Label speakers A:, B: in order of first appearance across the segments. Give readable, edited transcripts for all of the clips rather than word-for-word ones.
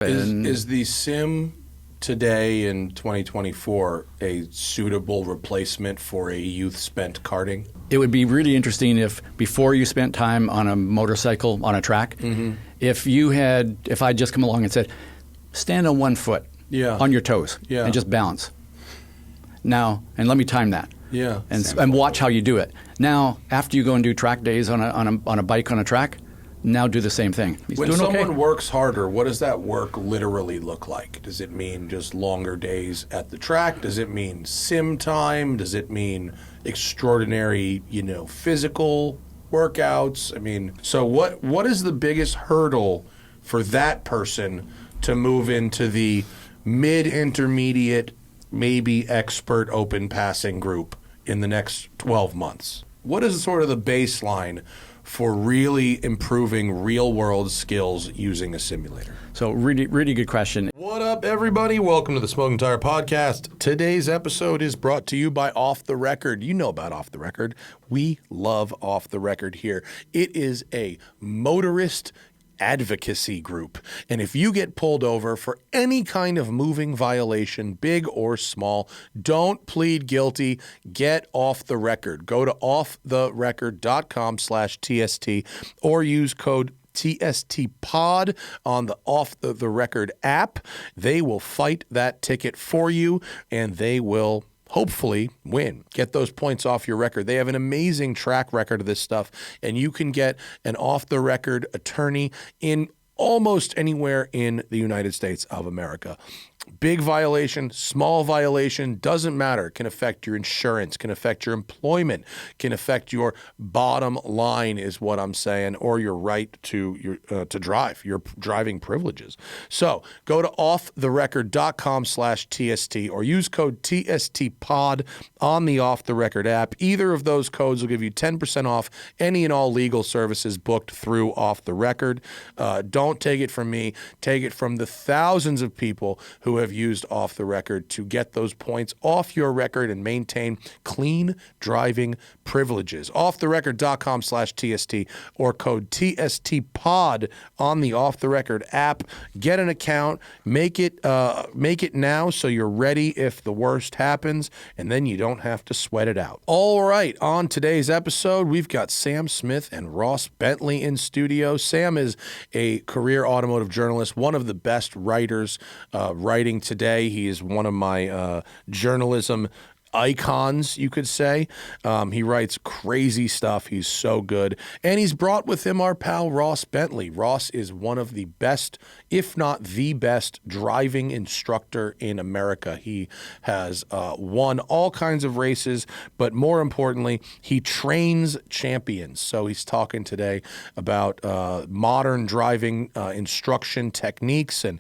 A: Is the sim today in 2024 a suitable replacement for a youth spent karting?
B: It would be really interesting if before you spent time on a motorcycle on a track, if I just come along and said, stand on one foot on your toes and just balance. Now, and let me time that.
A: Yeah.
B: And watch how you do it. Now, after you go and do track days on a bike on a track, now do the same thing.
A: When someone works harder, what does that work literally look like? Does it mean just longer days at the track? Does it mean sim time? Does it mean extraordinary, physical workouts? I mean, so what is the biggest hurdle for that person to move into the mid-intermediate, maybe expert open passing group in the next 12 months? What is sort of the baseline for really improving real-world skills using a simulator?
B: So really, really good question.
A: What up, everybody? Welcome to the Smoking Tire Podcast. Today's episode is brought to you by Off the Record. You know about Off the Record. We love Off the Record here. It is a motorist advocacy group. And if you get pulled over for any kind of moving violation, big or small, don't plead guilty. Get Off the Record. Go to offtherecord.com/TST or use code TST pod on the Off the Record app. They will fight that ticket for you and they will hopefully win. Get those points off your record. They have an amazing track record of this stuff, and you can get an off-the-record attorney in almost anywhere in the United States of America. Big violation, small violation, doesn't matter. Can affect your insurance, can affect your employment, can affect your bottom line is what I'm saying, or your right to drive, your driving privileges. So go to offtherecord.com/TST or use code TSTPOD on the Off the Record app. Either of those codes will give you 10% off any and all legal services booked through Off the Record. Don't take it from me. Take it from the thousands of people who have used Off the Record to get those points off your record and maintain clean driving privileges. Offtherecord.com/TST or code TSTPOD on the Off the Record app. Get an account, make it now so you're ready if the worst happens, and then you don't have to sweat it out. All right, on today's episode, we've got Sam Smith and Ross Bentley in studio. Sam is a career automotive journalist, one of the best writers writing today. He is one of my journalism icons, you could say. He writes crazy stuff. He's so good. And he's brought with him our pal Ross Bentley. Ross is one of the best, if not the best, driving instructor in America. He has won all kinds of races, but more importantly, he trains champions. So he's talking today about modern driving instruction techniques and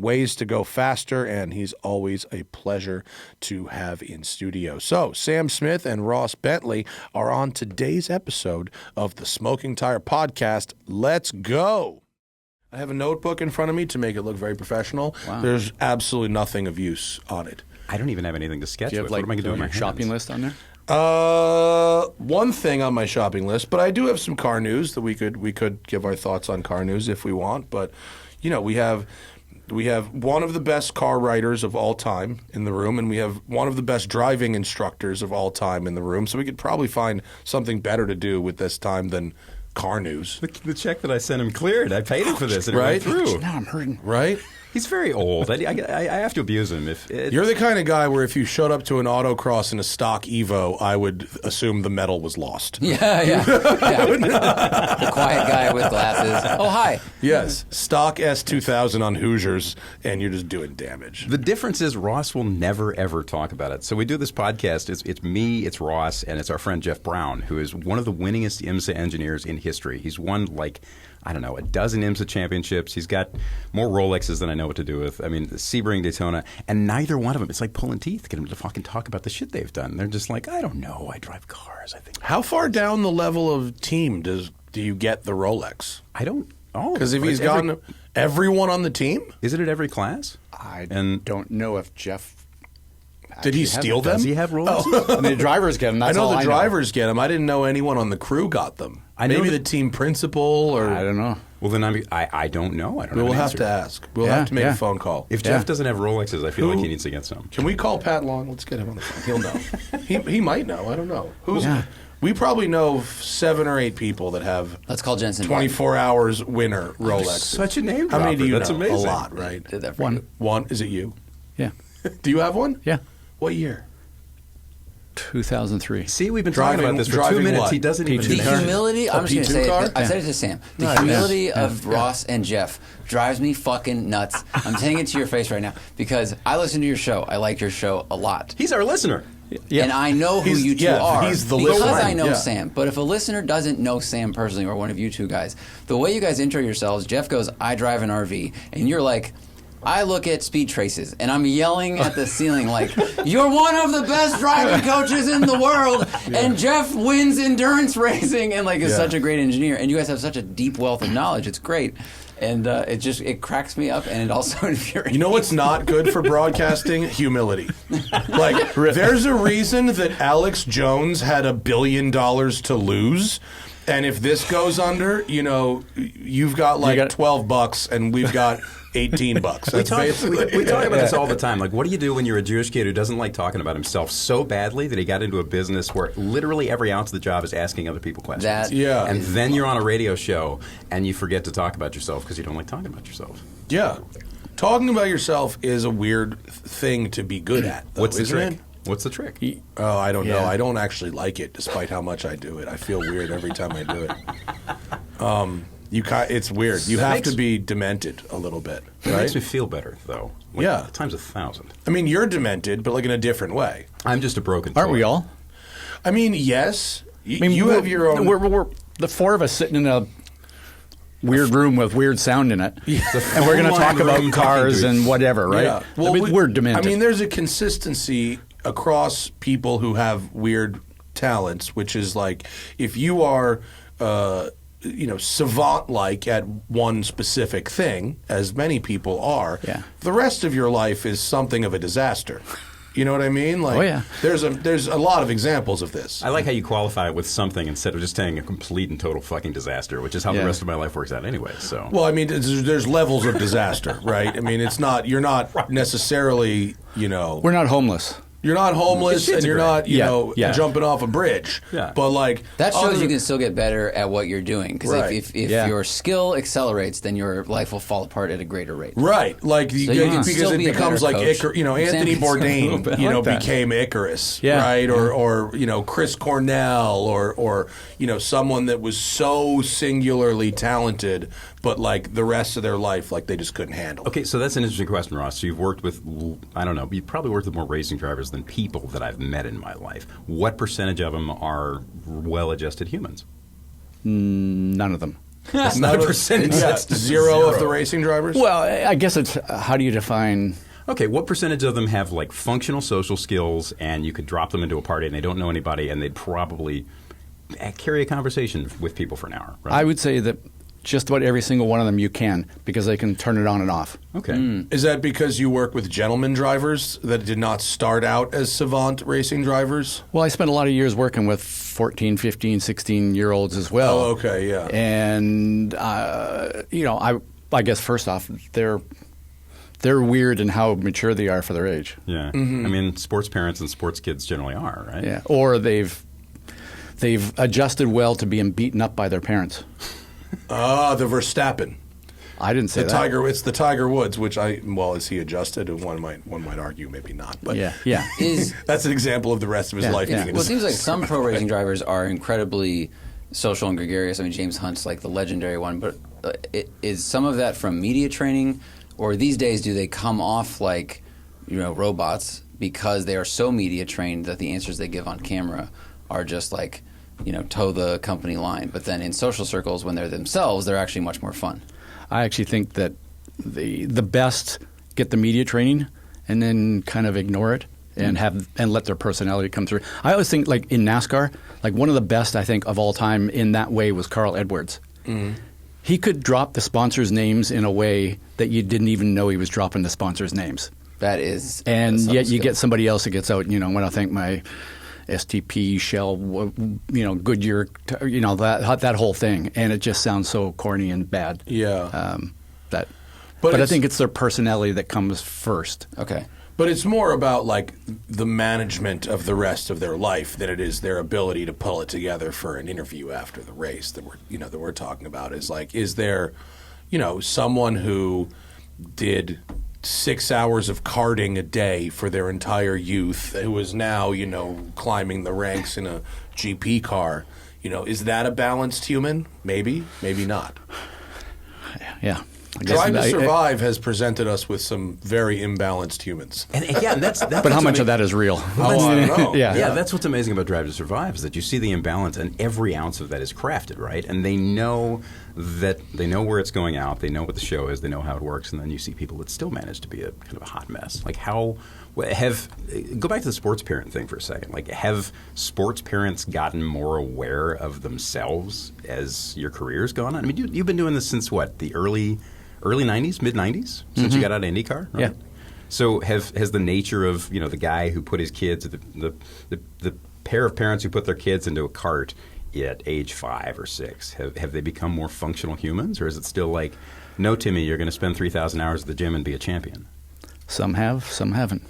A: ways to go faster, and he's always a pleasure to have in studio. So, Sam Smith and Ross Bentley are on today's episode of the Smoking Tire Podcast. Let's go. I have a notebook in front of me to make it look very professional. Wow. There's absolutely nothing of use on it.
C: I don't even have anything to sketch
B: with.
C: What am I going to do with my
B: shopping list on there?
A: One thing on my shopping list, but I do have some car news that we could give our thoughts on car news if we want. But, we have one of the best car writers of all time in the room, and we have one of the best driving instructors of all time in the room. So we could probably find something better to do with this time than car news.
C: The check that I sent him cleared. I paid him for this, and
A: right?
C: It went through.
B: Now I'm hurting.
A: Right?
C: He's very old. I have to abuse him.
A: You're the kind of guy where if you showed up to an autocross in a stock Evo, I would assume the medal was lost.
D: Yeah. The quiet guy with glasses. Oh, hi.
A: Yes. Stock S2000 on Hoosiers, and you're just doing damage.
C: The difference is Ross will never, ever talk about it. So we do this podcast. It's me, it's Ross, and it's our friend Jeff Brown, who is one of the winningest IMSA engineers in history. He's won, a dozen IMSA championships. He's got more Rolexes than I know what to do with. I mean, Sebring, Daytona, and neither one of them, it's like pulling teeth to get them to fucking talk about the shit they've done. They're just like, I don't know, I drive cars, I think.
A: How far down the level of team do you get the Rolex?
C: I don't know.
A: Because if he's gotten everyone on the team?
C: Is it at every class?
B: I don't know if Jeff...
A: Did he steal them?
C: Does he have Rolexes?
B: Oh. I mean, the drivers get them. That's
A: I know
B: all
A: the drivers get them. I didn't know anyone on the crew got them. Maybe the team principal or...
B: I don't know.
C: Well, then I don't know. I don't know.
A: We'll have to ask. We'll have to make a phone call.
C: If Jeff doesn't have Rolexes, I feel like he needs to get some.
A: Can we call Pat Long? Let's get him on the phone. He'll know. he might know. I don't know. We probably know 7 or 8 people that have.
D: Let's call Jensen.
A: 24 hours winner Rolex.
C: Such a name.
A: How many do you
C: That's
A: know?
C: amazing.
A: A lot, right?
D: Did that for
B: One.
D: you.
A: One. Is it you?
B: Yeah.
A: Do you have one?
B: Yeah.
A: What year?
B: 2003.
C: See, we've been
A: Driving-
C: talking about this for 2
A: driving
C: minutes.
A: what?
C: He doesn't even
B: P2
D: The
B: car?
D: humility, I'm just going to
A: P2
D: say
A: car?
D: it. I said it to Sam. The
A: Nice.
D: humility of Ross and Jeff drives me fucking nuts. I'm saying it to your face right now because I listen to your show. I like your show a lot.
C: He's our listener.
B: Yeah.
D: And I know who you two are
A: he's the
D: because
A: listener.
D: I know
A: Yeah.
D: Sam. But if a listener doesn't know Sam personally or one of you two guys, the way you guys intro yourselves, Jeff goes, I drive an RV. And you're like, I look at speed traces, and I'm yelling at the ceiling like, you're one of the best driving coaches in the world, and Jeff wins endurance racing and like is such a great engineer. And you guys have such a deep wealth of knowledge. It's great. And it cracks me up, and it also infuriates.
A: You know what's not good for broadcasting? Humility. Like, there's a reason that Alex Jones had $1 billion to lose. And if this goes under, you've got like $12 and we've got $18.
C: We talk about this all the time. Like, what do you do when you're a Jewish kid who doesn't like talking about himself so badly that he got into a business where literally every ounce of the job is asking other people questions? And then you're on a radio show and you forget to talk about yourself because you don't like talking about yourself.
A: Yeah. Talking about yourself is a weird thing to be good at, though,
C: What's the
A: isn't
C: trick?
A: it?
C: What's the trick?
A: Oh, I don't know. I don't actually like it, despite how much I do it. I feel weird every time I do it. It's weird. You have to be demented a little bit,
C: It
A: right?
C: makes me feel better, though. Like, times 1,000.
A: I mean, you're demented, but like in a different way.
C: I'm just a broken
B: Aren't
C: toy.
B: we all?
A: I mean, yes.
B: I mean,
A: You have your own.
B: We're the 4 of us sitting in a weird room with weird sound in it, and we're going to talk about cars and whatever, right?
A: Yeah.
B: Well, we're demented.
A: I mean, there's a consistency across people who have weird talents, which is like if you are, savant-like at one specific thing, as many people are, the rest of your life is something of a disaster. You know what I mean? Like, there's a lot of examples of this.
C: I like how you qualify it with something instead of just saying a complete and total fucking disaster, which is how the rest of my life works out anyway. So,
A: well, I mean, there's levels of disaster, right? I mean, you're not necessarily,
B: we're not homeless.
A: You're not homeless, and you're not, jumping off a bridge.
C: Yeah.
A: But like
D: that shows you can still get better at what you're doing. Because if your skill accelerates, then your life will fall apart at a greater rate.
A: Right. Like because it becomes like Anthony Bourdain, became Icarus, right? Or Chris Cornell, or someone that was so singularly talented, but like the rest of their life, like they just couldn't handle.
C: Okay, so that's an interesting question, Ross. So you've worked with, I don't know, you've probably worked with more racing drivers than people that I've met in my life. What percentage of them are well-adjusted humans?
B: None of them.
C: That's not a percentage.
A: That's zero of the racing drivers?
B: Well, I guess it's how do you define...
C: Okay, what percentage of them have like functional social skills and you could drop them into a party and they don't know anybody and they'd probably carry a conversation with people for an hour, right?
B: I would say that just about every single one of them you can, because they can turn it on and off.
C: Okay.
A: Is that because you work with gentleman drivers that did not start out as savant racing drivers?
B: Well, I spent a lot of years working with 14, 15, 16-year-olds as well.
A: Oh, okay, yeah.
B: And, I guess first off, they're weird in how mature they are for their age.
C: Yeah.
A: Mm-hmm.
C: I mean, sports parents and sports kids generally are, right?
B: Yeah. Or they've adjusted well to being beaten up by their parents.
A: The Verstappen.
B: I didn't say that.
A: It's the Tiger Woods, which is he adjusted? One might argue maybe not. But
B: yeah.
A: That's an example of the rest of his life.
D: Yeah. Well, it seems like some pro racing drivers are incredibly social and gregarious. I mean, James Hunt's like the legendary one. But is some of that from media training, or these days do they come off like robots because they are so media trained that the answers they give on camera are just like toe the company line, but then in social circles when they're themselves, they're actually much more fun.
B: I actually think that the best get the media training and then kind of ignore it and let their personality come through. I always think like in NASCAR, like one of the best I think of all time in that way was Carl Edwards. He could drop the sponsors' names in a way that you didn't even know he was dropping the sponsors' names.
D: That is,
B: and yet you get somebody else that gets out. I want to thank my STP, Shell, Goodyear, that whole thing, and it just sounds so corny and bad.
A: Yeah.
B: But I think it's their personality that comes first.
D: Okay.
A: But it's more about like the management of the rest of their life than it is their ability to pull it together for an interview after the race that we're talking about. Is there, someone who did 6 hours of karting a day for their entire youth who is now, climbing the ranks in a GP car, is that a balanced human? Maybe, maybe not.
B: Yeah.
A: Drive to Survive has presented us with some very imbalanced humans.
C: And that's
B: but how much of that is real?
A: I don't know.
C: Yeah, that's what's amazing about Drive to Survive is that you see the imbalance, and every ounce of that is crafted, right? And they know where it's going out, they know what the show is, they know how it works, and then you see people that still manage to be a kind of a hot mess. Like go back to the sports parent thing for a second. Like, have sports parents gotten more aware of themselves as your career's gone on? I mean, you've been doing this since what, the early 90s, mid 90s, since you got out of IndyCar, right?
B: Yeah.
C: So has the nature of the guy who put his kids, the pair of parents who put their kids into a cart at age 5 or 6, have they become more functional humans, or is it still like, no, Timmy, you're going to spend 3,000 hours at the gym and be a champion?
B: Some have, some haven't.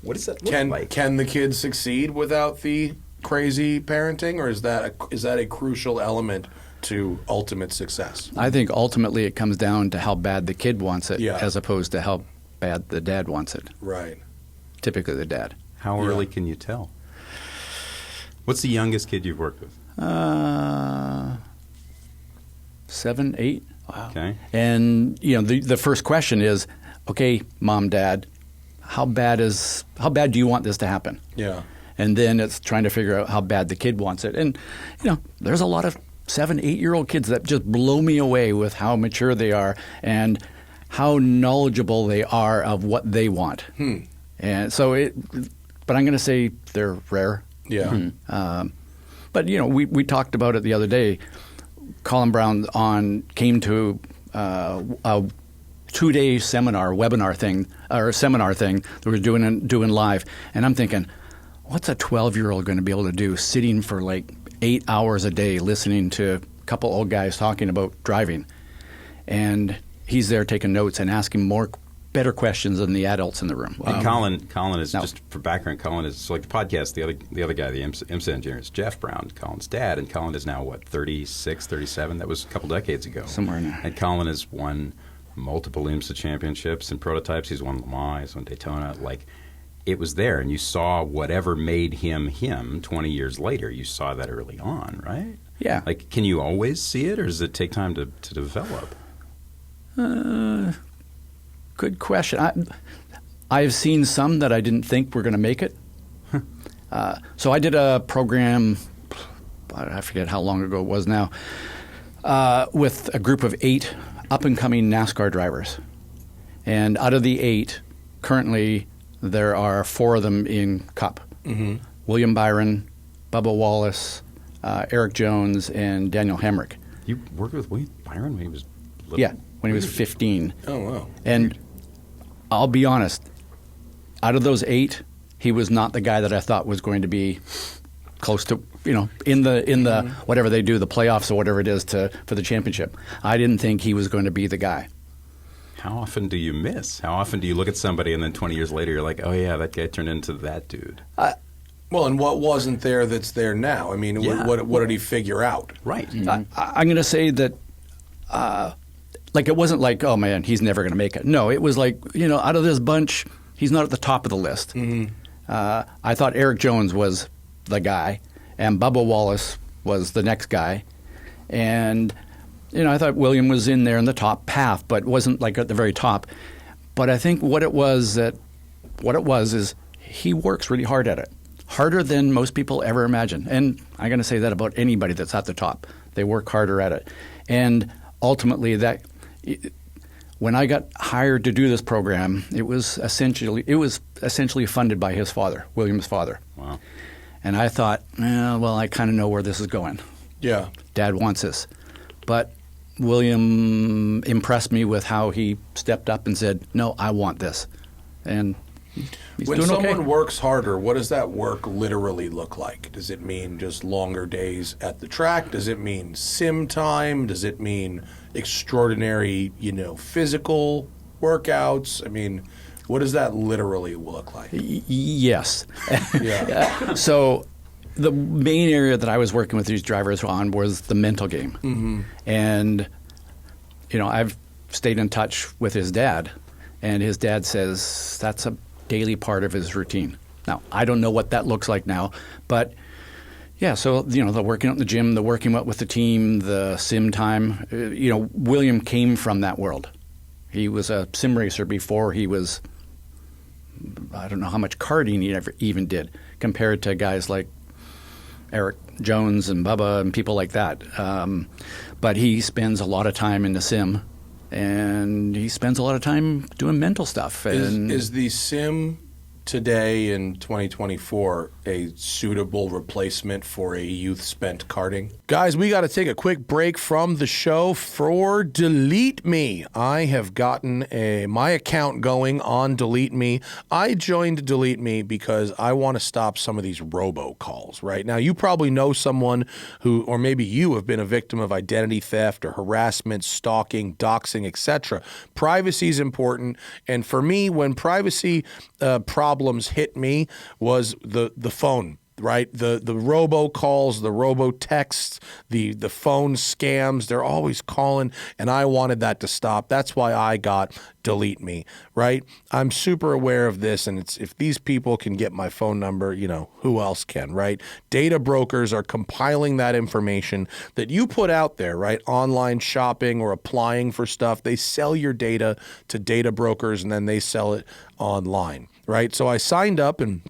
C: What does that look like?
A: Can the kids succeed without the crazy parenting, or is that a crucial element to ultimate success?
B: I think ultimately it comes down to how bad the kid wants it,
A: Yeah.
B: as opposed to how bad the dad wants it.
A: Right.
B: Typically the dad.
C: How early can you tell? What's the youngest kid you've worked with?
B: 7, 8.
D: Wow.
C: Okay.
B: And the first question is, okay, mom, dad, how bad do you want this to happen?
A: Yeah.
B: And then it's trying to figure out how bad the kid wants it. And there's a lot of 7, 8-year-old kids that just blow me away with how mature they are and how knowledgeable they are of what they want. And so but I'm going to say they're rare.
A: Yeah.
B: But we talked about it the other day. Colin Brown came to a 2-day webinar thing that we're doing live, and I'm thinking, what's a 12-year-old going to be able to do sitting for like 8 hours a day listening to a couple old guys talking about driving? And he's there taking notes and asking better questions than the adults in the room.
C: And Colin is, just for background, Colin is like the podcast, the other guy, the IMSA engineer, is Jeff Brown, Colin's dad, and Colin is now, 36, 37? That was a couple decades ago.
B: Somewhere in there.
C: And Colin has won multiple IMSA championships and prototypes. He's won Le Mans, he's won Daytona. Like, it was there, and you saw whatever made him 20 years later. You saw that early on, right?
B: Yeah.
C: Like, can you always see it, or does it take time to develop?
B: Good question. I've seen some that I didn't think were going to make it. So I did a program, I forget how long ago it was now, with a group of 8 up-and-coming NASCAR drivers. And out of the 8, currently there are 4 of them in Cup. Mm-hmm. William Byron, Bubba Wallace, Eric Jones, and Daniel Hemrick.
C: You worked with William Byron when he was little?
B: Yeah, when he was 15.
A: Oh, wow.
B: And I'll be honest, out of those 8, he was not the guy that I thought was going to be close to, in the whatever they do, the playoffs or whatever it is for the championship. I didn't think he was going to be the guy.
C: How often do you miss? How often do you look at somebody and then 20 years later you're like, oh yeah, that guy turned into that dude?
A: Well, and what wasn't there that's there now? I mean, what did he figure out?
C: Right.
B: I'm going to say that it wasn't like, oh man, he's never going to make it. No, it was like, out of this bunch, he's not at the top of the list. Mm-hmm. I thought Eric Jones was the guy, and Bubba Wallace was the next guy. And, I thought William was in there in the top path, but wasn't like at the very top. But I think what it was is he works really hard at it. Harder than most people ever imagine. And I'm going to say that about anybody that's at the top. They work harder at it. And ultimately, when I got hired to do this program, it was essentially funded by his father, William's father.
C: Wow.
B: And I thought, I kind of know where this is going.
A: Yeah.
B: Dad wants this. But William impressed me with how he stepped up and said, no, I want this. And
A: When someone works harder, what does that work literally look like? Does it mean just longer days at the track? Does it mean sim time? Does it mean extraordinary, physical workouts? I mean, what does that literally look like?
B: Yes.
A: Yeah.
B: So the main area that I was working with these drivers on was the mental game. Mm-hmm. And, I've stayed in touch with his dad, and his dad says that's a daily part of his routine. Now, I don't know what that looks like now, but yeah, so, the working out in the gym, the working out with the team, the sim time, William came from that world. He was a sim racer before he was, I don't know how much karting he ever even did compared to guys like Eric Jones and Bubba and people like that. But he spends a lot of time in the sim, and he spends a lot of time doing mental stuff. And
A: is the sim today in 2024 a suitable replacement for a youth spent karting? Guys, we got to take a quick break from the show for Delete Me. I have gotten my account going on Delete Me. I joined Delete Me because I want to stop some of these robocalls, right? Now, you probably know someone who, or maybe you have been a victim of identity theft or harassment, stalking, doxing, etc. Privacy is important, and for me, when privacy problems hit me was the phone, right? The robocalls, the robotexts, the phone scams, they're always calling, and I wanted that to stop. That's why I got Delete Me, right? I'm super aware of this, and if these people can get my phone number, who else can, right? Data brokers are compiling that information that you put out there, right? Online shopping or applying for stuff, they sell your data to data brokers, and then they sell it online, right? So I signed up and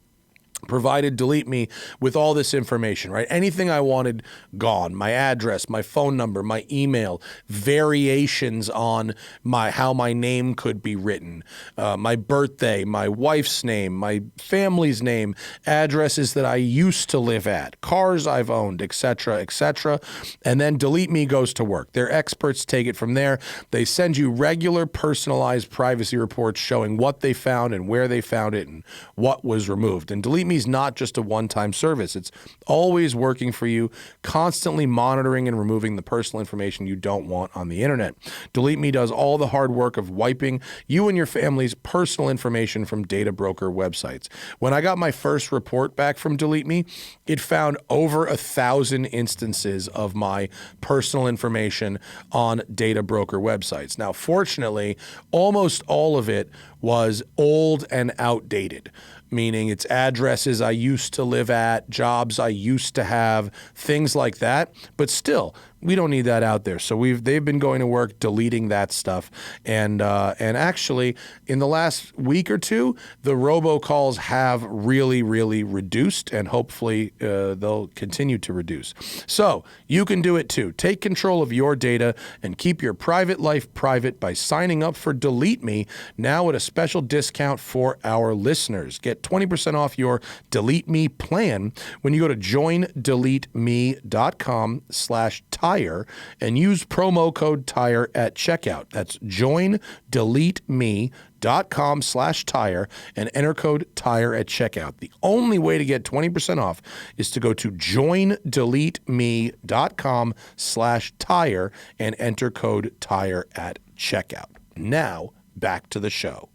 A: provided Delete Me with all this information, right? Anything I wanted gone, my address, my phone number, my email, variations on how my name could be written, my birthday, my wife's name, my family's name, addresses that I used to live at, cars I've owned, etc., etc. And then Delete Me goes to work. Their experts take it from there. They send you regular personalized privacy reports showing what they found and where they found it and what was removed. And Delete Me is not just a one-time service. It's always working for you, constantly monitoring and removing the personal information you don't want on the internet. Delete Me does all the hard work of wiping you and your family's personal information from data broker websites. When I got my first report back from Delete Me, it found over 1,000 instances of my personal information on data broker websites. Now, fortunately, almost all of it was old and outdated, meaning it's addresses I used to live at, jobs I used to have, things like that. But still, we don't need that out there. So they've been going to work deleting that stuff. And actually, in the last week or two, the robocalls have really, really reduced, and hopefully they'll continue to reduce. So you can do it too. Take control of your data and keep your private life private by signing up for Delete Me now at a special discount for our listeners. Get 20% off your Delete Me plan when you go to joindeleteme.com/tire and use promo code TIRE at checkout. That's joindeleteme.com/tire and enter code TIRE at checkout. The only way to get 20% off is to go to joindeleteme.com/tire and enter code TIRE at checkout. Now, back to the show.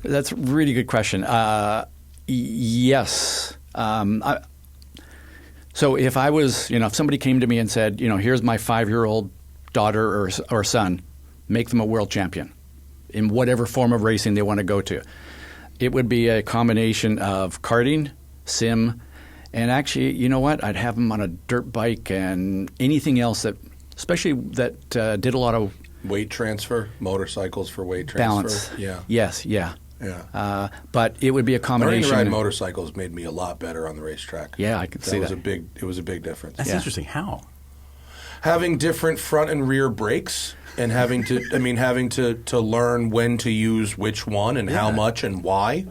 B: That's a really good question. Yes. So if I was, if somebody came to me and said, here's my 5-year-old daughter or son, make them a world champion in whatever form of racing they want to go to. It would be a combination of karting, sim, and actually, you know what? I'd have them on a dirt bike and anything else especially that did a lot of
A: weight transfer, motorcycles for weight transfer.
B: Balance.
A: Yeah.
B: Yes. Yeah.
A: Yeah.
B: But it would be a combination.
A: Learning to ride motorcycles made me a lot better on the racetrack.
B: Yeah, I can see that.
A: It was a big difference.
C: That's interesting. How?
A: Having different front and rear brakes, and having to learn when to use which one and how much and why.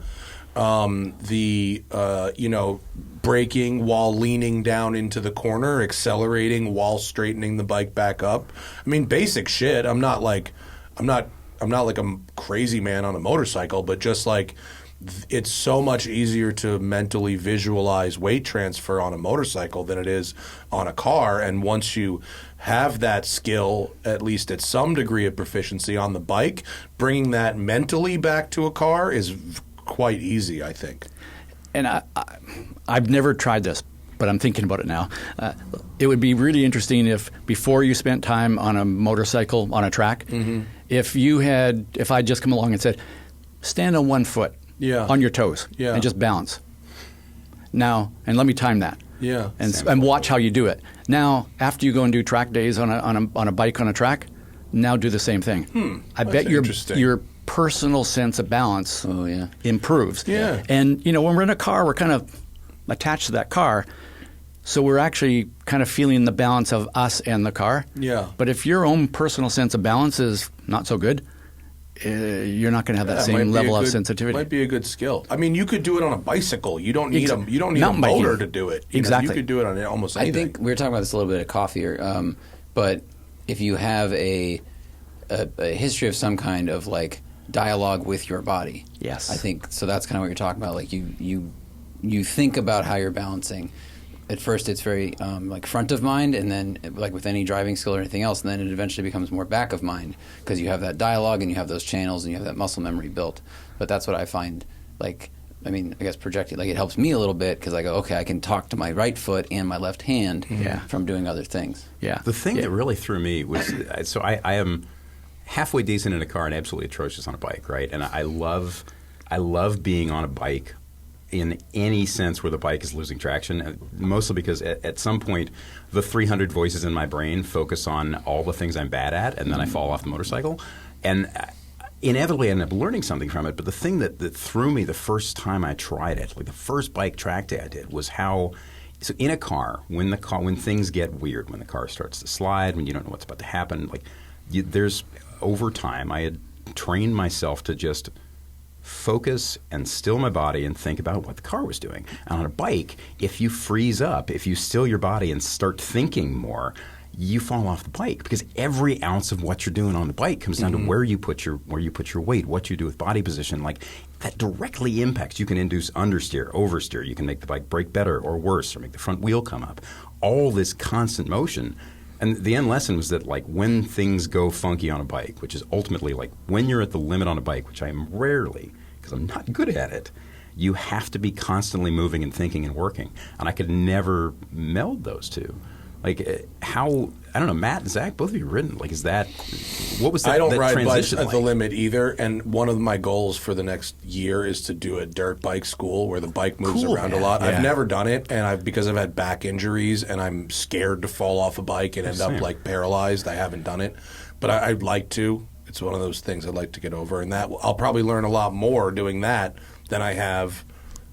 A: Braking while leaning down into the corner, accelerating while straightening the bike back up. I mean, basic shit. I'm not a crazy man on a motorcycle, but just like it's so much easier to mentally visualize weight transfer on a motorcycle than it is on a car. And once you have that skill, at least at some degree of proficiency on the bike, bringing that mentally back to a car is quite easy, I think.
B: And I've never tried this, but I'm thinking about it now. It would be really interesting if before you spent time on a motorcycle on a track, if I just come along and said, stand on one foot on your toes and just balance. Now, and let me time that.
A: Yeah.
B: And watch how you do it. Now, after you go and do track days on a bike on a track, now do the same thing. I bet your personal sense of balance improves.
A: Yeah.
B: And when we're in a car, we're kind of attached to that car. So we're actually kind of feeling the balance of us and the car.
A: Yeah.
B: But if your own personal sense of balance is not so good, you're not going to have that same level of sensitivity.
A: Might be a good skill. I mean, you could do it on a bicycle. You don't need a
B: Mountain
A: motor
B: biking.
A: to do it.
B: Exactly.
A: You could do it on almost anything.
D: I think we were talking about this a little bit at coffee, but if you have a history of some kind of like dialogue with your body,
B: yes,
D: I think so. That's kind of what you're talking about. Like you think about how you're balancing. At first, it's very like front of mind, and then like with any driving skill or anything else, and then it eventually becomes more back of mind because you have that dialogue and you have those channels and you have that muscle memory built. But that's what I find. Like, I mean, I guess projecting, like it helps me a little bit because I go, okay, I can talk to my right foot and my left hand from doing other things.
B: Yeah.
C: The thing that really threw me was so I am halfway decent in a car and absolutely atrocious on a bike, right? And I love being on a bike in any sense where the bike is losing traction, mostly because at some point the 300 voices in my brain focus on all the things I'm bad at, and then I fall off the motorcycle. And inevitably I end up learning something from it. But the thing that threw me the first time I tried it, like the first bike track day I did, was how so in a car, when things get weird, when the car starts to slide, when you don't know what's about to happen, like there's over time I had trained myself to just focus and still my body and think about what the car was doing. And on a bike, if you freeze up, if you still your body and start thinking more, you fall off the bike because every ounce of what you're doing on the bike comes down to where you put your weight, what you do with body position. Like that directly impacts. You can induce understeer, oversteer. You can make the bike brake better or worse, or make the front wheel come up. All this constant motion. And the end lesson was that, like, when things go funky on a bike, which is ultimately like when you're at the limit on a bike, which I am rarely because I'm not good at it, you have to be constantly moving and thinking and working. And I could never meld those two. Like, how, I don't know, Matt and Zach, both of you ridden. Like, what was that?
A: I don't
C: that
A: ride bikes
C: transition
A: at
C: like?
A: the limit either. And one of my goals for the next year is to do a dirt bike school where the bike moves around a lot.
C: Yeah.
A: I've never done it, and because I've had back injuries and I'm scared to fall off a bike and end up like paralyzed, I haven't done it. But I'd like to. It's one of those things I'd like to get over. And that I'll probably learn a lot more doing that than I have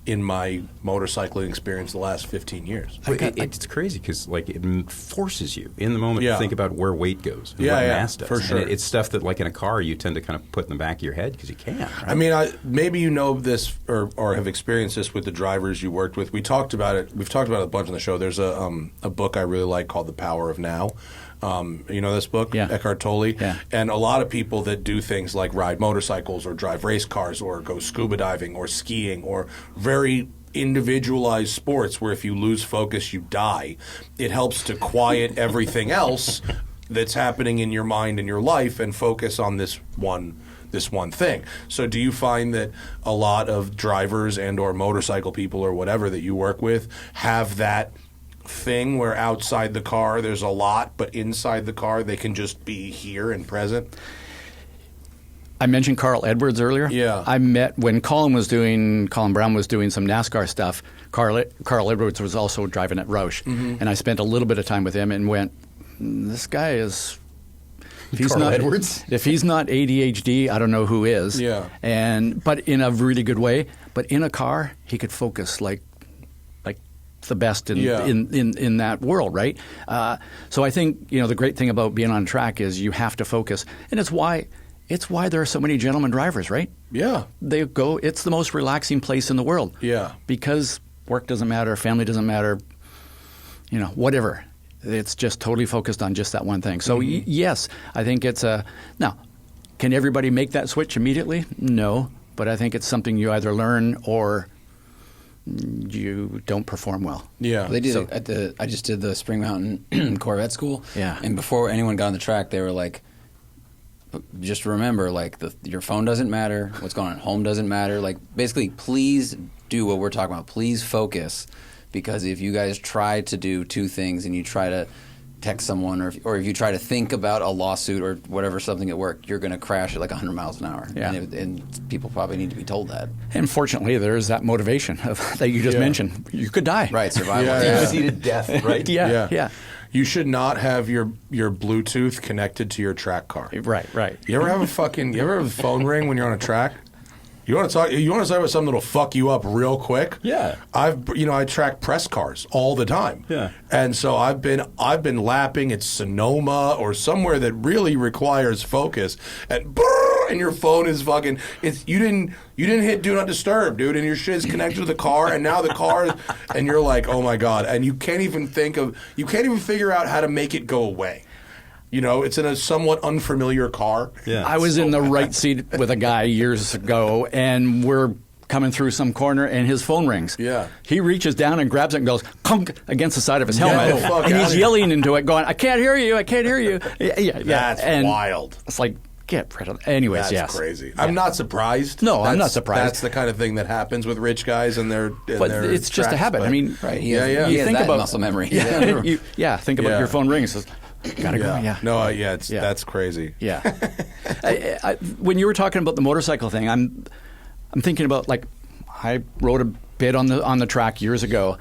A: in my motorcycling experience the last 15 years.
C: It's crazy because like it forces you in the moment to think about where weight goes and what mass does.
A: For sure.
C: And it's stuff that like in a car you tend to kind of put in the back of your head because you can. Right?
A: I mean, maybe you know this or have experienced this with the drivers you worked with. We talked about it. We've talked about it a bunch on the show. There's a book I really like called The Power of Now. You know this book, Eckhart Tolle?
B: Yeah.
A: And a lot of people that do things like ride motorcycles or drive race cars or go scuba diving or skiing or very individualized sports where if you lose focus, you die. It helps to quiet everything else that's happening in your mind and your life and focus on this one thing. So do you find that a lot of drivers and or motorcycle people or whatever that you work with have that thing where outside the car there's a lot, but inside the car they can just be here and present?
B: I mentioned Carl Edwards earlier.
A: Yeah.
B: I met when Colin Brown was doing some NASCAR stuff. Carl Edwards was also driving at Roush. And I spent a little bit of time with him and went, this guy is... If he's
C: Carl Edwards?
B: If he's not ADHD, I don't know who is.
A: Yeah.
B: But in a really good way. But in a car, he could focus like the best in that world, right? So I think the great thing about being on track is you have to focus, and it's why there are so many gentleman drivers, right?
A: Yeah.
B: It's the most relaxing place in the world.
A: Yeah.
B: Because work doesn't matter, family doesn't matter, whatever. It's just totally focused on just that one thing. So yes, I think it's now. Can everybody make that switch immediately? No, but I think it's something you either learn or you don't perform well.
A: Yeah.
D: They did I just did the Spring Mountain Corvette school.
B: Yeah.
D: And before anyone got on the track, they were like, just remember, like, your phone doesn't matter. What's going on at home doesn't matter. Like, basically, please do what we're talking about. Please focus, because if you guys try to do two things and you try to text someone or if you try to think about a lawsuit or whatever, something at work, you're going to crash at like 100 miles an hour.
B: Yeah.
D: And people probably need to be told that.
B: And fortunately, there is that motivation that you just mentioned. You could die.
D: Right, survival.
A: Yeah.
C: Defeated death, right?
B: Yeah.
A: You should not have your Bluetooth connected to your track car.
B: Right.
A: You ever have the phone ring when you're on a track? You want to talk about something that'll fuck you up real quick?
C: Yeah.
A: I track press cars all the time.
C: Yeah.
A: And so I've been lapping at Sonoma or somewhere that really requires focus, and your phone is fucking. You didn't hit do not disturb, dude, and your shit is connected to the car, and now the car, and you're like, oh my god, and you can't even figure out how to make it go away. You know, it's in a somewhat unfamiliar car.
C: Yeah.
B: I was in the right seat with a guy years ago, and we're coming through some corner, and his phone rings.
A: Yeah.
B: He reaches down and grabs it and goes clunk against the side of his helmet.
A: the fuck
B: And
A: outta
B: he's
A: here.
B: yelling into it, going, I can't hear you. Yeah.
A: That's
B: And
A: wild.
B: It's like, get rid of it. Anyways,
A: That's
B: yes.
A: crazy. I'm not surprised.
B: No, I'm not surprised.
A: That's the kind of thing that happens with rich guys and their.
B: But it's just a
A: tracks,
B: habit.
A: but-
B: I mean,
D: Right. He
A: Yeah,
D: has,
A: yeah.
D: He
A: You
D: has
B: think
D: that
B: about-
D: muscle memory.
B: think about
A: Yeah.
B: your phone rings. Says, gotta go. Yeah.
A: No, that's crazy.
B: Yeah. When you were talking about the motorcycle thing, I'm thinking about, like, I rode a bit on the track years ago,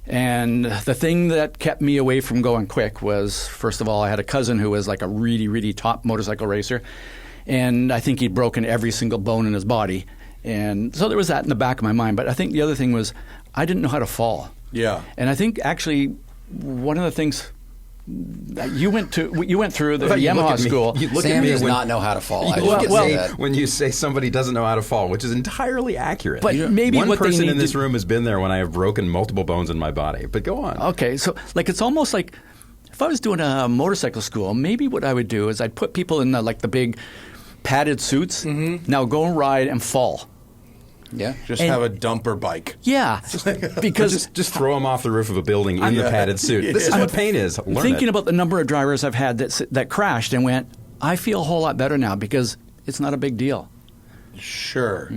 B: and the thing that kept me away from going quick was, first of all, I had a cousin who was like a really, really top motorcycle racer, and I think he'd broken every single bone in his body, and so there was that in the back of my mind. But I think the other thing was I didn't know how to fall.
A: Yeah.
B: And I think actually one of the things. You went through the
C: You look
B: Yamaha
C: at me-
B: school.
C: You look
D: Sam
C: at me
D: does
C: when,
D: not know how to fall. I
C: you look
D: just
C: at
D: say
C: me
D: that.
C: when you say somebody doesn't know how to fall, which is entirely accurate.
B: But maybe
C: one
B: what they
C: person
B: need
C: in this
B: to-
C: room has been there when I have broken multiple bones in my body. But go on.
B: Okay, so like it's almost like if I was doing a motorcycle school, maybe what I would do is I'd put people in the big padded suits. Mm-hmm. Now go and ride and fall.
D: Yeah.
A: Just
B: And-
A: have a dumper bike.
B: Yeah, because
C: Just throw them off the roof of a building in the padded suit. This is what pain is. Learn
B: thinking
C: it.
B: about the number of drivers I've had that crashed and went, I feel a whole lot better now because it's not a big deal.
A: Sure.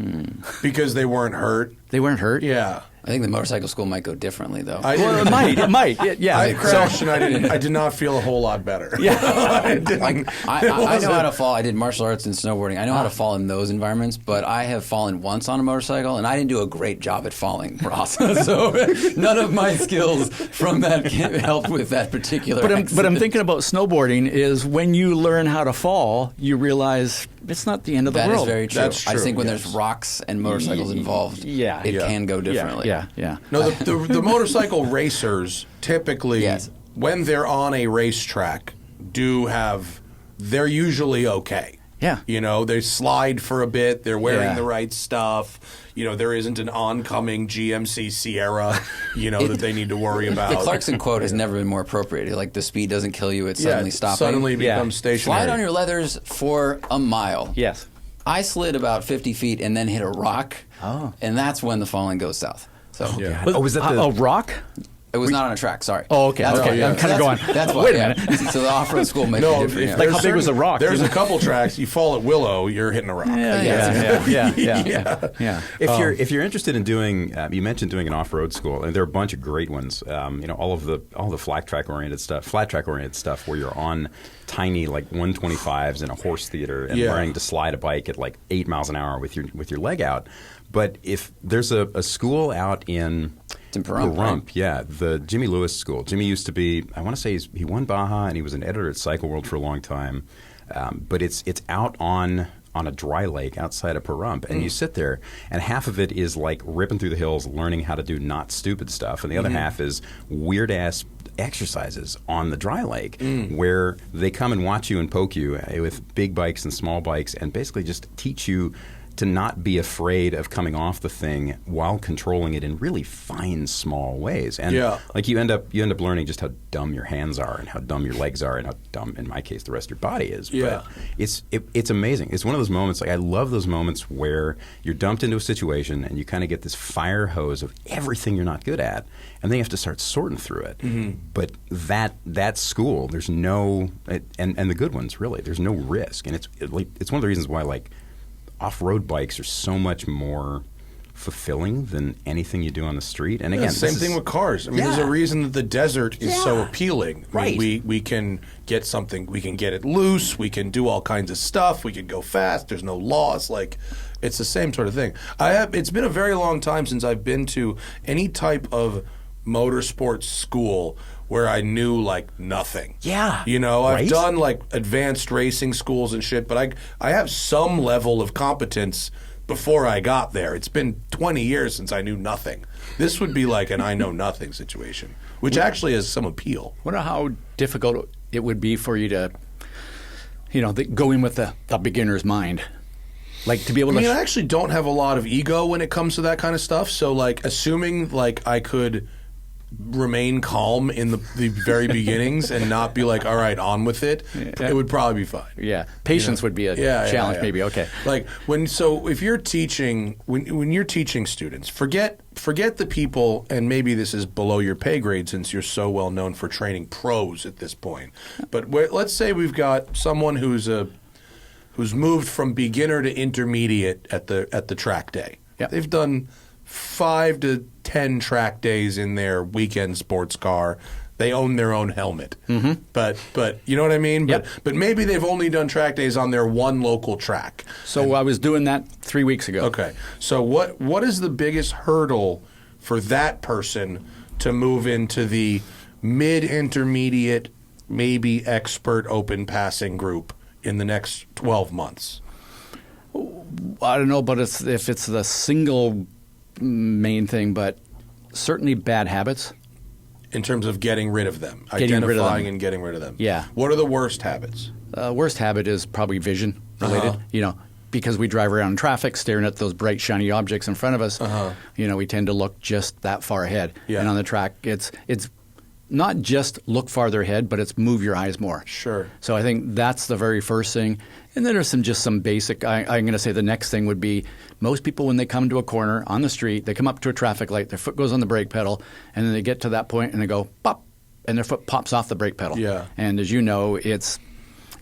A: Because they weren't hurt.
B: They weren't hurt.
A: Yeah.
D: I think the motorcycle school might go differently, though.
B: Well, it might. Yeah.
A: I crashed and I did not feel a whole lot better.
B: Yeah.
A: I didn't.
D: I know how to fall. I did martial arts and snowboarding. I know how to fall in those environments, but I have fallen once on a motorcycle, and I didn't do a great job at falling, Ross. So none of my skills from that helped with that particular
B: But I'm
D: accident.
B: thinking about snowboarding is when you learn how to fall, you realize it's not the end of the
D: That
B: world.
D: is very true.
A: That's
D: I
A: true,
D: think when
A: yes.
D: there's rocks and motorcycles involved,
B: Yeah.
D: it can go differently.
B: Yeah.
A: No, the motorcycle racers typically,
D: Yes.
A: when they're on a racetrack, they're usually okay.
B: Yeah.
A: You know, they slide for a bit. They're wearing
B: Yeah.
A: the right stuff. You know, there isn't an oncoming GMC Sierra, that they need to worry about.
D: The Clarkson quote has never been more appropriate. Like, the speed doesn't kill you, it's suddenly stopping.
A: Suddenly
B: Yeah.
A: becomes stationary.
D: Slide on your leathers for a mile.
B: Yes.
D: I slid about 50 feet and then hit a rock, and that's when the falling goes south. So
A: Yeah.
C: Oh, was that the
B: a rock?
D: it was not on a track. Sorry.
B: Oh, okay.
D: That's
B: Okay.
D: why-
B: I'm kinda
D: that's-
B: going,
D: That's why.
B: wait a
D: yeah.
B: minute.
D: So the off-road school makes
A: No,
D: it different.
A: if
B: Like,
A: there's
B: how big was the rock?
A: There's a couple tracks. You fall at Willow, you're hitting a rock.
B: Yeah.
C: If you're interested in doing, you mentioned doing an off-road school, and there are a bunch of great ones. All the flat track oriented stuff, where you're on tiny like 125s in a horse theater and learning to slide a bike at like 8 miles an hour with your leg out. But if there's a school out in
D: It's in Pahrump, right?
C: yeah, the Jimmy Lewis School. Jimmy used to be, I want to say he won Baja, and he was an editor at Cycle World for a long time. But it's out on a dry lake outside of Pahrump, and you sit there, and half of it is like ripping through the hills, learning how to do not stupid stuff, and the other half is weird ass exercises on the dry lake where they come and watch you and poke you with big bikes and small bikes, and basically just teach you to not be afraid of coming off the thing while controlling it in really fine, small ways. And like you end up learning just how dumb your hands are and how dumb your legs are and how dumb, in my case, the rest of your body is.
A: Yeah.
C: But it's amazing. It's one of those moments, like I love those moments where you're dumped into a situation and you kind of get this fire hose of everything you're not good at, and then you have to start sorting through it. But that school, there's no, and the good ones, really, there's no risk. And it's one of the reasons why, like, off-road bikes are so much more fulfilling than anything you do on the street. And again,
A: same thing with cars. I mean, there's a reason that the desert is so appealing.
C: Right.
A: I mean, we can get something, we can get it loose, we can do all kinds of stuff, we can go fast, there's no laws. Like, it's the same sort of thing. It's been a very long time since I've been to any type of motorsports school where I knew like nothing.
C: Yeah.
A: You know, I've
C: Right?
A: done like advanced racing schools and shit, but I have some level of competence before I got there. It's been 20 years since I knew nothing. This would be like an I know nothing situation, which actually has some appeal.
B: Wonder how difficult it would be for you to, go in with the beginner's mind. Like to be able to.
A: I actually don't have a lot of ego when it comes to that kind of stuff. So, like, assuming like I could remain calm in the very beginnings and not be like, all right, on with it, it would probably be fine.
B: Yeah, patience would be a challenge. Maybe
A: Like if you're teaching when you're teaching students, forget the people, and maybe this is below your pay grade since you're so well known for training pros at this point. But let's say we've got someone who's moved from beginner to intermediate at the track day.
B: Yep.
A: They've done 5 to 10 track days in their weekend sports car. They own their own helmet. Mm-hmm. But you know what I mean?
B: Yep.
A: But maybe they've only done track days on their one local track.
B: So I was doing that 3 weeks ago.
A: Okay. So what is the biggest hurdle for that person to move into the mid-intermediate, maybe expert open passing group in the next 12 months?
B: I don't know, but if it's the single main thing, but certainly bad habits.
A: In terms of getting rid of them,
B: Getting rid of them.
A: identifying and getting rid of them.
B: Yeah.
A: What are the worst habits?
B: Worst habit is probably vision related.
A: Uh-huh.
B: Because we drive around in traffic staring at those bright, shiny objects in front of us, we tend to look just that far ahead.
A: Yeah.
B: And on the track, it's not just look farther ahead, but it's move your eyes more.
A: Sure.
B: So I think that's the very first thing. And then there's some basic, I'm going to say the next thing would be most people when they come to a corner on the street, they come up to a traffic light, their foot goes on the brake pedal, and then they get to that point and they go, pop, and their foot pops off the brake pedal.
A: Yeah.
B: And as you know, it's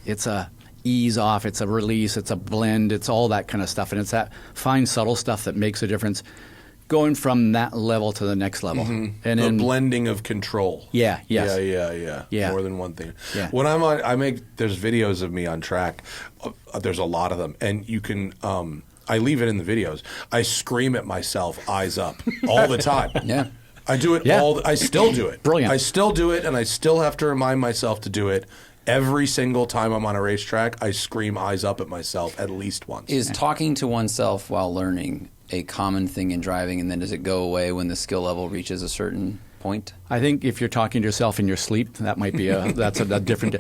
B: a ease off, it's a release, it's a blend, it's all that kind of stuff. And it's that fine, subtle stuff that makes a difference going from that level to the next level.
A: Mm-hmm.
B: And
A: The
B: then
A: blending of control.
B: Yeah, yes.
A: Yeah. More than one thing.
B: Yeah.
A: When there's videos of me on track. There's a lot of them. And you can, I leave it in the videos. I scream at myself, eyes up, all the time.
D: Yeah.
A: I do it I still do it.
B: Brilliant.
A: I still do it, and I still have to remind myself to do it. Every single time I'm on a racetrack, I scream eyes up at myself at least once.
D: Is talking to oneself while learning a common thing in driving, and then does it go away when the skill level reaches a certain point?
B: I think if you're talking to yourself in your sleep, that might be that's a different.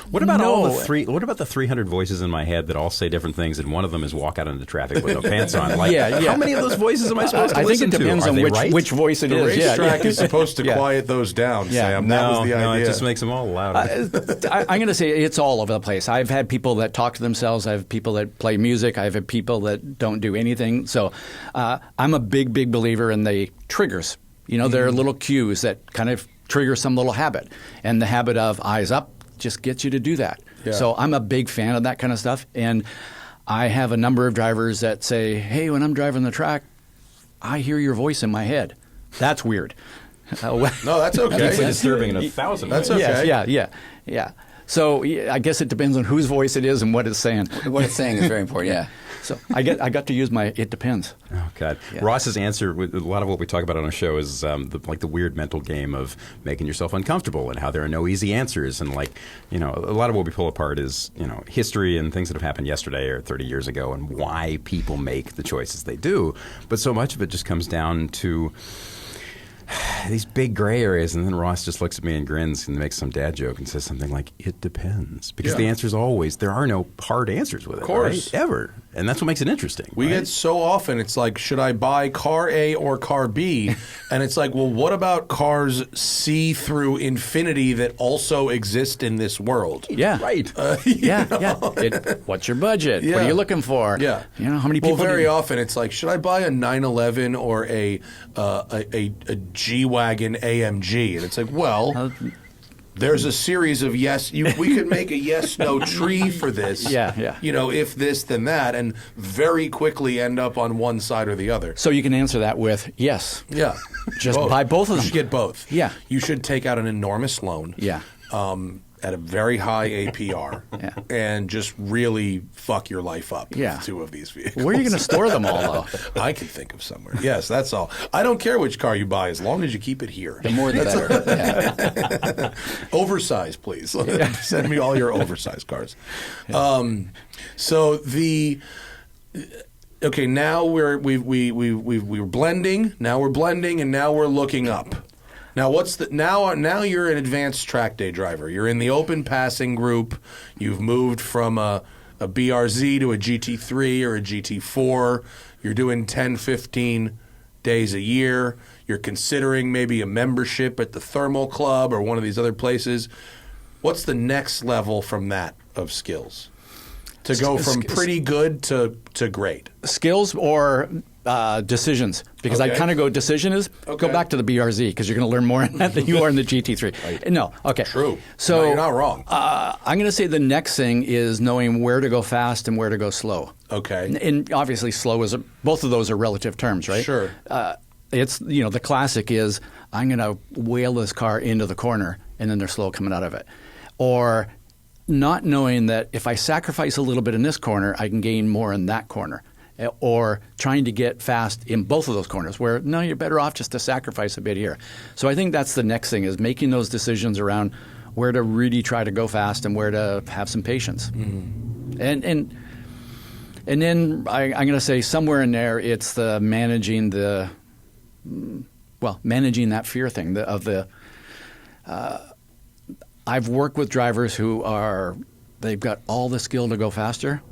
C: What about What about the 300 voices in my head that all say different things, and one of them is walk out into traffic with no pants on? Like, how many of those voices am I supposed to listen to?
B: I think it depends on which voice it
A: the
B: is.
A: racetrack is supposed to quiet those down, Sam. That was the idea.
C: It just makes them all louder.
B: I'm going to say it's all over the place. I've had people that talk to themselves. I have people that play music. I've had people that don't do anything. So I'm a big, big believer in the triggers. There are little cues that kind of trigger some little habit. And the habit of eyes up just gets you to do that.
A: Yeah.
B: So I'm a big fan of that kind of stuff. And I have a number of drivers that say, hey, when I'm driving the track, I hear your voice in my head. That's weird.
A: No, that's okay.
C: That's disturbing in 1,000 ways.
A: That's okay.
B: Yeah. So I guess it depends on whose voice it is and what it's saying.
D: What it's saying is very important, yeah.
B: So I got to use my it depends.
C: Oh, God.
B: Yeah.
C: Ross's answer, a lot of what we talk about on our show is the weird mental game of making yourself uncomfortable and how there are no easy answers. And a lot of what we pull apart is, history and things that have happened yesterday or 30 years ago and why people make the choices they do. But so much of it just comes down to these big gray areas, and then Ross just looks at me and grins and makes some dad joke and says something like, "It depends," because the answer is always there are no hard answers with it,
A: of course,
C: right? Ever, and that's what makes it interesting.
A: We get so often it's like, should I buy car A or car B? And it's like, well, what about cars C through infinity that also exist in this world?
B: Yeah,
C: right.
B: What's your budget?
A: Yeah.
B: What are you looking for?
A: Yeah,
B: how many people?
A: Well, very often it's like, should I buy a 911 or a G-Wagon AMG? And it's like, well, there's a series of we could make a yes-no tree for this.
B: Yeah.
A: If this, then that, and very quickly end up on one side or the other.
B: So you can answer that with yes.
A: Yeah.
B: Just buy both of them.
A: You should get both.
B: Yeah.
A: You should take out an enormous loan.
B: Yeah.
A: At a very high APR.
B: Yeah.
A: And just really fuck your life up with two of these vehicles.
B: Where are you going to store them all, though?
A: I can think of somewhere. Yes, that's all. I don't care which car you buy as long as you keep it here.
D: The more the better. Yeah.
A: Oversized, please. Send me all your oversized cars. Okay, now we're blending. Now we're blending, and now we're looking up. Now now you're an advanced track day driver. You're in the open passing group. You've moved from a BRZ to a GT3 or a GT4. You're doing 10, 15 days a year. You're considering maybe a membership at the Thermal Club or one of these other places. What's the next level from that of skills? To go from pretty good to great.
B: Skills or decisions? Because I kind of go decision is go back to the BRZ because you're going to learn more in that than you are in the GT3.
A: Right.
B: No, okay.
A: True.
B: So
A: no, you're not wrong.
B: I'm going to say the next thing is knowing where to go fast and where to go slow.
A: Okay.
B: And obviously slow is both of those are relative terms, right?
A: Sure.
B: It's the classic is I'm going to wheel this car into the corner and then they're slow coming out of it. Or not knowing that if I sacrifice a little bit in this corner, I can gain more in that corner. Or trying to get fast in both of those corners where, no, you're better off just to sacrifice a bit here. So I think that's the next thing is making those decisions around where to really try to go fast and where to have some patience. Mm-hmm. And then I'm going to say somewhere in there it's the managing that fear thing I've worked with drivers who they've got all the skill to go faster,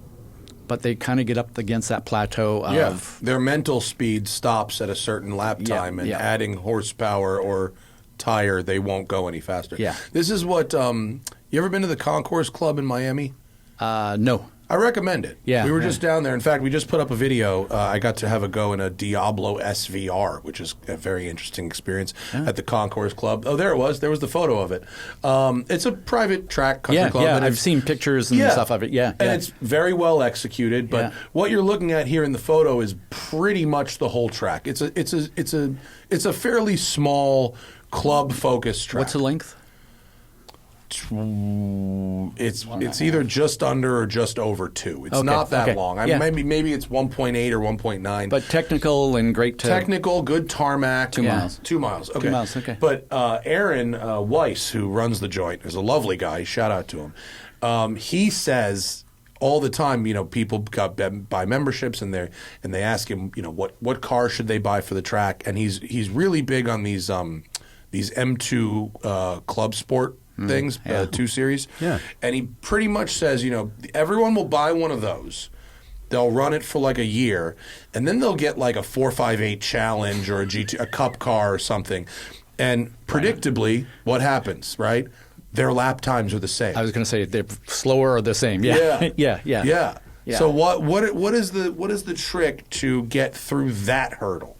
B: but they kind of get up against that plateau of
A: their mental speed stops at a certain lap time, and adding horsepower or tire, they won't go any faster.
B: Yeah.
A: This is what you ever been to the Concourse Club in Miami?
B: No.
A: I recommend it.
B: Yeah,
A: we were just down there. In fact, we just put up a video. I got to have a go in a Diablo SVR, which is a very interesting experience at the Concourse Club. Oh, there it was. There was the photo of it. It's a private track country club.
B: Yeah, I've seen pictures and stuff of it. Yeah,
A: and it's very well executed. But what you're looking at here in the photo is pretty much the whole track. It's a fairly small club focused track.
B: What's the length?
A: It's either just under or just over 2. It's not that long. Maybe it's 1.8 or 1.9.
B: But technical and great
A: technical, good tarmac.
D: 2 miles.
A: 2 miles. Okay.
B: 2 miles. Okay.
A: But Aaron Weiss, who runs the joint, is a lovely guy. Shout out to him. He says all the time, people buy memberships and they ask him, what car should they buy for the track, and he's really big on these M2 Club Sport things, 2 Series. Yeah. And he pretty much says, everyone will buy one of those. They'll run it for like a year, and then they'll get like a 458 Challenge or a Cup car or something. And predictably, what happens, right? Their lap times are the same.
B: I was going to say they're slower or the same. Yeah. Yeah.
A: So what is the trick to get through that hurdle?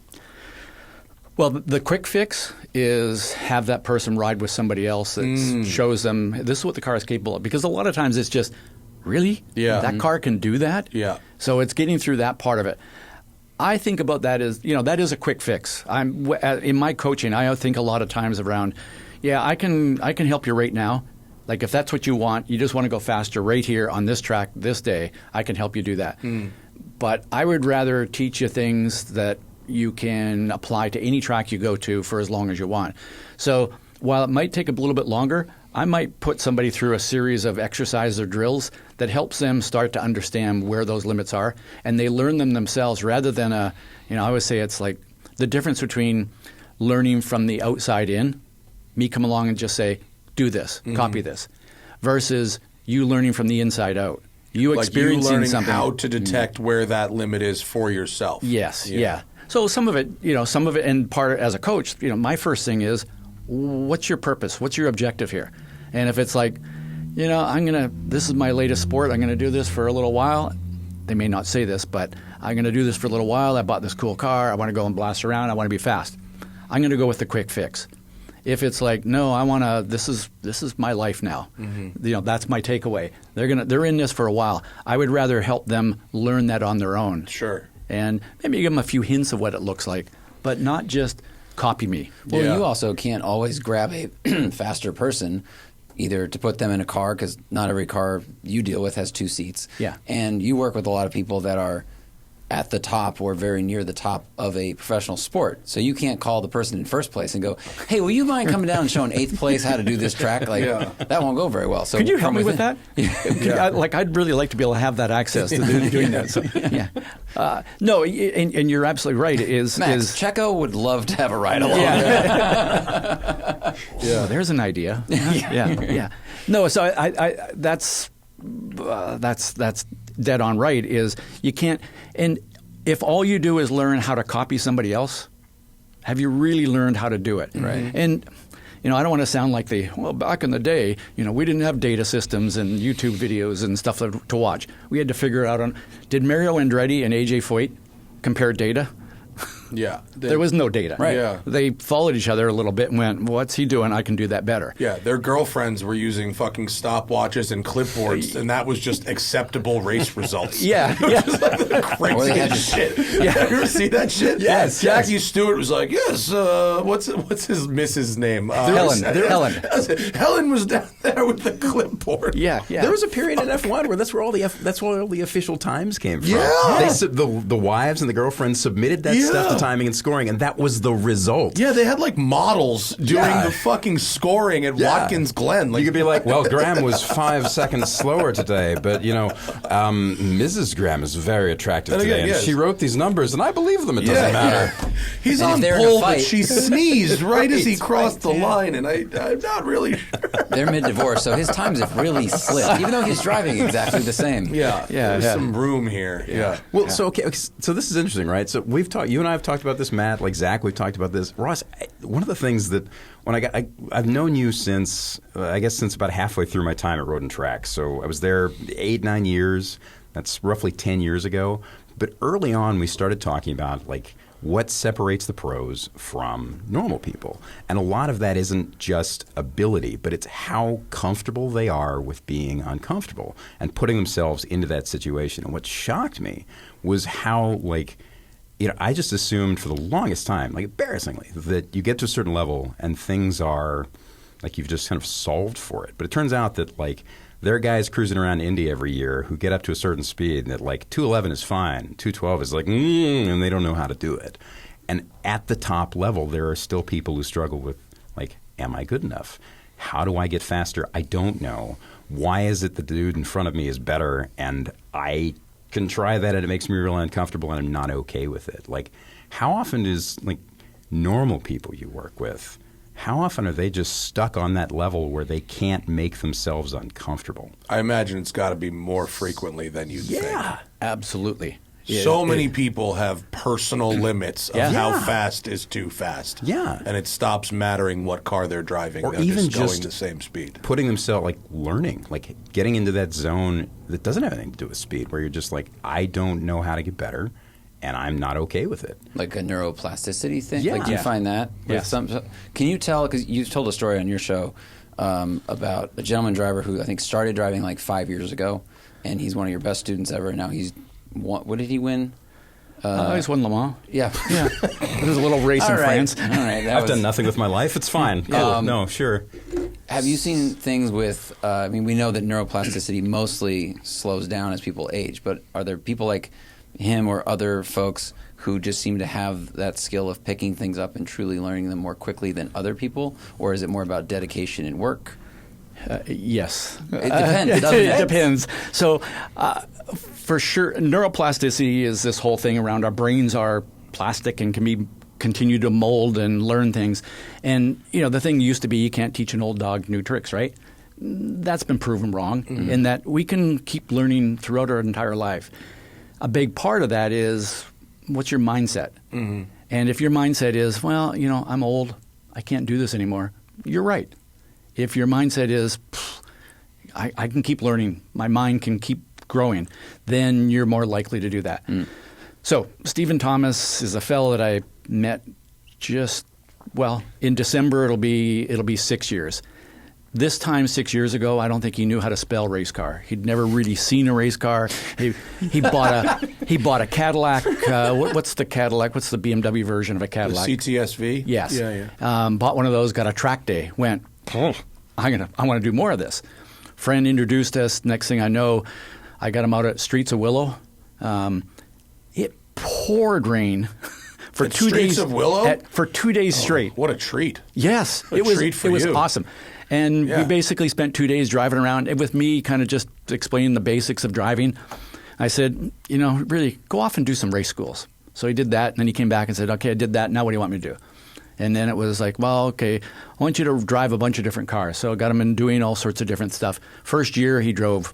B: Well, the quick fix is have that person ride with somebody else that shows them this is what the car is capable of. Because a lot of times it's just, really?
A: Yeah.
B: That car can do that?
A: Yeah.
B: So it's getting through that part of it. I think about that as, that is a quick fix. In my coaching, I think a lot of times around, I can help you right now. Like if that's what you want, you just want to go faster right here on this track this day, I can help you do that. But I would rather teach you things that you can apply to any track you go to for as long as you want. So while it might take a little bit longer, I might put somebody through a series of exercises or drills that helps them start to understand where those limits are, and they learn them themselves rather than I always say it's like the difference between learning from the outside in, me come along and just say, do this, copy this, versus you learning from the inside out. You experiencing
A: you learning
B: something.
A: how to detect where that limit is for yourself.
B: Yes, yeah. So some of it, and part as a coach, my first thing is, what's your purpose? What's your objective here? And if it's like, this is my latest sport, I'm going to do this for a little while. They may not say this, but I'm going to do this for a little while. I bought this cool car. I want to go and blast around. I want to be fast. I'm going to go with the quick fix. If it's like, no, I want to. This is my life now. That's my takeaway. They're in this for a while. I would rather help them learn that on their own.
A: Sure.
B: And maybe give them a few hints of what it looks like, but not just copy me.
D: Well, you also can't always grab a faster person, either to put them in a car, because not every car you deal with has 2 seats.
B: Yeah.
D: And you work with a lot of people that are at the top or very near the top of a professional sport. So you can't call the person in first place and go, hey, will you mind coming down and showing 8th place how to do this track? That won't go very well. So
B: could you help me with that? I'd really like to be able to have that access to doing that. So, no, and you're absolutely right.
D: Max, Checo would love to have a ride along.
B: Well, there's an idea. Yeah. No, so I that's dead on right. Is you can't, and if all you do is learn how to copy somebody else, have you really learned how to do it?
D: Right.
B: And I don't want to sound like back in the day, we didn't have data systems and YouTube videos and stuff to watch. We had to figure out did Mario Andretti and AJ Foyt compare data?
A: Yeah.
B: There was no data.
D: Right.
A: Yeah.
B: They followed each other a little bit and went, what's he doing? I can do that better.
A: Yeah, their girlfriends were using fucking stopwatches and clipboards, and that was just acceptable race results.
B: Yeah.
A: Just like the craziest shit. Yeah. You ever see that shit?
B: Yes.
A: Jackie Stewart was like, yes, what's his missus name?
B: Helen.
A: Helen was down there with the clipboard.
B: Yeah.
C: There was a period in F1 where that's where all the official times came from.
A: Yeah.
C: The wives and the girlfriends submitted that stuff to timing and scoring, and that was the result.
A: Yeah, they had like models doing the fucking scoring at Watkins Glen.
C: You could be like, well, Graham was 5 seconds slower today, but Mrs. Graham is very attractive today, and she wrote these numbers, and I believe them. It doesn't matter.
A: He's
D: and
A: on pole, but she sneezed right as he crossed the line, and I'm not really sure.
D: They're mid-divorce, so his times have really slipped, even though he's driving exactly the same.
A: There's some room here. Yeah.
C: Well, so this is interesting, right? So we've talked. You and I have talked about this, Matt. Like Zach, we've talked about this. Ross, one of the things that I've known you since about halfway through my time at Road&Track. So I was there 8-9 years. That's roughly 10 years ago. But early on, we started talking about like what separates the pros from normal people. And a lot of that isn't just ability, but it's how comfortable they are with being uncomfortable and putting themselves into that situation. And what shocked me was how I just assumed for the longest time, like embarrassingly, that you get to a certain level and things are like you've just kind of solved for it. But it turns out that there are guys cruising around Indy every year who get up to a certain speed and that 211 is fine, 212 is and they don't know how to do it. And at the top level, there are still people who struggle with am I good enough? How do I get faster? I don't know. Why is it the dude in front of me is better and I can try that and it makes me really uncomfortable and I'm not okay with it? How often is normal people you work with, how often are they just stuck on that level where they can't make themselves uncomfortable?
A: I imagine it's got to be more frequently than you'd think.
B: Yeah, absolutely.
A: So many people have personal limits of how fast is too fast.
C: Yeah.
A: And it stops mattering what car they're driving.
C: Or
A: they're
C: even
A: just going the same speed.
C: Putting themselves, learning, getting into that zone that doesn't have anything to do with speed, where you're just I don't know how to get better, and I'm not okay with it.
D: Like a neuroplasticity thing?
C: Yeah.
D: Do you find that?
B: Yes.
D: Can you tell, because you've told a story on your show about a gentleman driver who I think started driving 5 years ago, and he's one of your best students ever, and now he's what did he win?
B: He's won Le Mans.
D: Yeah.
B: There's a little race in France.
D: All right.
C: I've done nothing with my life. It's fine. Cool. No, sure.
D: Have you seen things with, we know that neuroplasticity mostly slows down as people age, but are there people like him or other folks who just seem to have that skill of picking things up and truly learning them more quickly than other people? Or is it more about dedication and work?
B: Yes.
D: It depends, doesn't it?
B: It depends. So, for sure, neuroplasticity is this whole thing around our brains are plastic and can continue to mold and learn things. And, the thing used to be you can't teach an old dog new tricks, right? That's been proven wrong in that we can keep learning throughout our entire life. A big part of that is what's your mindset? And if your mindset is, well, I'm old, I can't do this anymore, you're right. If your mindset is, I can keep learning, my mind can keep growing, then you're more likely to do that. So Stephen Thomas is a fellow that I met in December it'll be 6 years. This time 6 years ago, I don't think he knew how to spell race car. He'd never really seen a race car. He bought a Cadillac. What's the Cadillac? What's the BMW version of a Cadillac?
A: The CTSV?
B: Yes.
A: Yeah.
B: Bought one of those. Got a track day. Went. I want to do more of this. Friend introduced us. Next thing I know, I got him out at Streets of Willow. It poured rain. For 2 days.
A: Streets of Willow?
B: For 2 days straight.
A: What a treat.
B: Yes.
A: What a treat for you.
B: It was awesome. And we basically spent 2 days driving around and with me kind of just explaining the basics of driving. I said, really go off and do some race schools. So he did that, and then he came back and said, okay, I did that. Now what do you want me to do? And then it was like, well, okay, I want you to drive a bunch of different cars. So I got him in doing all sorts of different stuff. First year he drove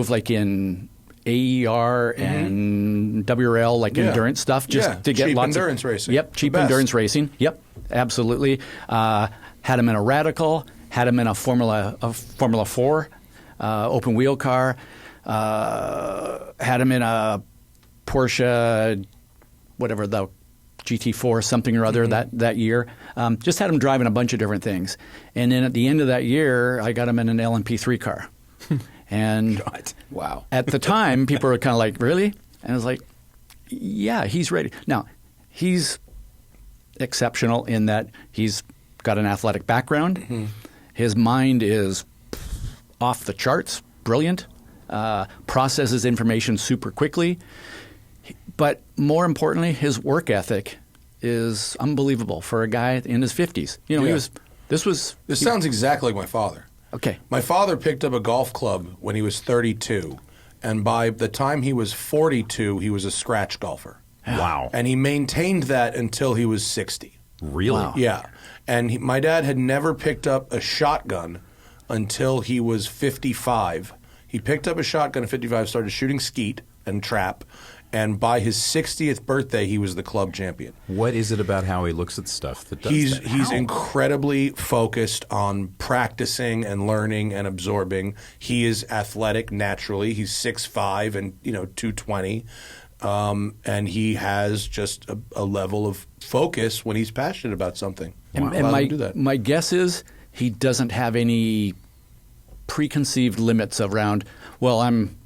B: like in AER and WRL, like endurance stuff, just to get
A: cheap
B: lots
A: endurance
B: of
A: racing.
B: Yep, cheap endurance racing. Yep, absolutely. Had him in a Radical, had him in a Formula 4 open wheel car, had him in a Porsche, whatever the GT4 something or other that year. Just had him driving a bunch of different things, and then at the end of that year, I got him in an LMP3 car. And
D: wow.
B: At the time, people were kind of like, really? And I was like, yeah, he's ready. Now, he's exceptional in that he's got an athletic background. His mind is off the charts, brilliant, processes information super quickly. But more importantly, his work ethic is unbelievable for a guy in his 50s. This
A: sounds exactly like my father.
B: Okay.
A: My father picked up a golf club when he was 32, and by the time he was 42, he was a scratch golfer.
C: Wow.
A: And he maintained that until he was 60.
C: Really?
B: Wow.
A: Yeah. And my dad had never picked up a shotgun until he was 55. He picked up a shotgun at 55, started shooting skeet and trap, and by his 60th birthday, he was the club champion.
C: What is it about how he looks at stuff that does that?
A: He's incredibly focused on practicing and learning and absorbing. He is athletic naturally. He's 6'5" and 220, and he has just a level of focus when he's passionate about something.
B: And my guess is he doesn't have any preconceived limits around, well, I'm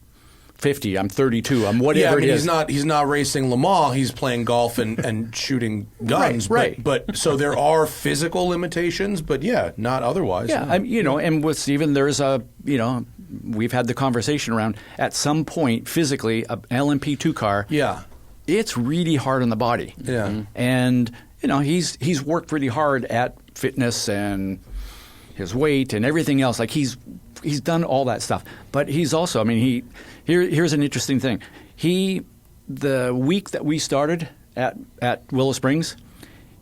B: 50, I'm 32, I'm whatever it is.
A: He's not racing Le Mans, he's playing golf and shooting guns.
B: Right.
A: But so there are physical limitations, but not otherwise.
B: Yeah, and with Stephen, there's we've had the conversation around, at some point, physically, an LMP2 car, it's really hard on the body.
A: Yeah.
B: And, he's worked really hard at fitness and his weight and everything else. Like, he's done all that stuff. But he's also, here's an interesting thing. The week that we started at Willow Springs,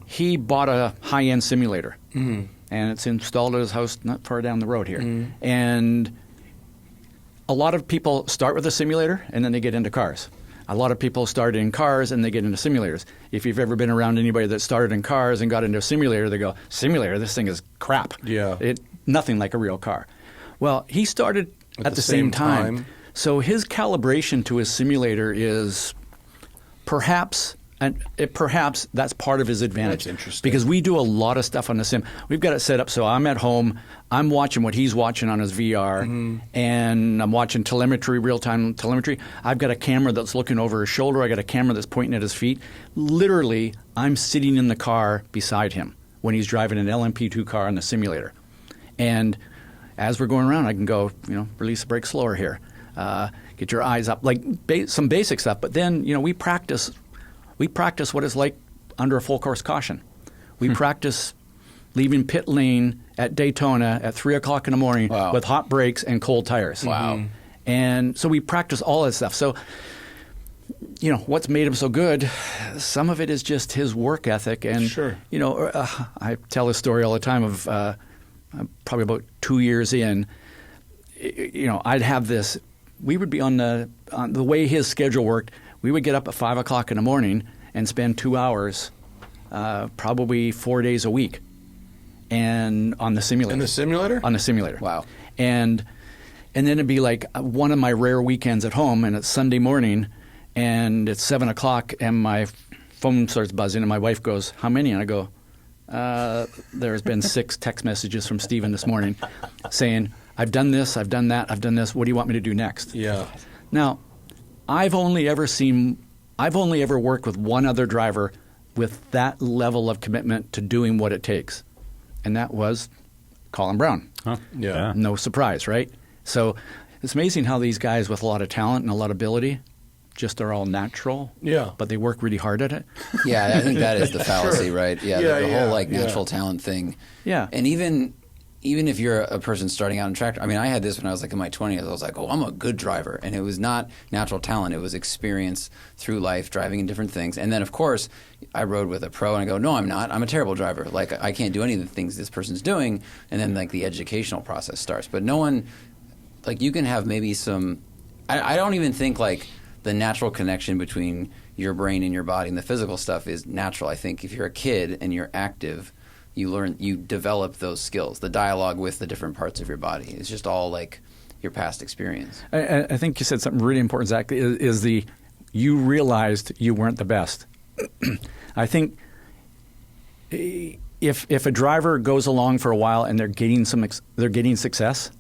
B: he bought a high-end simulator. And it's installed at his house not far down the road here. And a lot of people start with a simulator and then they get into cars. A lot of people start in cars and they get into simulators. If you've ever been around anybody that started in cars and got into a simulator, they go, simulator, this thing is crap.
A: Yeah.
B: Nothing like a real car. Well, he started at the same time. So his calibration to his simulator is perhaps that's part of his advantage.
A: That's interesting.
B: Because we do a lot of stuff on the sim. We've got it set up so I'm at home, I'm watching what he's watching on his VR, and I'm watching telemetry, real-time telemetry. I've got a camera that's looking over his shoulder. I got a camera that's pointing at his feet. Literally, I'm sitting in the car beside him when he's driving an LMP2 car in the simulator. And as we're going around, I can go, release the brake slower here. Get your eyes up, like some basic stuff. But then, we practice what it's like under a full course caution. We practice leaving pit lane at Daytona at 3 o'clock in the morning with hot brakes and cold tires.
D: Wow.
B: And so we practice all that stuff. So what's made him so good, some of it is just his work ethic. And,
A: Sure.
B: I tell this story all the time of probably about 2 years in, I'd have this, we would be on the way his schedule worked, we would get up at 5 o'clock in the morning and spend 2 hours, probably 4 days a week, and on the simulator.
A: In the simulator?
B: On the simulator.
D: Wow.
B: And then it'd be like one of my rare weekends at home, and it's Sunday morning, and it's 7 o'clock, and my phone starts buzzing, and my wife goes, "How many?" And I go, "There's been 6 text messages from Steven this morning saying, I've done this, I've done that, I've done this. What do you want me to do next?"
A: Yeah.
B: Now, I've only ever worked with one other driver with that level of commitment to doing what it takes, and that was Colin Brown.
C: Huh.
A: Yeah.
B: No surprise, right? So it's amazing how these guys with a lot of talent and a lot of ability just are all natural.
A: Yeah.
B: But they work really hard at it.
D: Yeah, I think that is the fallacy, right? Yeah, the whole natural talent thing.
B: Yeah.
D: And even if you're a person starting out in tractor, I mean, I had this when I was like in my 20s. I was like, "Oh, I'm a good driver," and it was not natural talent. It was experience through life, driving in different things. And then, of course, I rode with a pro, and I go, "No, I'm not. I'm a terrible driver. Like, I can't do any of the things this person's doing." And then, like, the educational process starts. But no one, like, you can have maybe some. I don't even think like the natural connection between your brain and your body and the physical stuff is natural. I think if you're a kid and you're active, you develop those skills, the dialogue with the different parts of your body. It's just all like your past experience.
B: I think you said something really important, Zach, you realized you weren't the best. I think if a driver goes along for a while and they're getting success,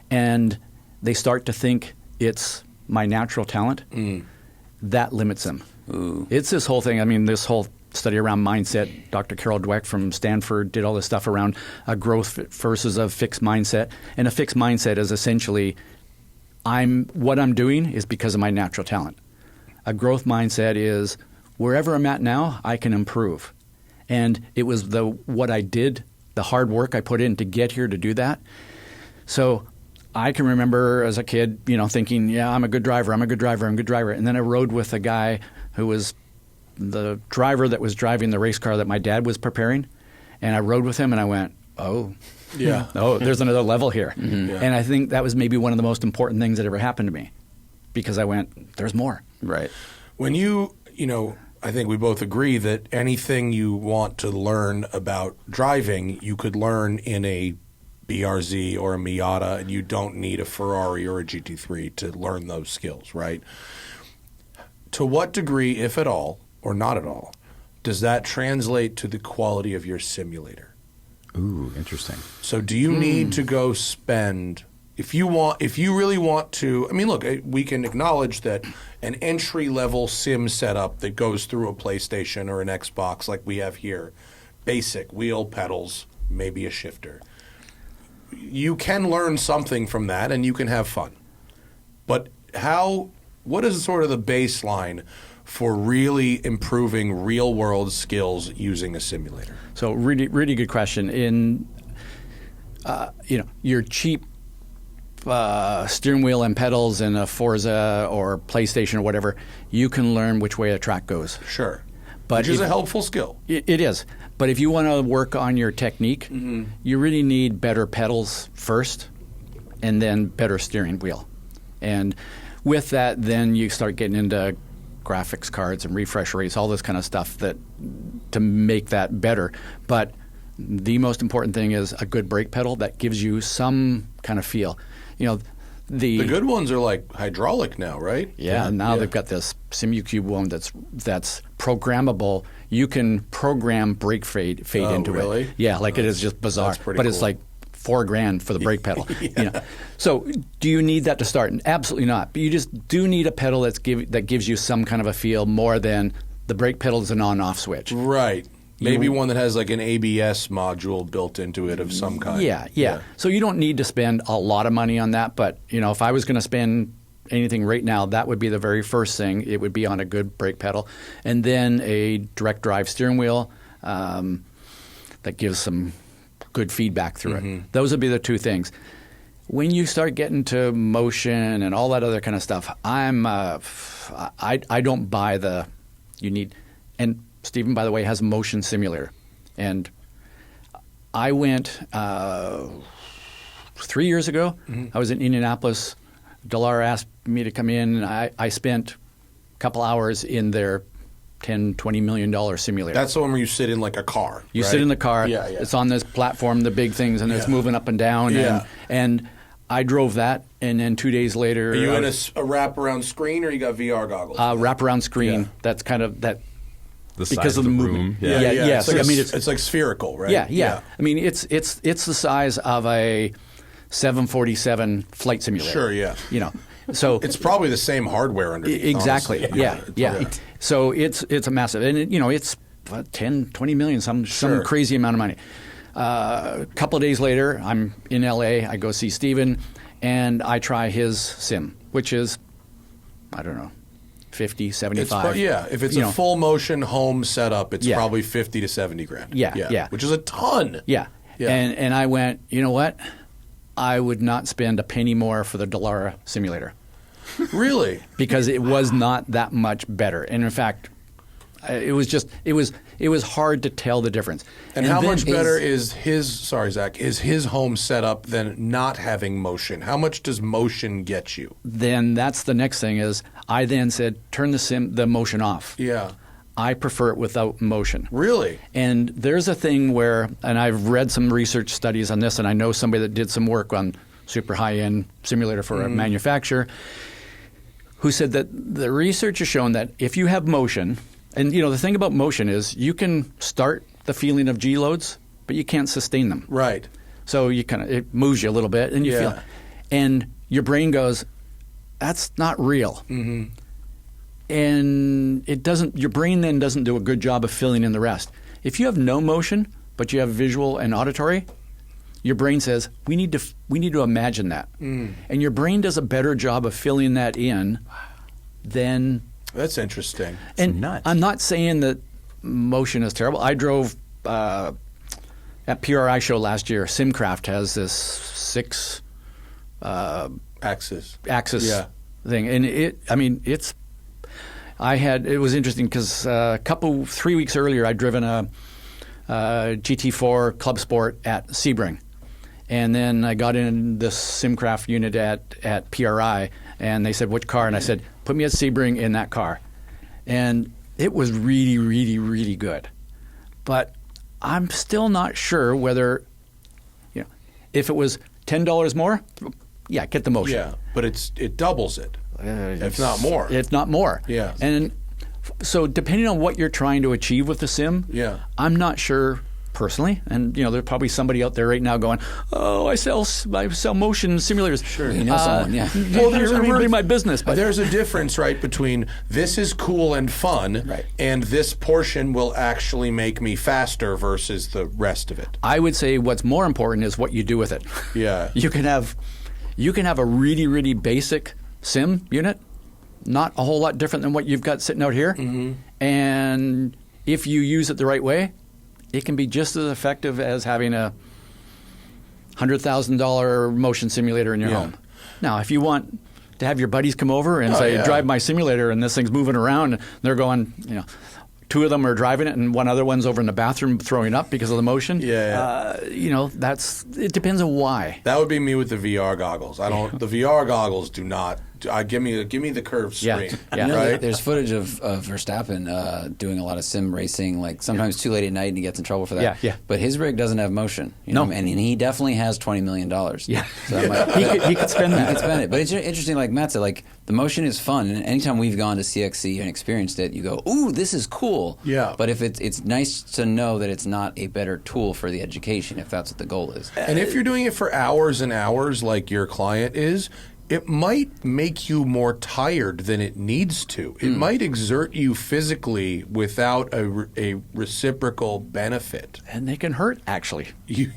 B: and they start to think it's my natural talent, that limits them.
D: Ooh.
B: It's this whole thing. I mean, this whole study around mindset. Dr. Carol Dweck from Stanford did all this stuff around a growth versus a fixed mindset. And a fixed mindset is essentially, what I'm doing is because of my natural talent. A growth mindset is wherever I'm at now, I can improve. And it was what I did, the hard work I put in to get here to do that. So I can remember as a kid, thinking, yeah, I'm a good driver. And then I rode with a guy who was the driver that was driving the race car that my dad was preparing. And I rode with him and I went, oh,
A: Yeah.
B: oh, there's another level here.
D: Mm-hmm.
A: Yeah.
B: And I think that was maybe one of the most important things that ever happened to me, because I went, there's more.
D: Right.
A: When I think we both agree that anything you want to learn about driving, you could learn in a BRZ or a Miata, and you don't need a Ferrari or a GT3 to learn those skills, right? To what degree, if at all, or not at all, does that translate to the quality of your simulator?
C: Ooh, interesting.
A: So do you need to go spend, if you really want to, I mean, look, we can acknowledge that an entry-level sim setup that goes through a PlayStation or an Xbox like we have here, basic, wheel, pedals, maybe a shifter. You can learn something from that and you can have fun. But what is sort of the baseline for really improving real-world skills using a simulator?
B: So really, really good question. In your cheap steering wheel and pedals in a Forza or PlayStation or whatever, you can learn which way a track goes.
A: Sure.
B: But
A: Which is a helpful skill.
B: It is. But if you want to work on your technique, you really need better pedals first and then better steering wheel. And with that, then you start getting into graphics cards and refresh rates, all this kind of stuff to make that better. But the most important thing is a good brake pedal that gives you some kind of feel. The
A: good ones are like hydraulic now, right?
B: Yeah, now they've got this SimuCube one that's programmable. You can program brake fade into
A: really?
B: it. Yeah, like it is just bizarre.
A: That's pretty
B: but
A: cool.
B: it's like $4,000 for the brake pedal. So do you need that to start? Absolutely not. But you just do need a pedal that gives you some kind of a feel more than the brake pedal is an on-off switch.
A: Right. Maybe one that has like an ABS module built into it of some kind.
B: Yeah. So you don't need to spend a lot of money on that. But, if I was going to spend anything right now, that would be the very first thing. It would be on a good brake pedal. And then a direct drive steering wheel that gives some good feedback through it. Those would be the two things. when you start getting to motion and all that other kind of stuff, I don't buy the you need. And Stephen, by the way, has a motion simulator, and I went 3 years ago. I was in Indianapolis. Dallara asked me to come in, and I spent a couple hours in their $10-20 million simulator.
A: That's the one where you sit in like a car.
B: You
A: right?
B: sit in the car.
A: Yeah.
B: It's on this platform, the big things, and it's moving up and down.
A: Yeah.
B: And I drove that, and then 2 days later,
A: Are you in a wraparound screen, or you got VR goggles?
B: wraparound screen.
A: Yeah.
B: That's kind of that.
C: The
B: Because
C: size
B: of the
C: room.
B: movement.
C: Yeah.
B: Yeah.
A: It's
B: So,
A: like
B: I mean,
A: it's like spherical, right?
B: Yeah. I mean, it's the size of a 747 flight simulator.
A: Sure, yeah.
B: You know, so
A: It's probably the same hardware underneath.
B: exactly.
A: honestly.
B: Yeah. So it's a massive, and it's 10-20 million, some
A: Sure.
B: crazy amount of money. A couple of days later, I'm in LA. I go see Steven, and I try his sim, which is, I don't know, 50, 75.
A: If it's
B: you
A: a
B: know.
A: full motion home setup, it's
B: Yeah.
A: probably 50 to 70 grand.
B: Yeah.
A: Which is a ton.
B: Yeah.
A: Yeah.
B: And I went, you know what? I would not spend a penny more for the Dallara simulator
A: Really?
B: because it was not that much better. And in fact, it was hard to tell the difference.
A: And how
D: then
A: much better is his home setup than not having motion? How much does motion get you?
B: Then that's the next thing is I then said, turn the motion off.
A: Yeah.
B: I prefer it without motion.
A: Really?
B: And there's a thing where, and I've read some research studies on this, and I know somebody that did some work on super high-end simulator for a manufacturer, who said that the research has shown that if you have motion, and the thing about motion is you can start the feeling of G loads, but you can't sustain them.
A: Right.
B: So it moves you a little bit, and you feel, and your brain goes, that's not real. Mm-hmm. And your brain then doesn't do a good job of filling in the rest. If you have no motion, but you have visual and auditory, your brain says, we need to imagine that. Mm. And your brain does a better job of filling that in than...
A: That's interesting.
B: And
C: nuts.
B: I'm not saying that motion is terrible. I drove at PRI show last year. Simcraft has this 6
A: Axis
B: thing, and it was interesting because 3 weeks earlier I'd driven a GT4 Club Sport at Sebring, and then I got in this Simcraft unit at PRI, and they said, which car? And I said, put me at Sebring in that car. And it was really, really, really good. But I'm still not sure whether, if it was $10 more, yeah, get the motion.
A: Yeah, but it doubles it, if not more.
B: If not more.
A: Yeah.
B: And so depending on what you're trying to achieve with the sim, I'm not sure personally, and there's probably somebody out there right now going, "Oh, I sell motion simulators."
D: Sure, someone, yeah.
B: Well, you're ruining my business. But
A: there's a difference, right, between this is cool and fun,
D: right,
A: and this portion will actually make me faster versus the rest of it.
B: I would say what's more important is what you do with it.
A: Yeah,
B: you can have a really, really basic sim unit, not a whole lot different than what you've got sitting out here, and if you use it the right way, it can be just as effective as having a $100,000 motion simulator in your home. Now, if you want to have your buddies come over and drive my simulator, and this thing's moving around, and they're going, 2 of them are driving it, and one other one's over in the bathroom throwing up because of the motion. It depends on why.
A: That would be me with the VR goggles. The VR goggles do not. Give me the curved screen. Right?
D: There's footage of Verstappen doing a lot of sim racing, like sometimes too late at night, and he gets in trouble for that.
B: Yeah.
D: But his rig doesn't have motion.
B: No.
D: And he definitely has $20 million.
B: Yeah.
D: So
B: he could spend that.
D: He could spend it. But it's interesting, like Matt said, like the motion is fun. And anytime we've gone to CXC and experienced it, you go, ooh, this is cool.
A: Yeah.
D: But if it's nice to know that it's not a better tool for the education, if that's what the goal is.
A: And if you're doing it for hours and hours like your client is, it might make you more tired than it needs to. It might exert you physically without a reciprocal benefit.
B: And they can hurt, actually.
A: Has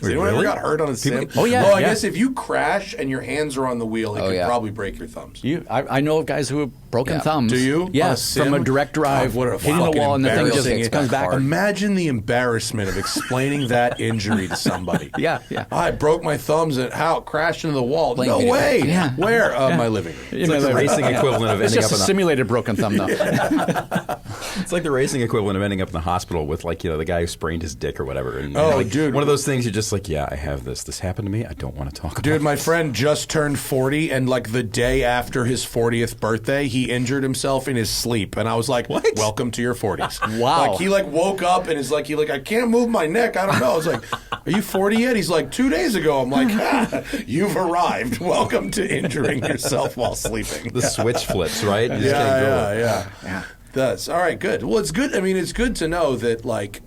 A: anyone ever got hurt on a sim?
B: Oh, yeah.
A: Well, I guess if you crash and your hands are on the wheel, it could probably break your thumbs.
B: I know of guys who have broken thumbs.
A: Do you?
B: Yes, from a direct drive,
A: what a
B: hitting the wall, and the thing
A: embarrassing
B: just comes back.
A: Imagine the embarrassment of explaining that injury to somebody.
B: Yeah.
A: I broke my thumbs and crashed into the wall.
D: Playing
A: No
D: video
A: way.
D: games.
B: Yeah.
A: Where? My living room.
C: It's like the racing equivalent of
B: It's
C: ending
B: just
C: up
B: a
C: in
B: simulated broken thumb, though.
C: It's like the racing equivalent of ending up in the hospital with, like, the guy who sprained his dick or whatever. And,
A: dude.
C: One of those things you're just like, yeah, I have this. This happened to me. I don't want to talk about it.
A: Dude, my friend just turned 40, and like the day after his 40th birthday, he injured himself in his sleep. And I was like,
C: what?
A: Welcome to your 40s.
B: Wow.
A: Like, he woke up and is like, I can't move my neck. I don't know. I was like, are you 40 yet? He's like, 2 days ago. I'm like, you've arrived. Welcome to injuring yourself while sleeping.
C: The switch flips, right? You just can't go.
A: Yeah. That's all right. Good. Well, it's good. I mean, it's good to know that, like,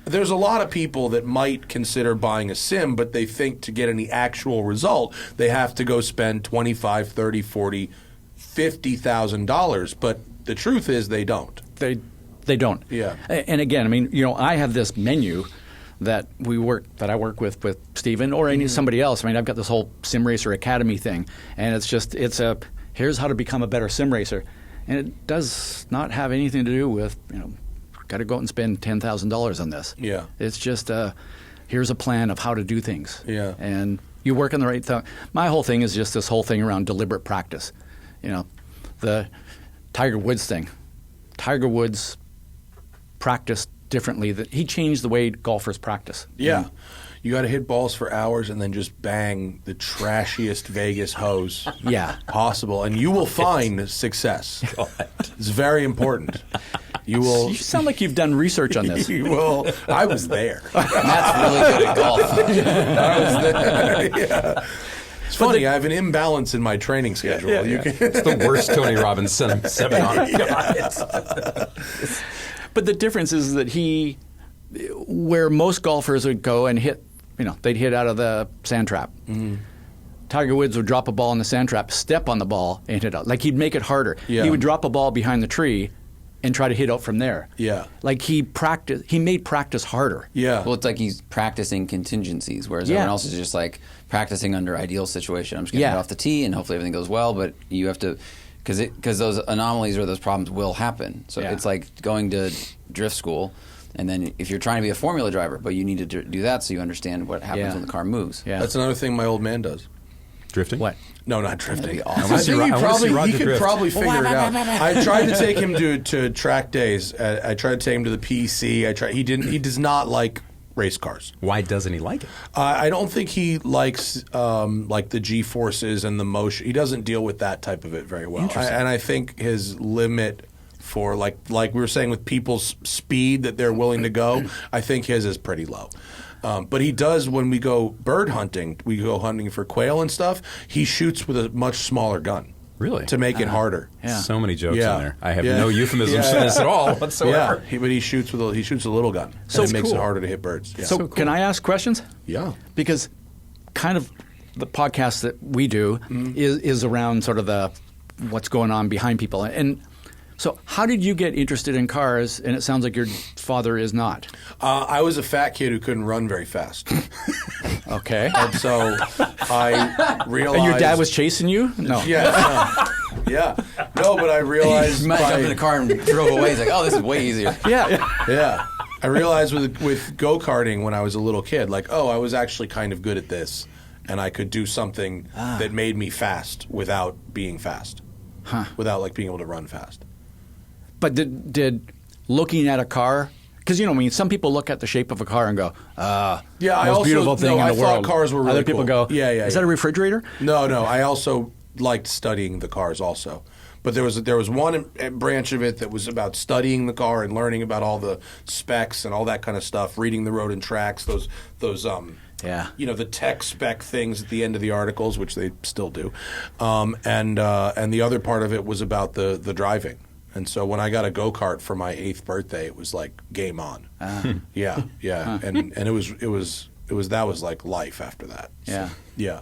A: there's a lot of people that might consider buying a sim, but they think to get any actual result, they have to go spend $25,000, $30,000, $40,000, $50,000. But the truth is, they don't.
B: They don't.
A: Yeah.
B: And again, I mean, I have this menu that I work with Steven or somebody else. I mean, I've got this whole Sim Racer Academy thing, and here's how to become a better sim racer, and it does not have anything to do with got to go out and spend $10,000 on this.
A: Yeah.
B: It's just here's a plan of how to do things.
A: Yeah.
B: And you work on the right thing. My whole thing is just this whole thing around deliberate practice. The Tiger Woods thing. Tiger Woods practiced differently. That he changed the way golfers practice.
A: Yeah. You got to hit balls for hours and then just bang the trashiest Vegas hose possible, and you will find success. It's very important. You will.
B: You sound like you've done research on this.
A: You will. I was there.
D: Matt's really good at golf.
A: I was there. Yeah. It's funny. I have an imbalance in my training schedule.
C: It's the worst Tony Robbins seminar.
B: But the difference is that where most golfers would go and hit, they'd hit out of the sand trap. Mm-hmm. Tiger Woods would drop a ball in the sand trap, step on the ball, and hit out. Like, he'd make it harder.
A: Yeah.
B: He would drop a ball behind the tree and try to hit out from there.
A: Yeah.
B: Like, he made practice harder.
A: Yeah.
D: Well, it's like he's practicing contingencies, whereas everyone else is just like practicing under ideal situation. I'm just going to hit off the tee, and hopefully everything goes well, but you have to, because those anomalies or those problems will happen. So it's like going to drift school. And then if you're trying to be a formula driver, but you need to do that so you understand what happens when the car moves.
B: Yeah.
A: That's another thing my old man does.
C: Drifting?
B: What?
A: No, not drifting.
D: That'd be awesome.
A: I think he could probably
C: drift.
A: figure it out. I tried to take him to track days. I tried to take him to the PC. He does not like race cars.
C: Why doesn't he like it?
A: I don't think he likes like the G-forces and the motion. He doesn't deal with that type of it very well. And I think his limit for like we were saying with people's speed that they're willing to go, I think his is pretty low. But he does, when we go bird hunting, we go hunting for quail and stuff, he shoots with a much smaller gun.
C: Really?
A: To make it harder.
B: Yeah.
C: So many jokes
A: Yeah.
C: in there. I have no euphemisms for this at all whatsoever.
A: Yeah, but he shoots a little gun.
B: So
A: and it makes
C: cool.
A: it harder to hit birds. Yeah.
B: So can I ask questions?
A: Yeah.
B: Because kind of the podcast that we do is around sort of what's going on behind people. And so how did you get interested in cars, and it sounds like your father is not?
A: I was a fat kid who couldn't run very fast.
B: Okay.
A: And so I realized...
B: And your dad was chasing you? No.
A: Yeah. Yeah. No, but I realized...
D: He might jump in the car and drove away. He's like, oh, this is way easier.
A: Yeah. I realized with go-karting when I was a little kid, like, I was actually kind of good at this, and I could do something that made me fast without being fast. Without, like, being able to run fast.
B: But did looking at a car, because some people look at the shape of a car and go, most beautiful thing in the world.
A: I thought cars were really
B: Other people
A: cool.
B: go,
A: is
B: that a refrigerator?
A: No. I also liked studying the cars also. But there was one branch of it that was about studying the car and learning about all the specs and all that kind of stuff, reading the Road&Tracks, those the tech spec things at the end of the articles, which they still do. And the other part of it was about the driving. And so when I got a go-kart for my 8th birthday, it was like game on. Yeah. And it was like life after that. So, yeah.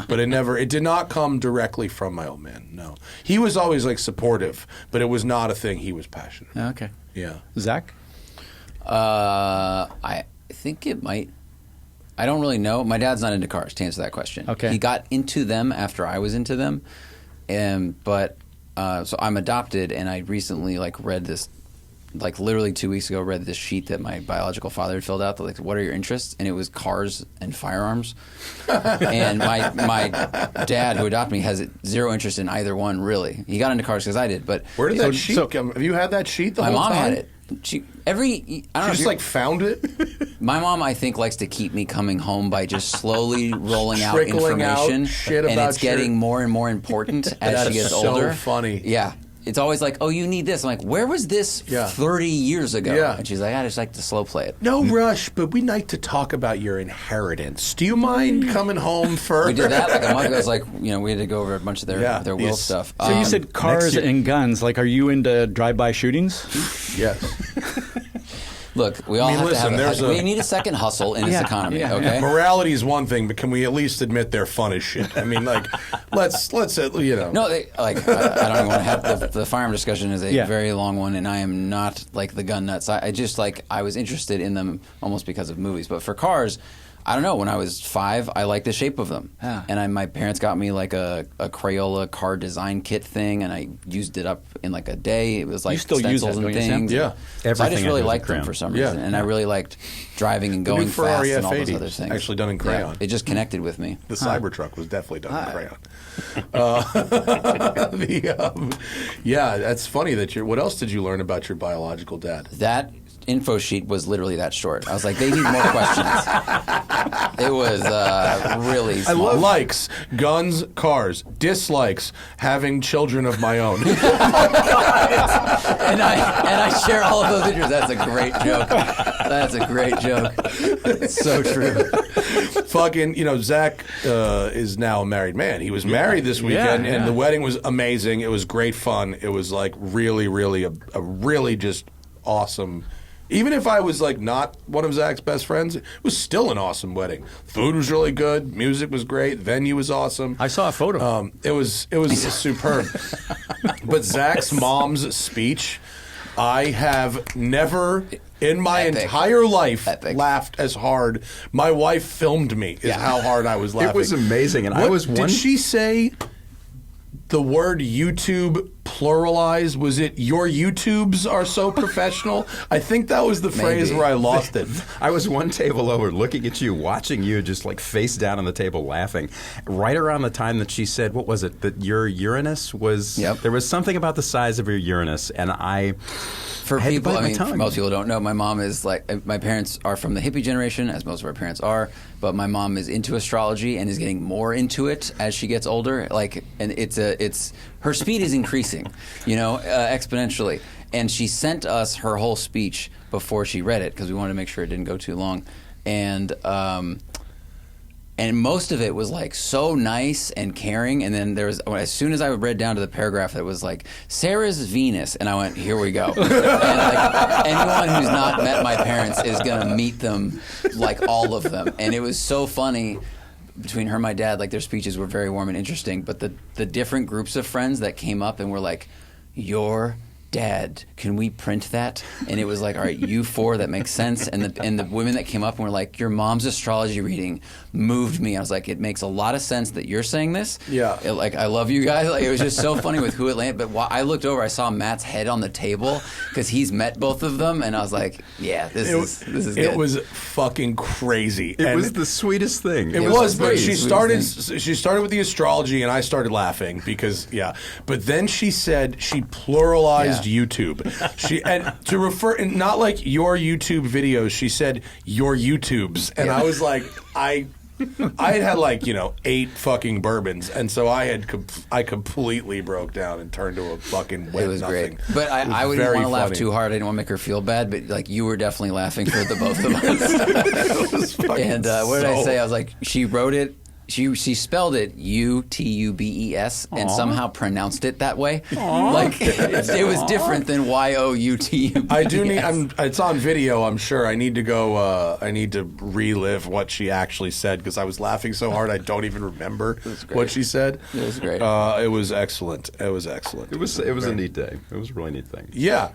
A: But it did not come directly from my old man. No. He was always like supportive, but it was not a thing he was passionate about.
B: Okay.
A: Yeah.
B: Zach?
D: I think it might. I don't really know. My dad's not into cars, to answer that question.
B: Okay.
D: He got into them after I was into them. But so I'm adopted, and I recently read this. Literally 2 weeks ago, read this sheet that my biological father had filled out. That, what are your interests? And it was cars and firearms. And my dad, who adopted me, has zero interest in either one. Really, he got into cars because I did. But
A: where did that sheet come? Have you had that sheet the whole time?
D: My mom had it. She just
A: found it.
D: My mom, I think, likes to keep me coming home by just slowly rolling out
A: Trickling
D: information,
A: out shit
D: and
A: about
D: it's getting more and more important as she gets
A: so
D: older.
A: Funny.
D: Yeah. It's always like, oh, you need this. I'm like, where was this 30 years ago?
A: Yeah.
D: And she's like, I just like to slow play it.
A: No rush, but we like to talk about your inheritance. Do you mind coming home first?
D: We did that a month ago. We had to go over a bunch of their will stuff.
B: So you said cars and guns. Are you into drive-by shootings?
A: Yes.
D: Look, we all have to have we need a second hustle in this economy, okay?
A: Morality is one thing, but can we at least admit they're fun as shit? I mean, let's
D: No, I don't even want to have the firearm discussion is a very long one, and I am not the gun nuts. I just I was interested in them almost because of movies. But for cars, I don't know. When I was 5, I liked the shape of them, and my parents got me a Crayola car design kit thing, and I used it up in a day. It was
B: you still use it,
D: and
B: don't
D: things.
B: Yeah,
D: so I just really liked them for some reason, and I really liked driving and going fast and all those other things.
A: Actually done in crayon.
D: It just connected with me.
A: The Cybertruck was definitely done in crayon. That's funny that what else did you learn about your biological dad?
D: That info sheet was literally that short. I was like, they need more questions. It was really small.
A: I love likes, guns, cars. Dislikes, having children of my own.
D: and I share all of those interests. That's a great joke. That's a great joke. It's so true.
A: Fucking, Zach is now a married man. He was married this weekend, and the wedding was amazing. It was great fun. It was really, really a really just awesome. Even if I was not one of Zach's best friends, it was still an awesome wedding. Food was really good, music was great, venue was awesome.
B: I saw a photo.
A: It was superb. But Zach's mom's speech, I have never in my entire life laughed as hard. My wife filmed me. Is how hard I was laughing.
C: It was amazing, and I was one.
A: Did she say the word YouTube pluralized? Was it your YouTubes are so professional? I think that was the phrase where I lost it.
C: I was one table over looking at you, watching you just face down on the table laughing. Right around the time that she said, what was it, that your Uranus was, there was something about the size of your Uranus, and
D: for people, for most people who don't know, my mom is my parents are from the hippie generation, as most of our parents are, but my mom is into astrology and is getting more into it as she gets older. And it's her speed is increasing, exponentially. And she sent us her whole speech before she read it because we wanted to make sure it didn't go too long. And most of it was so nice and caring. And then as soon as I read down to the paragraph that was Sarah's Venus, and I went, here we go. And anyone who's not met my parents is going to meet them, all of them. And it was so funny between her and my dad. Their speeches were very warm and interesting. But the different groups of friends that came up and were like, your dad, can we print that? And it was all right, you four, that makes sense. And the women that came up and were like, your mom's astrology reading moved me. I was like, it makes a lot of sense that you're saying this.
A: Yeah.
D: I love you guys. It was just so funny with who it landed. But while I looked over, I saw Matt's head on the table because he's met both of them, and I was like, yeah, this is good.
A: It was fucking crazy.
C: It was the sweetest thing.
A: It was, but she started with the astrology, and I started laughing because But then she said she pluralized YouTube. And to refer, and not your YouTube videos, she said your YouTubes, and I was like, I had 8 fucking bourbons, and so I completely broke down and turned to a fucking wet
D: It was
A: nothing.
D: great, but I wouldn't want to laugh too hard. I didn't want to make her feel bad, but you were definitely laughing for the both of us.
A: It was fucking
D: and what did I say? I was like, she wrote it. She spelled it UTUBES and somehow pronounced it that way. It was different than YOUTUBES.
A: I do need. It's on video. I'm sure. I need to go. I need to relive what she actually said because I was laughing so hard I don't even remember what she said.
D: It was great.
A: It was excellent. It was excellent.
C: It was a neat day. It was a really neat thing.
A: Yeah.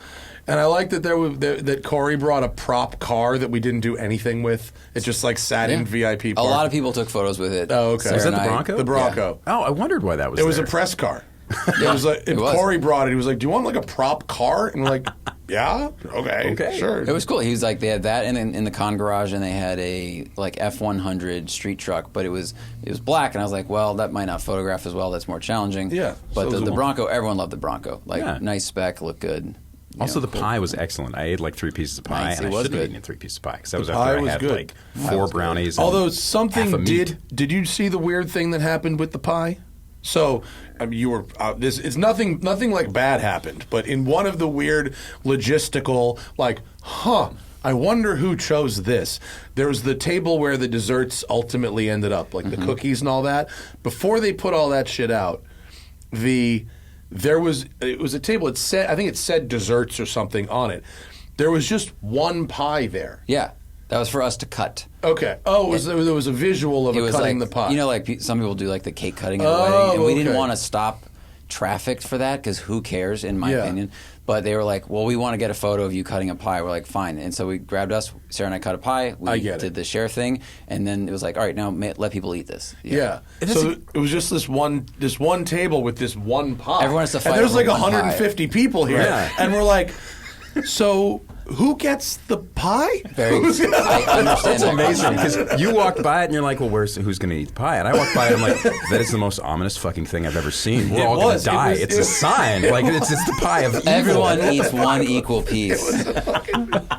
A: And I like that that Corey brought a prop car that we didn't do anything with. It just sat in VIP park.
D: A lot of people took photos with it.
A: Oh, okay.
C: Was that the Bronco?
A: The Bronco.
C: Yeah. Oh, I wondered why that was
A: It was a press car. It was like, if Corey brought it, he was like, "Do you want like a prop car?" And we're like, "Yeah, okay, sure."
D: It was cool. He was like, they had that in the con garage, and they had a like F-100 street truck, but it was black, and I was like, well, that might not photograph as well. That's more challenging.
A: Yeah.
D: But
A: So
D: the Bronco, everyone loved the Bronco. Like
C: Yeah.
D: nice spec, looked good.
C: Also, the pie was excellent. I ate like 3 pieces of pie,
D: Nice.
C: and
D: It
C: I
D: was
C: shouldn't have
D: good.
C: eaten 3 pieces of pie because that was
A: The
C: after
A: pie
C: I
A: was
C: had
A: good.
C: like 4 brownies.
A: Although
C: and
A: something
C: half a meat.
A: did you see the weird thing that happened with the pie? So, I mean, you were this. It's nothing like bad happened, but in one of the weird logistical, like, I wonder who chose this. There was the table where the desserts ultimately ended up, like the cookies and all that. Before they put all that shit out, it was a table. I think it said desserts or something on it. There was just one pie there.
D: Yeah, that was for us to cut.
A: Okay. Oh, there was a visual of
D: It
A: it
D: was
A: cutting
D: like,
A: the pie.
D: you know, like some people do like the cake cutting at a
A: Oh,
D: wedding, and we didn't
A: okay.
D: want to stop traffic for that because who cares, in my
A: Yeah.
D: opinion. But they were like, well, we want to get a photo of you cutting a pie. We're like, fine. And so we grabbed us. Sarah and I cut a pie. We
A: I get it.
D: did the share thing, and then it was like, all right, now let people eat this.
A: Yeah. So it was just this one table with this one pie.
D: Everyone has to fight
A: And there's
D: over
A: like
D: one pie.
A: 150 people here.
C: Right.
A: And we're like, so who gets the pie?
D: Very,
A: Who's gonna-
D: I understand
C: It's
D: that.
C: amazing because you walked by it and you're like, well, who's going to eat the pie? And I walked by it and I'm like, that is the most ominous fucking thing I've ever seen. We're
A: It
C: all going
A: was.
C: to die.
A: It
C: It's
A: was-
C: a sign. Like, it's the pie of evil.
D: Everyone eats one equal piece.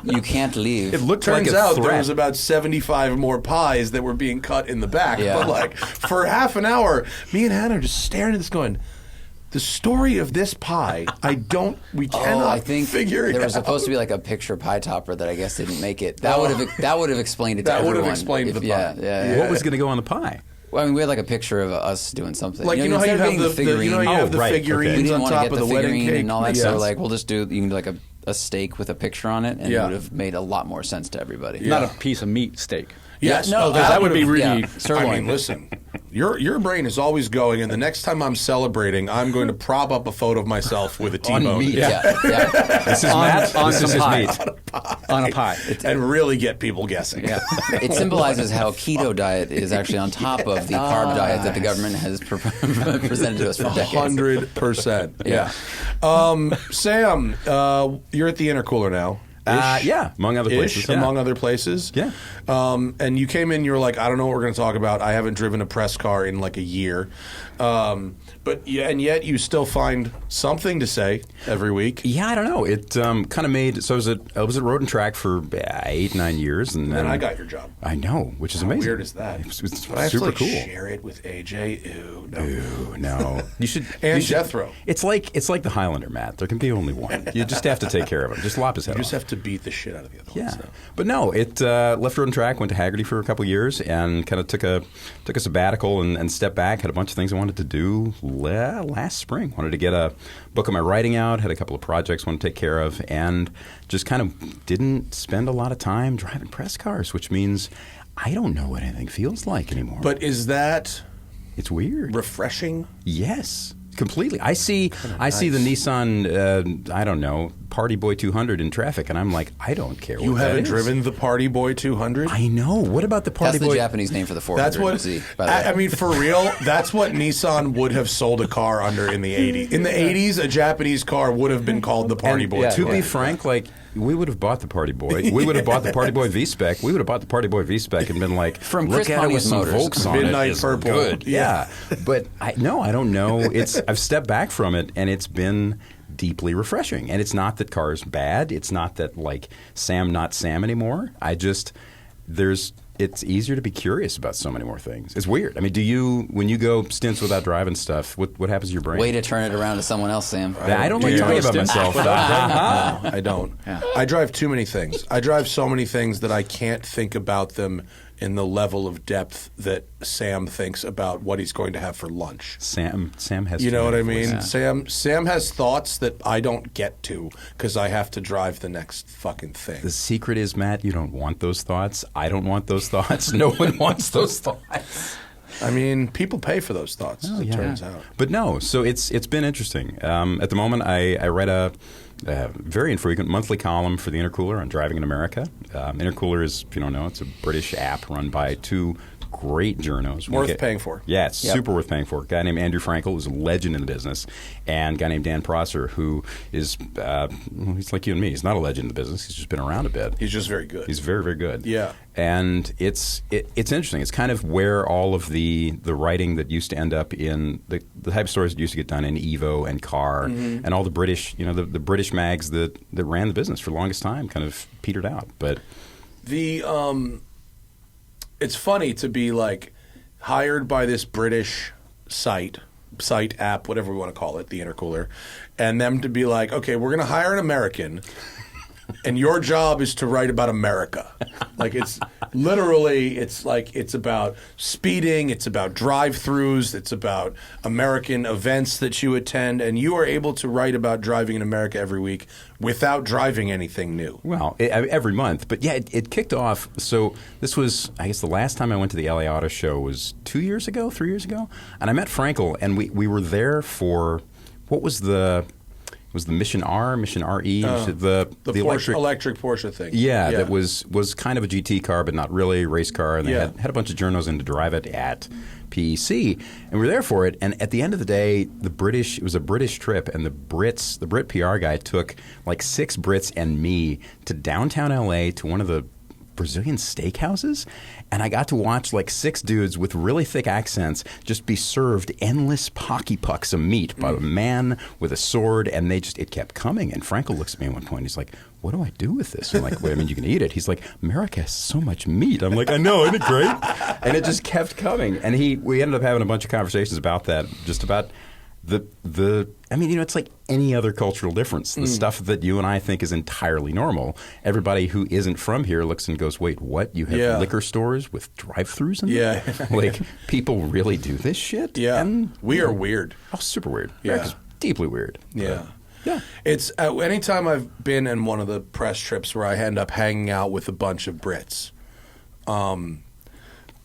D: You can't leave.
C: It looked
A: Turns
C: like a
A: out
C: threat.
A: there was about 75 more pies that were being cut in the back.
D: Yeah.
A: But like for half an hour, me and Hannah are just staring at this going, the story of this pie, we cannot
D: I think
A: figure it
D: there was
A: out.
D: supposed to be like a picture pie topper that I guess didn't make it. That would have explained it to
A: That would have
D: everyone.
A: explained the pie.
D: Yeah.
C: What was going to go on the pie?
D: Well, I mean, we had like a picture of us doing something.
A: Like, you know how you
D: instead of
A: have
D: being
A: the
D: figurine,
A: you know how you have the
C: right, okay.
A: figurines
D: we didn't
A: on
D: want to
A: top
D: get
A: of
D: the
A: the wedding
D: figurine
A: cake
D: and all that.
A: Yes.
D: So like, we'll just do. You can do like a steak with a picture on it, and
A: Yeah.
D: it would have made a lot more sense to everybody.
A: Yeah.
B: Not a piece of meat steak.
A: Yes,
D: no,
B: that would be really.
D: Yeah, sirloin.
A: I mean, listen, your brain is always going, and the next time I'm celebrating, I'm going to prop up a photo of myself with a T-bone
C: meat.
D: Yeah, yeah.
C: This is Matt.
B: on
C: This
B: some
C: is his
B: pie.
C: meat.
B: On a pie.
A: and really get people guessing.
D: Yeah. It symbolizes how keto diet is actually on top of the carb diet that the government has presented to us for decades.
A: 100%. Yeah. Sam, you're at the intercooler now.
C: Yeah, among other places. Yeah.
A: Among other places.
C: Yeah.
A: And you came in, you were like, I don't know what we're going to talk about. I haven't driven a press car in like a year. But and yet you still find something to say every week.
C: Yeah, I don't know. It kind of made. So I was at Road&Track for 8-9 years, and then
A: And I got your job.
C: I know, which is
A: How
C: amazing.
A: weird is that?
C: It's
A: But I have
C: super
A: to like
C: cool.
A: share it with AJ. Ew, no.
C: Ooh, no. You should.
A: And
C: you should-
A: Jethro.
C: It's like the Highlander, Matt. There can be only one. You just have to take care of him. Just lop his head
A: You just
C: off.
A: have to beat the shit out of the other
C: Yeah,
A: one. So.
C: but no, it left Road&Track, went to Hagerty for a couple years, and kind of took a sabbatical and stepped back. Had a bunch of things I wanted to do last spring. Wanted to get a book of my writing out. Had a couple of projects I wanted to take care of, and just kind of didn't spend a lot of time driving press cars, which means I don't know what anything feels like anymore.
A: But is that
C: it's weird.
A: refreshing?
C: Yes, completely. I see the Nissan, I don't know, Party Boy 200 in traffic, and I'm like, I don't care.
A: You
C: what that
A: haven't
C: is.
A: driven the Party Boy 200?
C: I know. What about the Party
D: That's the
C: Boy?
D: Japanese name for the 400.
A: That's what.
D: Z, by the way.
A: I mean, for real, that's what Nissan would have sold a car under in the 80s. In the 80s, a Japanese car would have been called the Party
C: And
A: Boy.
C: to be frank, like we would have bought the Party Boy. We would have bought the Party Boy V-Spec. We would have bought the Party Boy V-Spec and been like,
D: From
C: look
D: Chris
C: at it with
D: Pontius
C: some
D: Motors.
C: Volks on it.
A: Midnight
C: It's
A: Purple.
C: Good.
A: Yeah.
C: But I don't know. I've stepped back from it, and it's been deeply refreshing. And it's not that car's bad. It's not that like Sam not Sam anymore. It's easier to be curious about so many more things. It's weird. I mean, when you go stints without driving stuff, what happens to your brain?
D: Way to turn it around to someone else, Sam.
C: I don't like
A: Yeah.
C: talking about myself.
A: No, I don't. I drive too many things. I drive so many things that I can't think about them in the level of depth that Sam thinks about what he's going to have for lunch.
C: Sam has.
A: You know what I mean?
C: Yeah.
A: Sam has thoughts that I don't get to because I have to drive the next fucking thing.
C: The secret is, Matt, you don't want those thoughts. I don't want those thoughts. No one wants those thoughts.
A: I mean, people pay for those thoughts, as it turns out.
C: But no, so it's been interesting. At the moment, I write a very infrequent monthly column for the Intercooler on driving in America. Intercooler is, if you don't know, it's a British app run by two great journos.
A: Worth paying for.
C: Yeah, it's super worth paying for. A guy named Andrew Frankel, who's a legend in the business, and a guy named Dan Prosser, who is, he's like you and me. He's not a legend in the business. He's just been around a bit.
A: He's just very good.
C: He's very, very good.
A: Yeah.
C: And it's interesting. It's kind of where all of the writing that used to end up in the type of stories that used to get done in Evo and Car and all the British, the British mags that ran the business for the longest time kind of petered out. But
A: it's funny to be like hired by this British site app, whatever we want to call it, the intercooler, and them to be like, okay, we're going to hire an American, and your job is to write about America. Like it's literally, it's like it's about speeding, it's about drive-throughs, it's about American events that you attend, and you are able to write about driving in America every week without driving anything new.
C: Well, every month. But yeah, it kicked off. So this was, I guess the last time I went to the LA Auto Show was 3 years ago. And I met Frankel, and we were there for, what was the Mission R, Mission RE, the
A: electric Porsche thing.
C: Yeah, that was kind of a GT car, but not really, race car. And they had a bunch of journos in to drive it at PEC, and we were there for it. And at the end of the day, it was a British trip, and the Brit PR guy took like 6 Brits and me to downtown LA to one of the Brazilian steakhouses, and I got to watch like 6 dudes with really thick accents just be served endless pocky pucks of meat by a man with a sword, and it kept coming. And Frankel looks at me at one point, he's like, what do I do with this? I'm like, wait, I mean, you can eat it. He's like, America has so much meat. I'm like, I know, isn't it great? And it just kept coming. And we ended up having a bunch of conversations about that, just about I mean, it's like any other cultural difference. The stuff that you and I think is entirely normal, everybody who isn't from here looks and goes, wait, what? You have liquor stores with drive-thrus in them? Yeah. Like, people really do this shit?
A: Yeah.
C: And,
A: we are weird.
C: Oh, super weird.
A: Yeah.
C: America's deeply weird.
A: Yeah.
C: Yeah.
A: It's anytime I've been in one of the press trips where I end up hanging out with a bunch of Brits,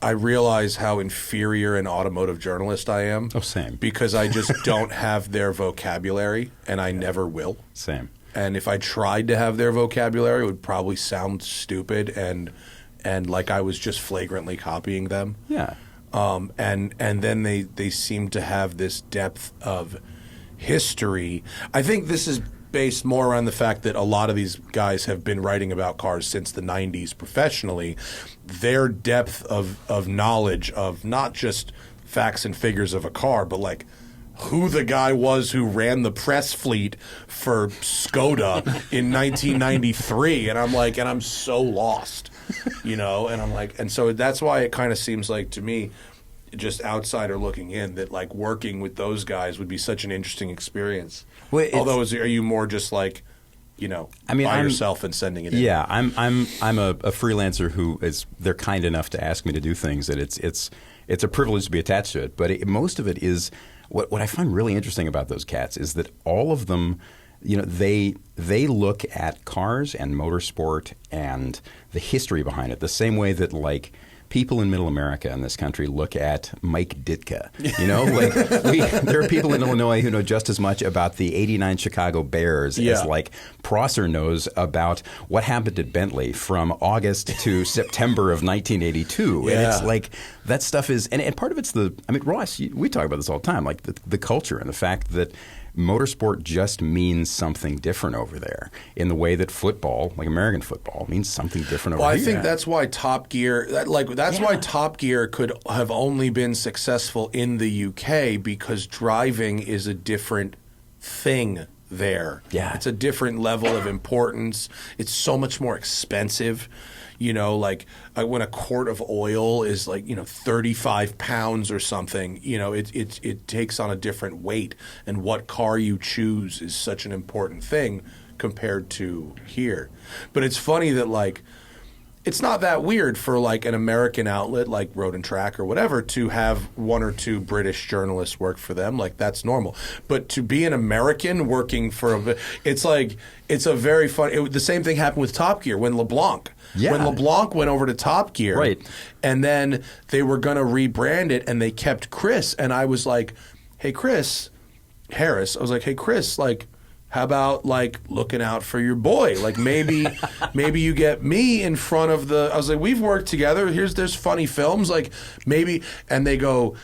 A: I realize how inferior an automotive journalist I am.
C: Oh, same.
A: Because I just don't have their vocabulary, and I never will.
C: Same.
A: And if I tried to have their vocabulary, it would probably sound stupid and like I was just flagrantly copying them.
C: Yeah.
A: And then they seem to have this depth of history. I think this is based more around the fact that a lot of these guys have been writing about cars since the 90s professionally. Their depth of knowledge of not just facts and figures of a car, but like who the guy was who ran the press fleet for Skoda in 1993. And I'm so lost, and I'm like, and so that's why it kind of seems like to me, just outsider looking in, that like working with those guys would be such an interesting experience. Well, although, are you more just like, by yourself and sending it in?
C: Yeah, I'm a freelancer who they're kind enough to ask me to do things that it's a privilege to be attached to it. But most of it is what I find really interesting about those cats is that all of them, they look at cars and motorsport and the history behind it the same way that like people in Middle America in this country look at Mike Ditka. There are people in Illinois who know just as much about the '89 Chicago Bears as like Prosser knows about what happened at Bentley from August to September of 1982. And it's like that stuff is, and part of it's Ross, we talk about this all the time, like the culture and the fact that motorsport just means something different over there in the way that football, like American football, means something different over here.
A: Well, I think that's why Top Gear, why Top Gear could have only been successful in the UK, because driving is a different thing there.
C: Yeah.
A: It's a different level of importance. It's so much more expensive. When a quart of oil is 35 pounds or something, it takes on a different weight. And what car you choose is such an important thing compared to here. But it's funny that it's not that weird for an American outlet like Road&Track or whatever to have 1 or 2 British journalists work for them. That's normal. But to be an American working for it's a very fun. The same thing happened with Top Gear when LeBlanc.
C: Yeah.
A: When LeBlanc went over to Top Gear,
C: right,
A: and then they were going to rebrand it, and they kept Chris, and I was like, "Hey, Chris Harris," I was like, "Hey, Chris, how about like looking out for your boy? Like maybe you get me in front of the. I was like, we've worked together. There's funny films. Like maybe, and they go.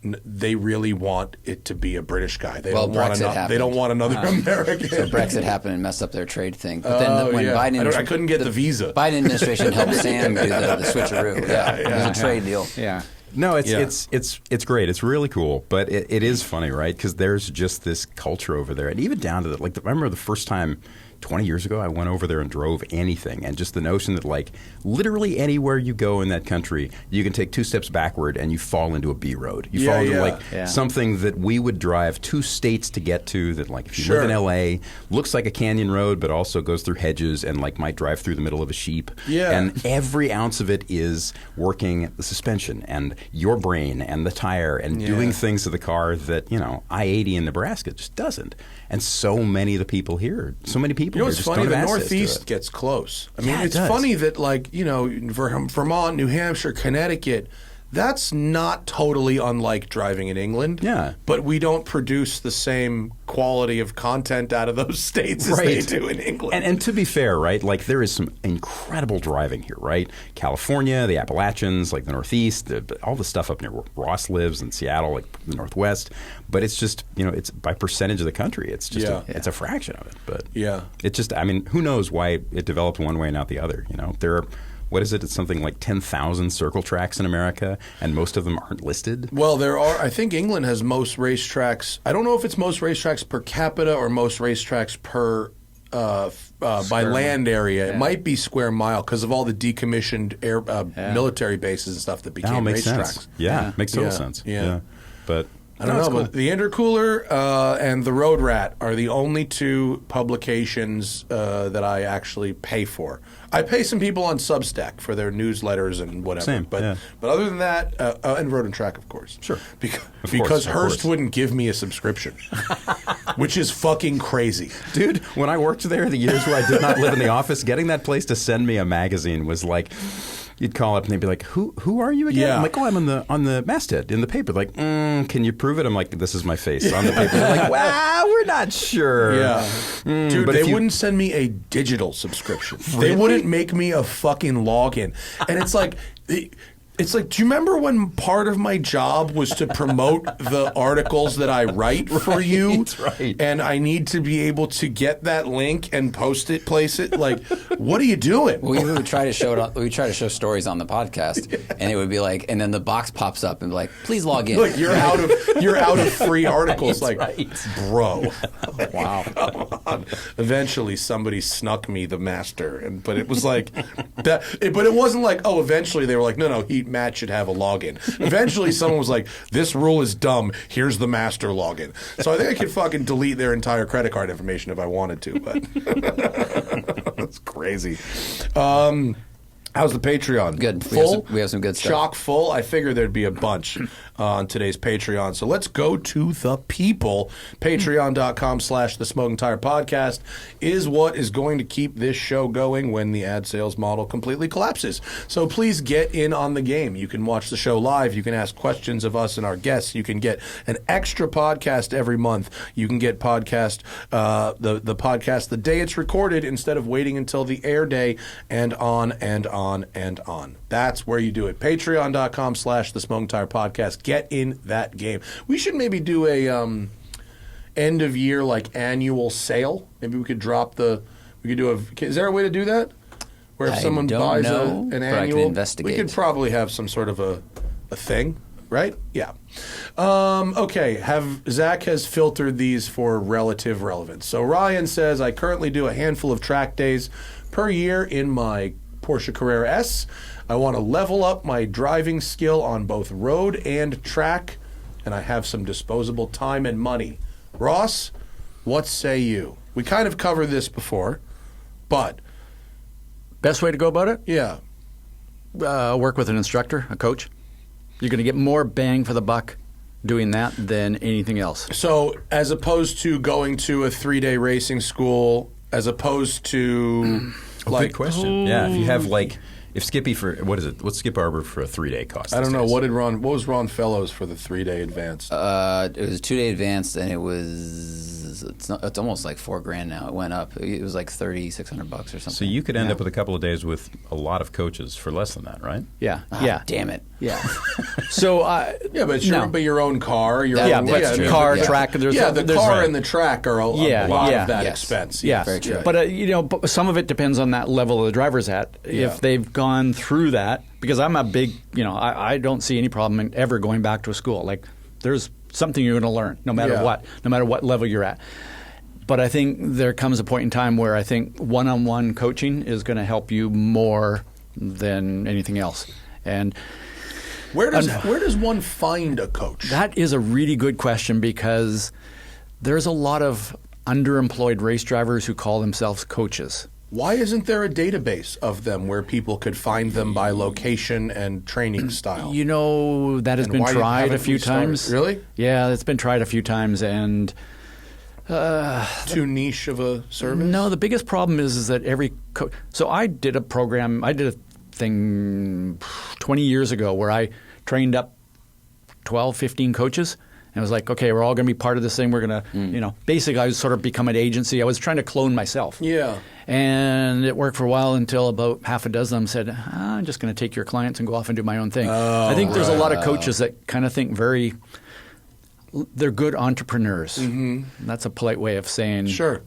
A: They really want it to be a British guy. They don't want another American.
D: So Brexit happened and messed up their trade thing. But then when Biden,
A: I couldn't get the visa.
D: Biden administration helped Sam do the switcheroo. It was a trade deal.
B: Yeah.
C: No, it's great. It's really cool, but it is funny, right? Because there's just this culture over there, and even down to the, like, I remember the first time 20 years ago I went over there and drove anything, and just the notion that like literally anywhere you go in that country, you can take 2 steps backward and you fall into a B road. You fall into something that we would drive 2 states to get to. That like if you live in L.A., looks like a canyon road, but also goes through hedges and like might drive through the middle of a sheep.
A: Yeah.
C: And every ounce of it is working the suspension and your brain and the tire and doing things to the car that, you know, I-80 in Nebraska just doesn't. And so many of the people here,
A: You know what's funny? The Northeast gets close. I mean, it's funny that, like, you know, Vermont, New Hampshire, Connecticut, that's not totally unlike driving in England.
C: Yeah.
A: But we don't produce the same quality of content out of those states as they do in England.
C: And to be fair, right, like there is some incredible driving here, right? California, the Appalachians, like the Northeast, all the stuff up near where Ross lives in Seattle, like the Northwest. But it's just, you know, it's by percentage of the country. It's just it's a fraction of it. But it's just, I mean, who knows why it developed one way and not the other, you know? There are, what is it? It's something like 10,000 circle tracks in America, and most of them aren't listed.
A: Well, there are. I think England has most racetracks. I don't know if it's most racetracks per capita or most racetracks per by land area. It might be square mile because of all the decommissioned military bases and stuff that became racetracks.
C: Yeah, makes total sense.
A: Yeah.
C: But
A: I don't know,
C: cool.
A: but the Intercooler and the Road Rat are the only 2 publications that I actually pay for. I pay some people on Substack for their newsletters and whatever.
C: Same,
A: but other than that, and Road&Track, of course.
C: Sure.
A: Because Hearst wouldn't give me a subscription, which is fucking crazy.
C: Dude, when I worked there, the years where I did not live in the office, getting that place to send me a magazine was like... You'd call up and they'd be like, "Who are you again?"
A: Yeah.
C: I'm like, "Oh, I'm on the masthead in the paper." Like, can you prove it? I'm like, "This is my face on the paper." They're like, "Wow, we're not sure."
A: Yeah, dude,
C: but
A: they wouldn't send me a digital subscription.
C: Really?
A: They wouldn't make me a fucking login, and it's like. It's like, do you remember when part of my job was to promote the articles that I write for you?
C: Right.
A: And I need to be able to get that link and place it. Like, what are you doing?
D: We would try to show it. We try to show stories on the podcast, and it would be like, and then the box pops up and be like, "Please log in."
A: Look, you're out of free articles. Like, bro,
D: wow.
A: Come on. Eventually, somebody snuck me the master, but it was like that. But it wasn't like, oh, eventually they were like, no, Matt should have a login. Eventually, someone was like, "This rule is dumb. Here's the master login." So I think I could fucking delete their entire credit card information if I wanted to. But that's crazy. How's the Patreon?
D: Good.
A: Full?
D: We have some good stuff.
A: Chock full? I figured there'd be a bunch on today's Patreon. So let's go to the people. Patreon.com/The Smoking Tire Podcast is what is going to keep this show going when the ad sales model completely collapses. So please get in on the game. You can watch the show live. You can ask questions of us and our guests. You can get an extra podcast every month. You can get the podcast the day it's recorded instead of waiting until the air day, and on and on and on. That's where you do it. Patreon.com/The Smoking Tire Podcast. Get in that game. We should maybe do a end of year annual sale. Maybe we could drop is there a way to do that? Where if someone buys an annual,
D: I can investigate.
A: We could probably have some sort of a thing, right? Yeah. Okay. Zach has filtered these for relative relevance. So Ryan says, I currently do a handful of track days per year in my Porsche Carrera S. I want to level up my driving skill on both road and track, and I have some disposable time and money. Ross, what say you? We kind of covered this before, but...
B: Best way to go about it?
A: Yeah.
B: Work with an instructor, a coach. You're going to get more bang for the buck doing that than anything else.
A: So as opposed to going to a 3-day racing school, as opposed to...
C: good question. Yeah, if you have if Skippy what's Skip Arbor for a 3-day cost?
A: I don't know. What was Ron Fellows for the 3-day advanced?
D: It was a 2-day advanced, and it was it's almost like $4,000 now. It went up. It was like $3,600 or something.
C: So you could end up with a couple of days with a lot of coaches for less than that, right?
B: Yeah.
D: Damn it.
B: Yeah. So
A: but your own car,
B: car, track. There's
A: the car and the track are a lot of that expense.
B: Yeah,
D: very true.
B: But but some of it depends on that level the driver's at.
A: Yeah.
B: If they've gone through that, because I'm a big, I don't see any problem in ever going back to a school. Like, there's something you're going to learn, no matter what level you're at. But I think there comes a point in time where I think one-on-one coaching is going to help you more than anything else. And
A: where does one find a coach?
B: That is a really good question, because there's a lot of underemployed race drivers who call themselves coaches.
A: Why isn't there a database of them where people could find them by location and training style?
B: That has been tried a few times.
A: Really?
B: Yeah, it's been tried a few times, and
A: too niche of a service?
B: No, the biggest problem is that every coach. So I did a thing 20 years ago where I trained up 12, 15 coaches. And I was like, okay, we're all going to be part of this thing. We're going to, basically I was sort of become an agency. I was trying to clone myself.
A: Yeah.
B: And it worked for a while until about half a dozen of them said, I'm just going to take your clients and go off and do my own thing. I think there's a lot of coaches that kind of think they're good entrepreneurs. Mm-hmm. That's a polite way of saying.
A: Sure.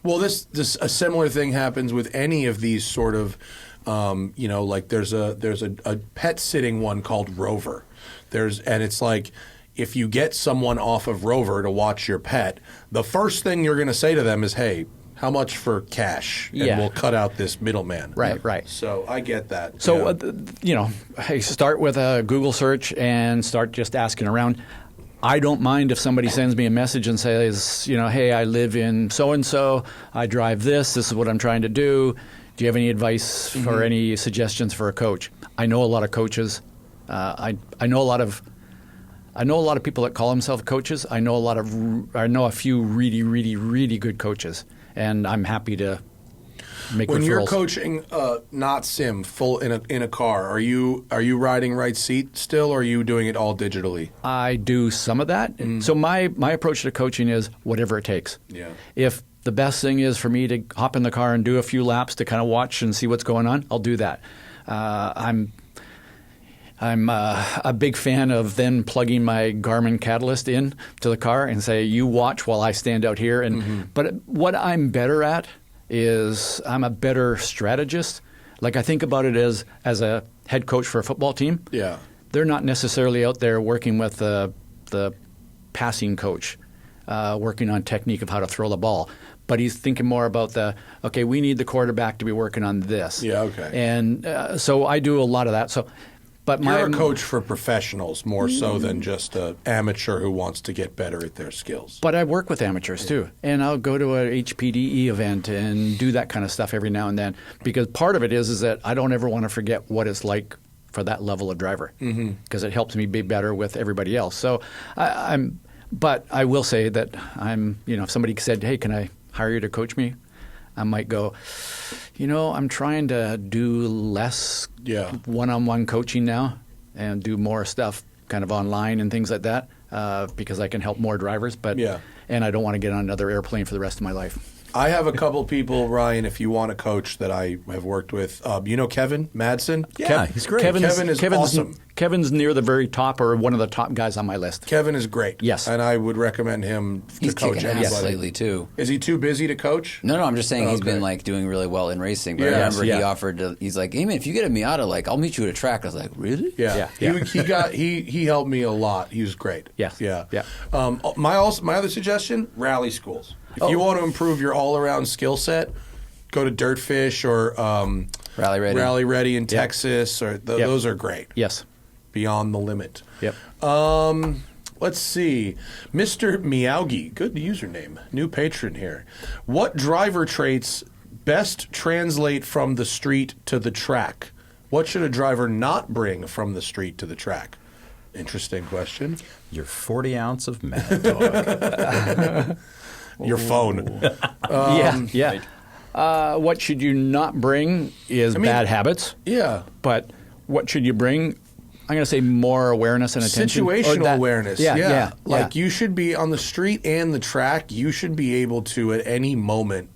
A: Well, this a similar thing happens with any of these sort of, like there's a pet sitting one called Rover. And it's like, if you get someone off of Rover to watch your pet, the first thing you're going to say to them is, hey, how much for cash? And we'll cut out this middleman.
B: Right.
A: So I get that.
B: So, hey, start with a Google search and start just asking around. I don't mind if somebody sends me a message and says, hey, I live in so-and-so, I drive this is what I'm trying to do. Do you have any advice or any suggestions for a coach? I know a lot of coaches. I know a lot of people that call themselves coaches. I know a few really, really, really good coaches, and I'm happy to make referrals.
A: When you're coaching, not sim, full in a car, are you riding right seat still, or are you doing it all digitally?
B: I do some of that. So my approach to coaching is whatever it takes.
A: Yeah.
B: If the best thing is for me to hop in the car and do a few laps to kind of watch and see what's going on, I'll do that. I'm a big fan of then plugging my Garmin Catalyst in to the car and say, you watch while I stand out here. But what I'm better at is I'm a better strategist. Like, I think about it as a head coach for a football team.
A: Yeah.
B: They're not necessarily out there working with the passing coach, working on technique of how to throw the ball. But he's thinking more about okay, we need the quarterback to be working on this.
A: Yeah, okay.
B: And so I do a lot of that. So, but
A: you're a coach for professionals more so than just an amateur who wants to get better at their skills.
B: But I work with amateurs too, and I'll go to a HPDE event and do that kind of stuff every now and then, because part of it is that I don't ever want to forget what it's like for that level of driver, because it helps me be better with everybody else. So but I will say that if somebody said, hey, can I hire you to coach me? I might go, I'm trying to do less one-on-one coaching now and do more stuff kind of online and things like that, because I can help more drivers. And I don't want to get on another airplane for the rest of my life.
A: I have a couple people, Ryan, if you want a coach that I have worked with. Kevin Madsen?
C: Yeah, he's great.
A: Kevin is awesome.
B: Kevin's near the very top, or one of the top guys on my list.
A: Kevin is great.
B: Yes.
A: And I would recommend him to coach
D: kicking
A: anybody.
D: ass lately, too.
A: Is he too busy to coach?
D: No, I'm just saying he's been doing really well in racing. But I remember he offered he's like, hey, man, if you get a Miata, I'll meet you at a track. I was like, really?
A: Yeah. He helped me a lot. He was great.
B: Yes.
A: Yeah. My other suggestion, rally schools. If you want to improve your all-around skill set, go to Dirtfish or Rally Ready in Texas. Or those are great.
B: Yes.
A: Beyond the limit.
B: Yep.
A: Let's see. Mr. Miyagi, good username, new patron here. What driver traits best translate from the street to the track? What should a driver not bring from the street to the track? Interesting question.
C: Your 40 ounce of Mad Dog.
A: Your phone.
B: What should you not bring is bad habits.
A: Yeah.
B: But what should you bring? I'm going to say more awareness and attention.
A: Situational awareness.
B: Yeah.
A: Like you should be on the street and the track. You should be able to at any moment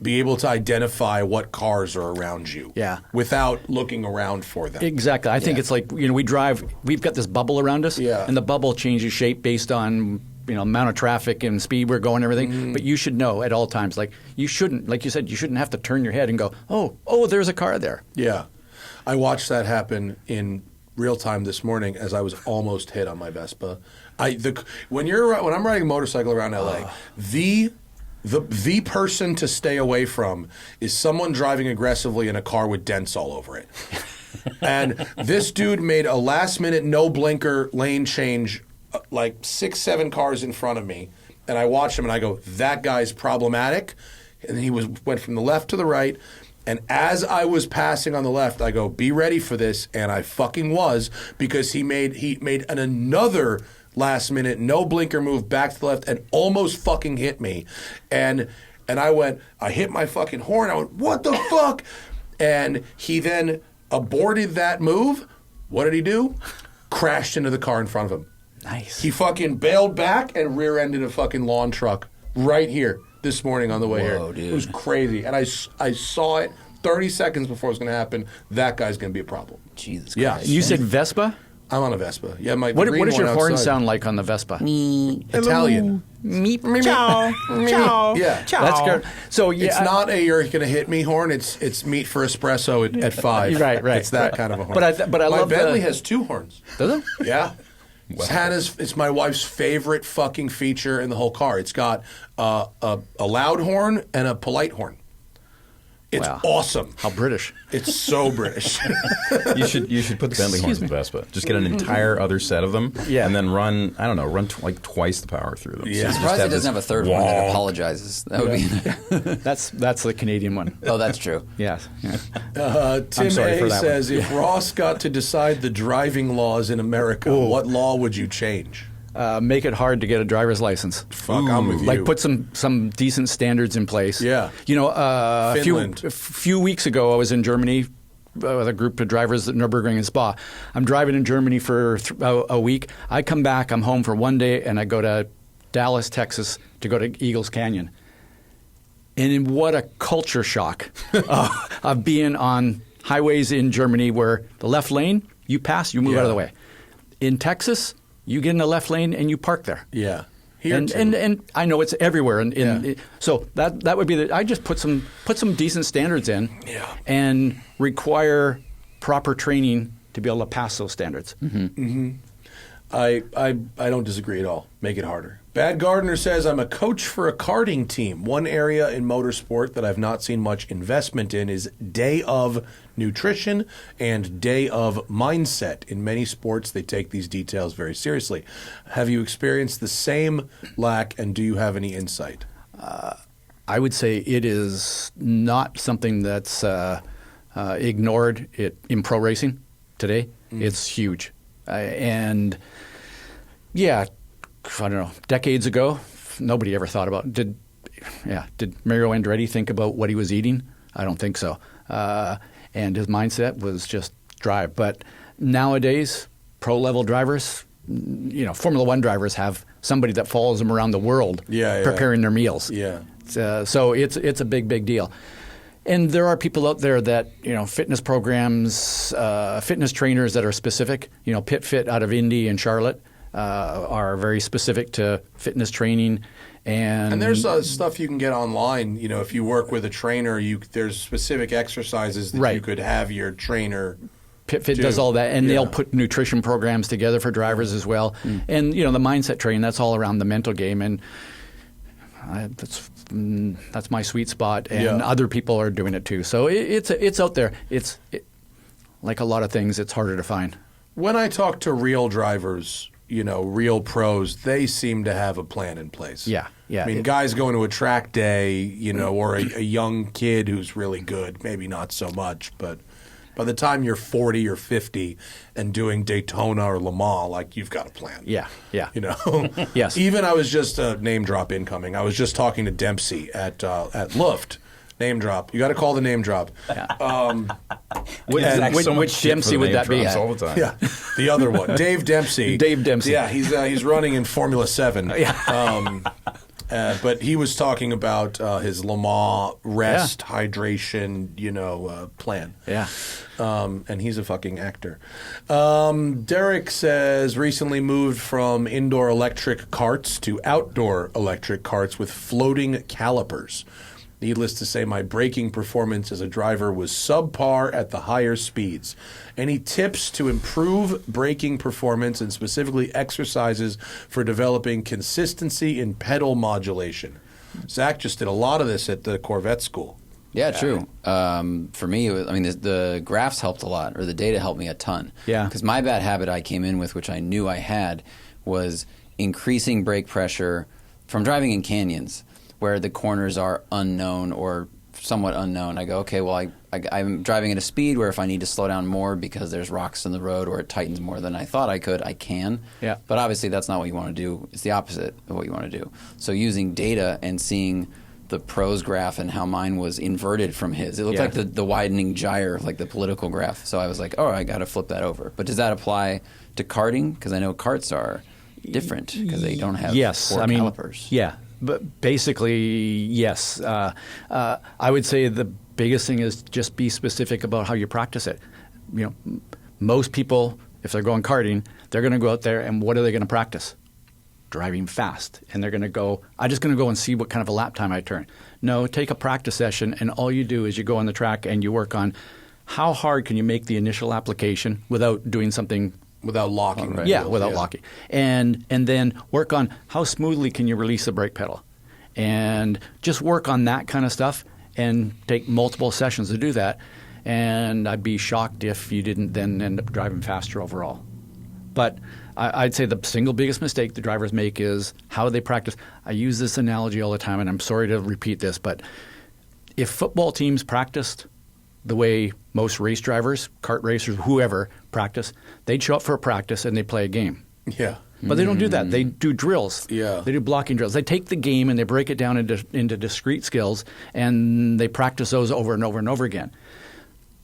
A: be able to identify what cars are around you.
B: Yeah.
A: Without looking around for them.
B: Exactly. I think it's like, we drive, we've got this bubble around us.
A: Yeah.
B: And the bubble changes shape based on, amount of traffic and speed we're going and everything. Mm-hmm. But you should know at all times, like you shouldn't, like you said, you shouldn't have to turn your head and go, oh, there's a car there.
A: Yeah. I watched that happen in real time this morning as I was almost hit on my Vespa. When I'm riding a motorcycle around LA, the person to stay away from is someone driving aggressively in a car with dents all over it. And this dude made a last-minute no-blinker lane change, like 6-7 cars in front of me. And I watched him, and I go, that guy's problematic. And he went from the left to the right. And as I was passing on the left, I go, be ready for this. And I fucking was, because he made another last-minute no-blinker move back to the left and almost fucking hit me. And I hit my fucking horn. I went, what the fuck? And he then aborted that move. What did he do? Crashed into the car in front of him.
B: Nice.
A: He fucking bailed back and rear-ended a fucking lawn truck right here this morning on the way here.
D: Dude.
A: It was crazy. And I saw it 30 seconds before it was going to happen. That guy's going to be a problem.
D: Jesus Christ.
A: Yeah.
B: You said Vespa?
A: I'm on a Vespa. Yeah,
B: What does your horn sound like on the Vespa?
A: Italian.
B: Meep. Ciao. Ciao.
A: Yeah.
B: Ciao. That's good. So yeah,
A: It's not a you're going to hit me horn. It's meet for espresso at 5.
B: Right.
A: It's that kind of a horn.
B: But I
A: my
B: love
A: Bentley has 2 horns.
B: Does it?
A: Yeah. It's my wife's favorite fucking feature in the whole car. It's got a loud horn and a polite horn. It's awesome.
B: How British.
A: It's so British.
C: You should put the Bentley horns in the Vespa. Just get an entire other set of them, and then run like twice the power through them.
A: Yeah.
D: I'm surprised it doesn't have a third one that apologizes. That would be.
B: That's the Canadian one.
D: Oh, that's true.
B: Yes. Yeah.
A: Tim A says, if Ross got to decide the driving laws in America, what law would you change?
B: Make it hard to get a driver's license.
A: Fuck, I'm with you.
B: Like put some decent standards in place.
A: Yeah.
B: A
A: Finland.
B: few weeks ago, I was in Germany with a group of drivers at Nürburgring and Spa. I'm driving in Germany for a week. I come back, I'm home for one day, and I go to Dallas, Texas to go to Eagles Canyon. And what a culture shock of being on highways in Germany where the left lane, you pass, you move out of the way. In Texas, you get in the left lane and you park there.
A: Yeah.
B: And I know it's everywhere. So that would be I just put some decent standards in and require proper training to be able to pass those standards.
A: Mm-hmm. Mm-hmm. I don't disagree at all. Make it harder. Bad Gardener says, I'm a coach for a karting team. One area in motorsport that I've not seen much investment in is day of nutrition and day of mindset. In many sports, they take these details very seriously. Have you experienced the same lack, and do you have any insight?
B: I would say it is not something that's ignored in pro racing today. It's huge. I don't know, decades ago, nobody ever thought about did Mario Andretti think about what he was eating? I don't think so. And his mindset was just drive. But nowadays, pro-level drivers, Formula One drivers have somebody that follows them around the world preparing their meals. Yeah. So it's a big deal. And there are people out there that, fitness programs, fitness trainers that are specific. Pit Fit out of Indy and Charlotte are very specific to fitness training. And
A: there's stuff you can get online. If you work with a trainer, there's specific exercises that you could have your trainer
B: Pit Fit does all that, and they'll put nutrition programs together for drivers as well. And, the mindset training, that's all around the mental game. And that's my sweet spot, and other people are doing it too. So it's out there. Like a lot of things, it's harder to find.
A: When I talk to real drivers, real pros, they seem to have a plan in place.
B: Yeah.
A: I mean, guys going to a track day, or a young kid who's really good, maybe not so much, but by the time you're 40 or 50 and doing Daytona or Le Mans, you've got a plan.
B: Yeah.
A: Yes. Even I was just name drop incoming. I was just talking to Dempsey at Luft Name drop. You got to call the name drop.
B: Which Dempsey would that be?
C: All the time.
A: Yeah, the other one, Dave Dempsey.
B: Dave Dempsey.
A: Yeah, he's running in Formula 7.
B: Yeah.
A: But he was talking about his Le Mans rest, hydration, plan.
B: Yeah.
A: And he's a fucking actor. Derek says recently moved from indoor electric carts to outdoor electric carts with floating calipers. Needless to say, my braking performance as a driver was subpar at the higher speeds. Any tips to improve braking performance and specifically exercises for developing consistency in pedal modulation? Zach just did a lot of this at the Corvette school.
D: Yeah, true. For me, the graphs helped a lot, or the data helped me a ton.
B: Yeah.
D: Because my bad habit I came in with, which I knew I had, was increasing brake pressure from driving in canyons where the corners are unknown or somewhat unknown. I go, okay, well, I'm driving at a speed where if I need to slow down more because there's rocks in the road or it tightens more than I thought I could, I can.
B: Yeah.
D: But obviously that's not what you want to do. It's the opposite of what you want to do. So using data and seeing the pros graph and how mine was inverted from his. It looked like the widening gyre, like the political graph. So I was like, I got to flip that over. But does that apply to karting? Because I know karts are different because they don't have four calipers.
B: Yeah. But basically, yes. I would say the biggest thing is just be specific about how you practice it. Most people, if they're going karting, they're going to go out there and what are they going to practice? Driving fast. And they're going to go, I'm just going to go and see what kind of a lap time I turn. No, take a practice session and all you do is you go on the track and you work on how hard can you make the initial application without doing something
A: Without locking.
B: Right. Yeah, without locking. And then work on how smoothly can you release the brake pedal. And just work on that kind of stuff and take multiple sessions to do that. And I'd be shocked if you didn't then end up driving faster overall. But I'd say the single biggest mistake the drivers make is how they practice. I use this analogy all the time, and I'm sorry to repeat this, but if football teams practiced the way most race drivers, kart racers, whoever practice, they'd show up for a practice and they play a game.
A: Yeah.
B: But they don't do that. They do drills.
A: Yeah.
B: They do blocking drills. They take the game and they break it down into discrete skills and they practice those over and over and over again.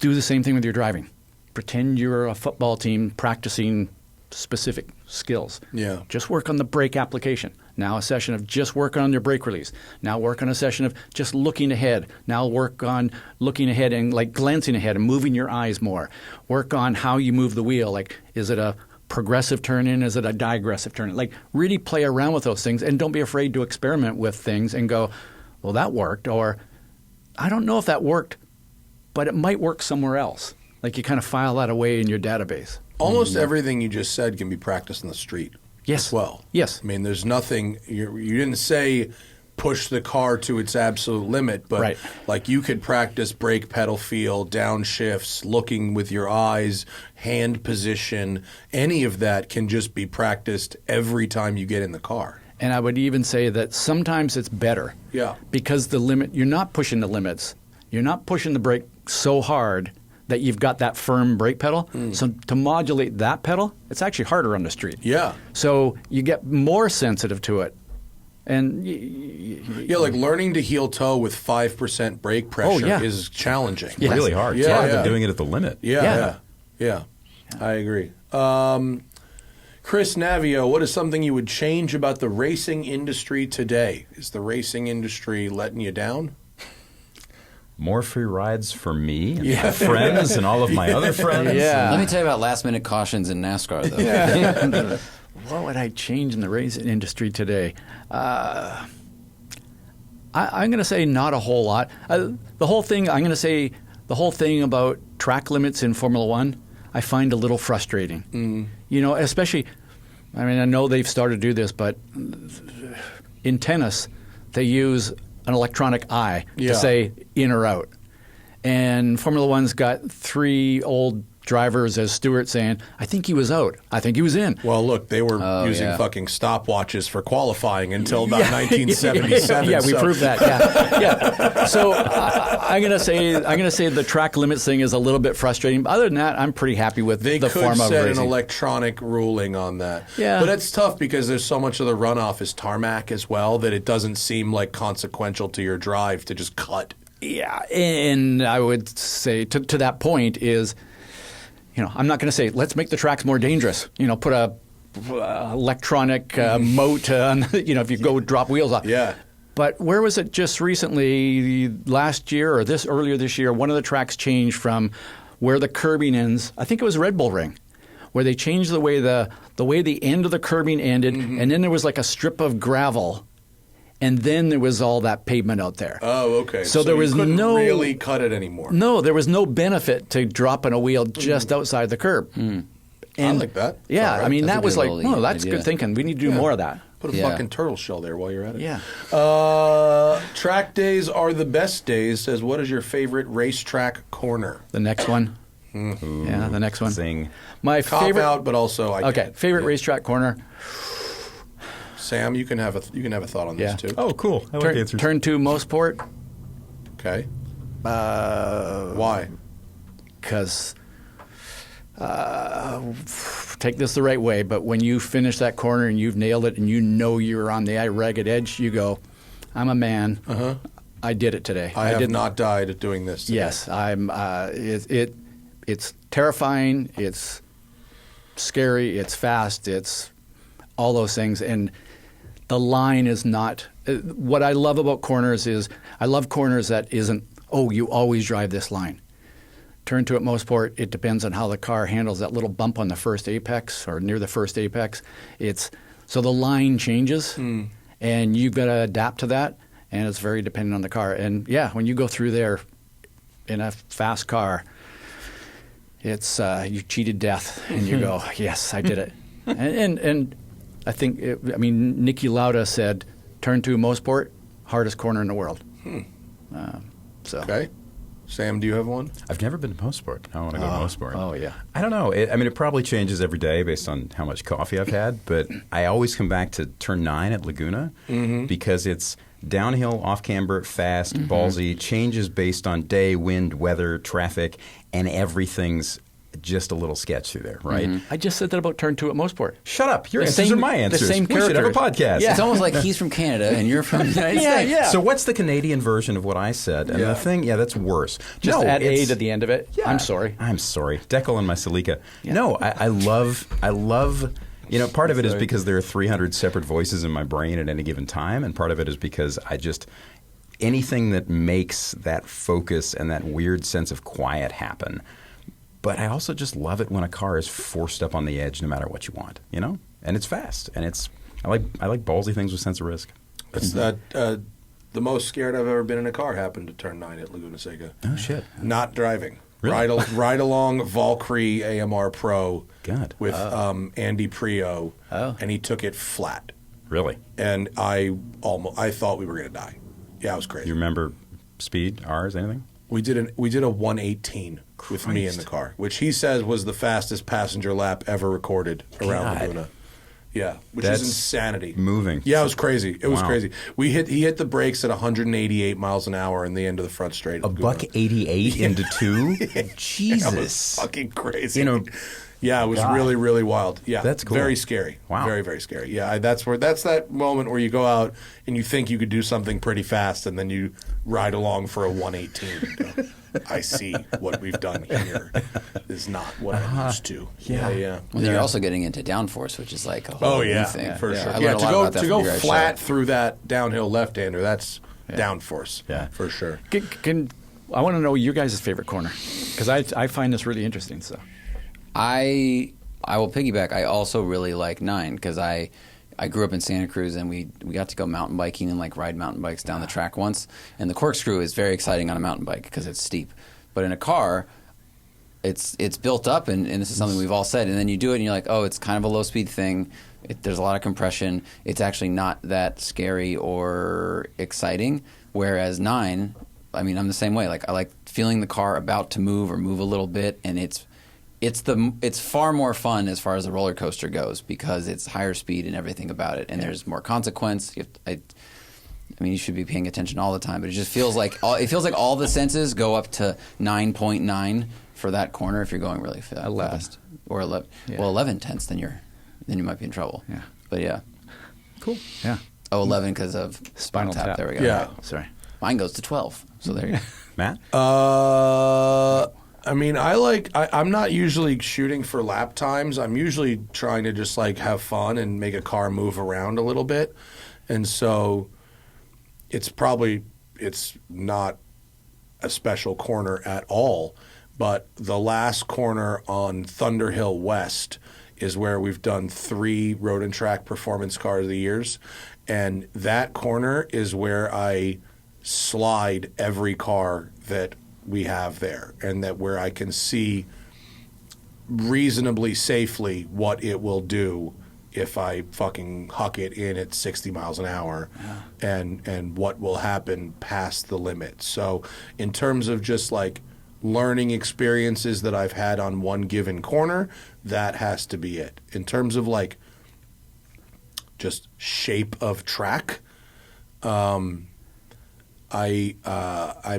B: Do the same thing with your driving. Pretend you're a football team practicing specific skills.
A: Yeah.
B: Just work on the brake application. Now a session of just working on your brake release. Now work on a session of just looking ahead. Now work on looking ahead and like glancing ahead and moving your eyes more. Work on how you move the wheel. Like, is it a progressive turn in? Is it a digressive turn in? Like, really play around with those things and don't be afraid to experiment with things and go, well, that worked, or I don't know if that worked, but it might work somewhere else. Like, you kind of file that away in your database.
A: Almost everything you just said can be practiced in the street.
B: Yes.
A: As well.
B: Yes.
A: I mean, there's nothing, you didn't say push the car to its absolute limit, but
B: right.
A: Like you could practice brake pedal feel, downshifts, looking with your eyes, hand position. Any of that can just be practiced every time you get in the car.
B: And I would even say that sometimes it's better.
A: Yeah.
B: Because the limit, you're not pushing the limits. You're not pushing the brake so hard that you've got that firm brake pedal. So to modulate that pedal, it's actually harder on the street.
A: Yeah.
B: So you get more sensitive to it. And
A: yeah, like learning to heel toe with 5% brake pressure is challenging.
C: Yes. Really hard. It's harder than doing it at the limit.
A: Yeah. I agree. Chris Navio, what is something you would change about the racing industry today? Is the racing industry letting you down?
C: More free rides for me and my friends and all of my other friends.
B: Yeah.
D: Let me tell you about last-minute cautions in NASCAR, though.
B: What would I change in the racing industry today? I'm going to say not a whole lot. I'm going to say the whole thing about track limits in Formula One, I find a little frustrating. You know, especially, I mean, I know they've started to do this, but in tennis, they use an electronic eye to say in or out. And Formula One's got 3 old drivers as Stewart saying, I think he was out. I think he was in.
A: Well, look, they were using fucking stopwatches for qualifying until about 1977.
B: We proved that. Yeah. So I'm going to say the track limits thing is a little bit frustrating. But other than that, I'm pretty happy with the form of racing.
A: They could set an electronic ruling on that.
B: Yeah.
A: But it's tough because there's so much of the runoff is tarmac as well that it doesn't seem like consequential to your drive to just cut.
B: Yeah, and I would say to that point is, I'm not going to say let's make the tracks more dangerous. Put a electronic moat on. If you go drop wheels off.
A: Yeah.
B: But where was it just recently, last year or earlier this year? One of the tracks changed from where the curbing ends. I think it was Red Bull Ring, where they changed the way the end of the curbing ended, and then there was like a strip of gravel. And then there was all that pavement out there.
A: Oh, okay.
B: So there was
A: you couldn't
B: no
A: really cut it anymore.
B: No, there was no benefit to dropping a wheel just outside the curb.
A: And, I like that.
B: Yeah,
A: right.
B: I mean,
D: That's
B: that
D: a
B: was
D: good
B: like,
D: little
B: no, that's
D: idea.
B: good thinking. We need to do more of that.
A: Put a fucking turtle shell there while you're at it.
B: Yeah.
A: Track days are the best days. Says, what is your favorite racetrack corner?
B: The next one. Yeah, the next one.
C: Zing.
B: My
A: Cop
B: favorite.
A: out, but also I
B: Okay,
A: get.
B: favorite racetrack corner.
A: Sam, you can have a thought on
B: Yeah.
A: this too.
C: Oh, cool. I like the answers.
B: Turn 2 Mosport.
A: Okay. Why?
B: Because take this the right way, but when you finish that corner and you've nailed it and you're on the ragged edge, you go, I'm a man. I did it today.
A: I have not died at doing this today.
B: Yes, I'm. It's terrifying. It's scary. It's fast. It's all those things, and the line is not. What I love about corners is I love corners that isn't. Oh, you always drive this line. Turn 2 at Mosport. It depends on how the car handles that little bump on the first apex or near the first apex. So the line changes, and you've got to adapt to that. And it's very dependent on the car. And yeah, when you go through there in a fast car, it's you cheated death, and you go, yes, I did it. and I think Niki Lauda said, turn 2 Mosport, hardest corner in the world.
A: Okay. Sam, do you have one?
C: I've never been to Mosport. I want to go to Mosport.
B: Oh, yeah.
C: I don't know. It probably changes every day based on how much coffee I've had, but I always come back to turn 9 at Laguna because it's downhill, off-camber, fast, ballsy, changes based on day, wind, weather, traffic, and everything's just a little sketch through there, right?
B: I just said that about turn 2 at Mosport.
C: Shut up. Your
B: The
C: answers
B: same-
C: are my
B: the
C: answers.
B: same
C: We should have a
B: characters.
C: podcast.
B: Yeah.
D: It's almost like he's from Canada and you're from the United States.
B: Yeah.
C: So what's the Canadian version of what I said? And the thing, that's worse.
B: Just
C: no,
B: add A
C: it's-
B: to the end of it.
C: Yeah.
B: I'm sorry.
C: I'm sorry. Deckel and my Celica. No, I love, part of it is because there are 300 separate voices in my brain at any given time, and part of it is because anything that makes that focus and that weird sense of quiet happen. But I also just love it when a car is forced up on the edge no matter what you want, And it's fast, and I like ballsy things with sense of risk.
A: It's the most scared I've ever been in a car happened to turn 9 at Laguna Seca.
C: Oh shit!
A: Not driving.
C: Really?
A: Ride along Valkyrie AMR Pro
C: God.
A: with Andy Prio,
B: Oh.
A: and he took it flat.
C: Really?
A: And I thought we were going to die. Yeah, it was crazy.
C: You remember speed, R's, anything?
A: We did a 118 with me in the car, which he says was the fastest passenger lap ever recorded around
C: God.
A: Laguna. Yeah, which
C: That's
A: is insanity.
C: moving.
A: Yeah, it was crazy. It was
C: Wow.
A: crazy. He hit the brakes at 188 miles an hour in the end of the front straight.
C: A $188 into 2? Jesus.
A: That was fucking crazy.
C: You know,
A: yeah, it was really, really wild. Yeah,
C: That's cool.
A: Very scary.
C: Wow.
A: Very, very scary. Yeah, that's that moment where you go out and you think you could do something pretty fast, and then you ride along for a 118. And go, I see what we've done here is not what I'm used to. Yeah.
D: Well, you're also getting into downforce, which is like a whole
A: Oh
D: new
A: yeah,
D: thing.
A: for sure.
D: I
A: Yeah,
D: learned a lot about that
A: to
D: from
A: go
D: your guys'
A: flat
D: show.
A: through that downhill left-hander, that's downforce.
C: Yeah.
A: for sure.
B: I want to know your guys' favorite corner because I find this really interesting. So
D: I will piggyback. I also really like 9 because I grew up in Santa Cruz and we got to go mountain biking and like ride mountain bikes down the track once. And the corkscrew is very exciting on a mountain bike because it's steep. But in a car, it's built up and this is something we've all said. And then you do it and you're like, oh, it's kind of a low speed thing. There's a lot of compression. It's actually not that scary or exciting. Whereas 9, I mean, I'm the same way. Like I like feeling the car about to move or move a little bit, and it's far more fun as far as the roller coaster goes because it's higher speed and everything about it, and there's more consequence. I mean, you should be paying attention all the time, but it just feels like all the senses go up to 9.9 for that corner if you're going really fast. Or 11.
B: Yeah.
D: Well, 11 tenths, then you might be in trouble.
B: Yeah.
D: But yeah.
B: cool. Yeah.
D: Oh, 11 because of
B: Spinal tap.
D: There we go.
A: Yeah.
B: Sorry.
D: Mine goes to 12. So there you go.
C: Matt?
A: I mean, I'm not usually shooting for lap times. I'm usually trying to just like have fun and make a car move around a little bit. And so it's not a special corner at all. But the last corner on Thunderhill West is where we've done 3 Road&Track performance cars of the years. And that corner is where I slide every car that we have there, and that where I can see reasonably safely what it will do if I fucking huck it in at 60 miles an hour, and what will happen past the limit. So in terms of just like learning experiences that I've had on one given corner, that has to be it. In terms of like just shape of track, I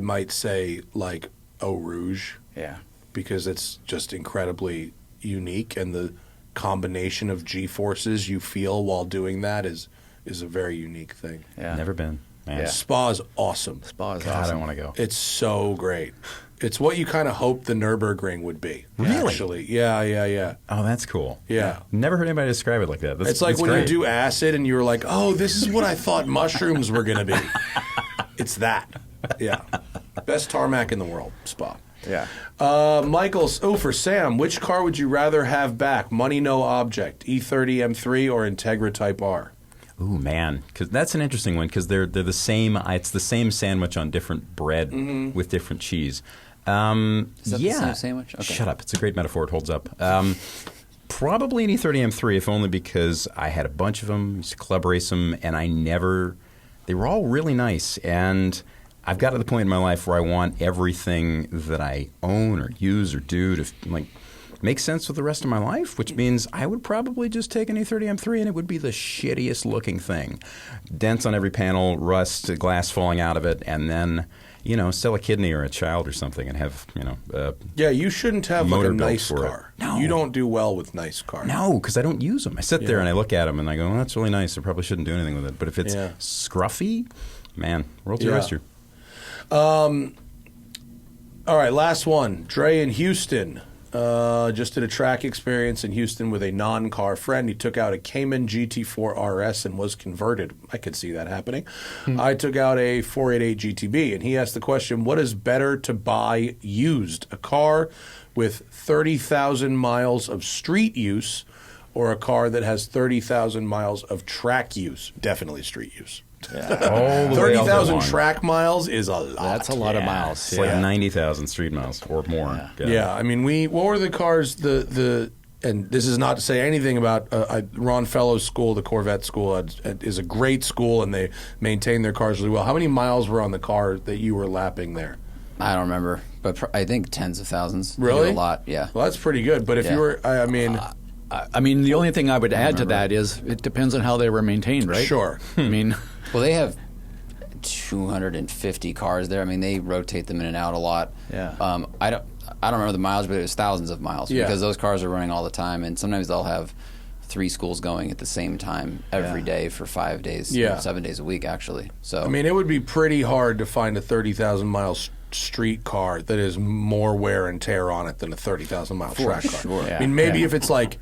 A: might say like Eau Rouge.
B: Yeah.
A: Because it's just incredibly unique, and the combination of G-forces you feel while doing that is a very unique thing.
B: Yeah.
C: Never been. Man.
B: Yeah.
A: Spa's awesome.
B: Spa is
C: God,
B: awesome.
C: I want to go.
A: It's so great. It's what you kind of hoped the Nürburgring would be.
C: Really?
A: Actually. Yeah.
C: Oh, that's cool.
A: Yeah.
C: Never heard anybody describe it like that.
A: It's like
C: that's
A: when
C: great.
A: you do acid and you're like, oh, this is what I thought mushrooms were going to be. It's that. Yeah. Best tarmac in the world, Spa.
B: Yeah.
A: Michael's, for Sam, which car would you rather have back? Money, no object. E30 M3 or Integra Type R?
C: Ooh, man, because that's an interesting one because they're the same. It's the same sandwich on different bread with different cheese.
D: Is that the same sandwich? Okay.
C: Shut up. It's a great metaphor. It holds up. Probably an E30 M3, if only because I had a bunch of them, used to club race them, and they were all really nice. And I've got to the point in my life where I want everything that I own or use or do to make sense with the rest of my life, which means I would probably just take an E30 M3 and it would be the shittiest looking thing. Dents on every panel, rust, glass falling out of it, and then, sell a kidney or a child or something and have,
A: Yeah, you shouldn't have like a
C: motor built
A: nice
C: for it.
A: car.
C: No.
A: You don't do well with nice cars.
C: No, because I don't use them. I sit there
A: Yeah.
C: and I look at them and I go, well, that's really nice. I probably shouldn't do anything with it. But if it's
A: Yeah.
C: scruffy, man, world's your
A: Yeah.
C: oyster.
A: All right, last one. Dre in Houston. Just did a track experience in Houston with a non-car friend. He took out a Cayman GT4 RS and was converted. I could see that happening. I took out a 488 GTB, and he asked the question, what is better to buy used? A car with 30,000 miles of street use or a car that has 30,000 miles of track use? Definitely street use.
C: All the way
A: 30,000
C: out the
A: track miles is a lot.
B: That's a lot of miles.
C: It's like 90,000 street miles or more.
A: Yeah, I mean, what were the cars, and this is not to say anything about Ron Fellows' school, the Corvette school, is a great school, and they maintain their cars really well. How many miles were on the car that you were lapping there?
D: I don't remember, but I think tens of thousands.
A: Really?
D: A lot, yeah.
A: Well, that's pretty good, but if you were, I mean...
B: I mean, the only thing I would add to that is it depends on how they were maintained, right?
A: Sure.
B: I mean...
D: Well, they have 250 cars there. I mean, they rotate them in and out a lot.
B: Yeah.
D: I don't remember the mileage, but it was thousands of miles because those cars are running all the time, and sometimes they'll have 3 schools going at the same time every day for 5 days, 7 days a week, actually. So
A: I mean, it would be pretty hard to find a 30,000 mile street car that has more wear and tear on it than a 30,000 mile track car.
D: sure.
A: I mean, maybe if it's like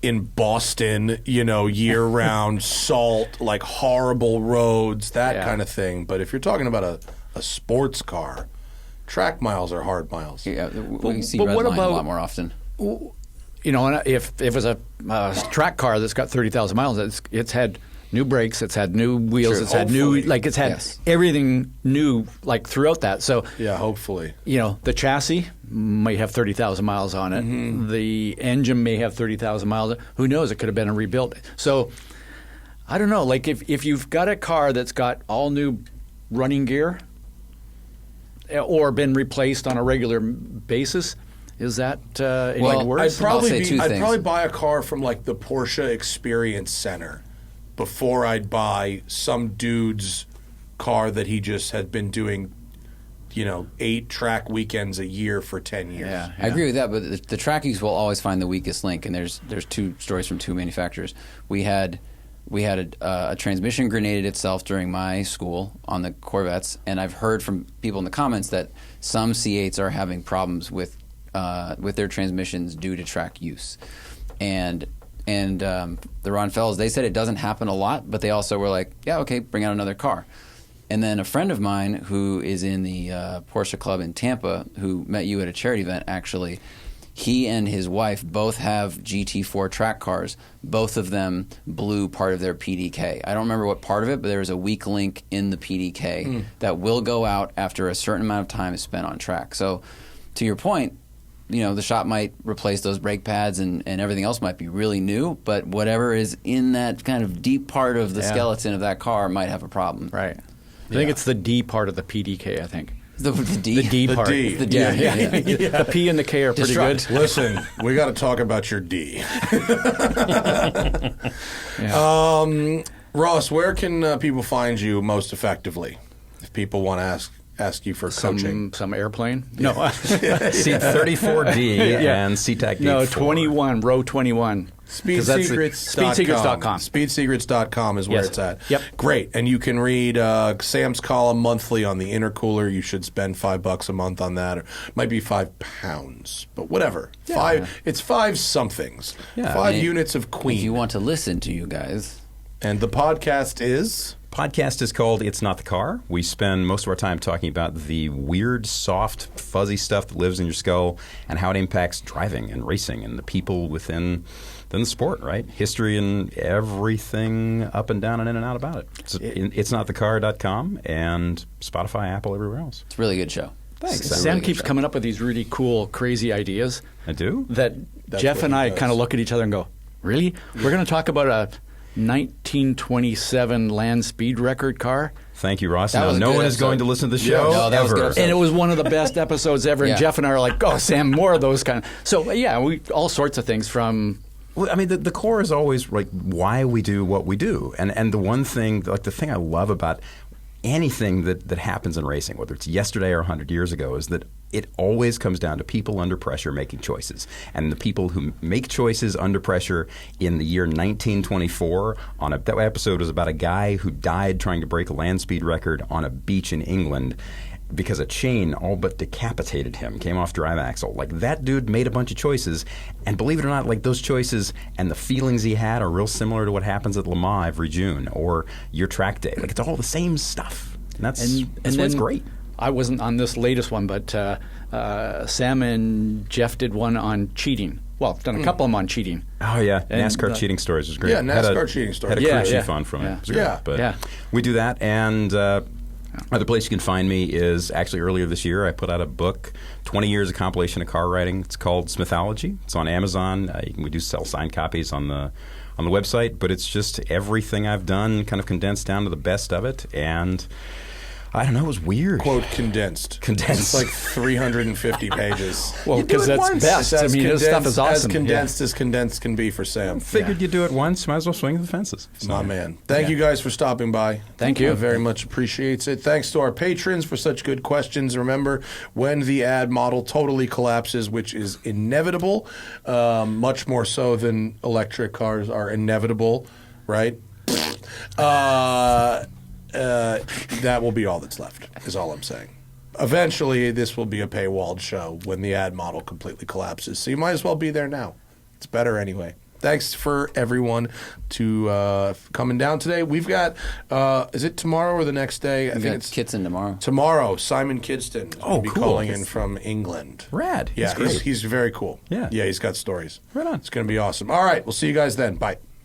A: in Boston, year-round salt, like horrible roads, that kind of thing. But if you're talking about a sports car, track miles are hard miles.
D: yeah, we see
B: but
D: red
B: what
D: line
B: about-
D: a lot more often.
B: And if it's a track car that's got 30,000 miles, it's had new brakes, it's had new wheels,
A: Sure,
B: it's had new,
A: hopefully.
B: it's had everything new, throughout that. So,
A: Yeah, hopefully.
B: the chassis may have 30,000 miles on it. The engine may have 30,000 miles. Who knows? It could have been a rebuilt. So, I don't know. Like, if you've got a car that's got all new running gear or been replaced on a regular basis, is that any worse?
A: I'd probably
D: say two
A: I'd
D: things.
A: probably buy a car from like the Porsche Experience Center before I'd buy some dude's car that he just had been doing, 8 track weekends a year for 10 years.
B: Yeah.
D: I agree with that, but the trackies will always find the weakest link, and there's 2 stories from 2 manufacturers. We had we had a transmission grenaded itself during my school on the Corvettes, and I've heard from people in the comments that some C8s are having problems with their transmissions due to track use. And the Ron Fells, they said it doesn't happen a lot, but they also were like, yeah, okay, bring out another car. And then a friend of mine who is in the Porsche Club in Tampa, who met you at a charity event, actually, he and his wife both have GT4 track cars. Both of them blew part of their PDK. I don't remember what part of it, but there was a weak link in the PDK that will go out after a certain amount of time is spent on track. So to your point, the shop might replace those brake pads and everything else might be really new, but whatever is in that kind of deep part of the skeleton of that car might have a problem.
B: Right. I think it's the D part of the PDK, I think.
D: The D?
B: The D part.
A: D.
D: The D.
B: Yeah. The P and the K are pretty good.
A: Listen, we got to talk about your D. Ross, where can people find you most effectively if people want to ask you for coaching?
B: Some airplane? No.
C: Seat 34D and SeaTac
B: No,
C: Gate 4.
B: 21, row 21.
A: Speedsecrets.com. Speedsecrets.com is where it's at.
B: Yep.
A: Great. And you can read Sam's column monthly on the intercooler. You should spend $5 a month on that. Or it might be £5, but whatever. It's 5 somethings.
C: Yeah.
A: 5 units of Queen.
D: If you want to listen to you guys.
A: And the podcast is?
C: Podcast is called It's Not the Car. We spend most of our time talking about the weird, soft, fuzzy stuff that lives in your skull and how it impacts driving and racing and the people within the sport, right? History and everything up and down and in and out about it. It's notthecar.com and Spotify, Apple, everywhere else.
D: It's a really good show.
C: Thanks.
B: Sam keeps coming up with these really cool, crazy ideas.
C: I do?
B: That's Jeff and I kind of look at each other and go, really? We're going to talk about a 1927 land speed record car?
C: Thank you, Ross.
D: That
C: Now,
D: was a
C: no
D: good
C: one is
D: episode.
C: going to listen to the show
D: No, that was a good
C: ever.
D: episode.
B: And it was one of the best episodes ever. And
D: Yeah.
B: Jeff and I are like, oh, Sam, more of those kind of. So, yeah, all sorts of things from.
C: Well, I mean, the core is always like why we do what we do, and the one thing, like the thing I love about anything that happens in racing, whether it's yesterday or 100 years ago, is that it always comes down to people under pressure making choices, and the people who make choices under pressure in the year 1924. That episode was about a guy who died trying to break a land speed record on a beach in England. Because a chain all but decapitated him, came off drive axle. Like, that dude made a bunch of choices, and believe it or not, like, those choices and the feelings he had are real similar to what happens at Le Mans every June or your track day. Like, it's all the same stuff. And that's why it's great.
B: I wasn't on this latest one, but Sam and Jeff did one on cheating. Well, I've done a couple of them on cheating.
C: Oh, yeah.
B: And,
C: NASCAR cheating stories was great.
A: Yeah, NASCAR cheating stories.
C: Had a crew
B: Yeah,
C: chief on from it.
B: yeah.
C: It was great.
A: Yeah.
C: But
B: Yeah.
C: we do that, and other place you can find me is actually earlier this year I put out a book, 20 years of compilation of car writing. It's called Smithology. It's on Amazon. We do sell signed copies on the website, but it's just everything I've done kind of condensed down to the best of it, and I don't know, it was weird.
A: Quote, condensed.
C: Condensed.
A: It's like 350 pages.
B: Well,
C: You do
B: because
C: it
B: that's
C: once.
B: best. I mean, this stuff is awesome.
A: As condensed as condensed can be for Sam.
C: Figured you do it once, might as well swing at the fences.
A: My man. Thank you guys for stopping by.
B: Thank you.
A: I very much appreciates it. Thanks to our patrons for such good questions. Remember, when the ad model totally collapses, which is inevitable, much more so than electric cars are inevitable, right? That will be all that's left, is all I'm saying. Eventually, this will be a paywalled show when the ad model completely collapses. So you might as well be there now. It's better anyway. Thanks for everyone to coming down today. We've got, is it tomorrow or the next day? I think it's
D: Kitson tomorrow.
A: tomorrow. Simon Kidston is going to be
C: cool.
A: calling in from England.
C: Rad.
A: Yeah,
C: That's great.
A: he's very cool.
C: Yeah.
A: Yeah, he's got stories.
C: Right on.
A: It's going to be awesome. All right, we'll see you guys then. Bye.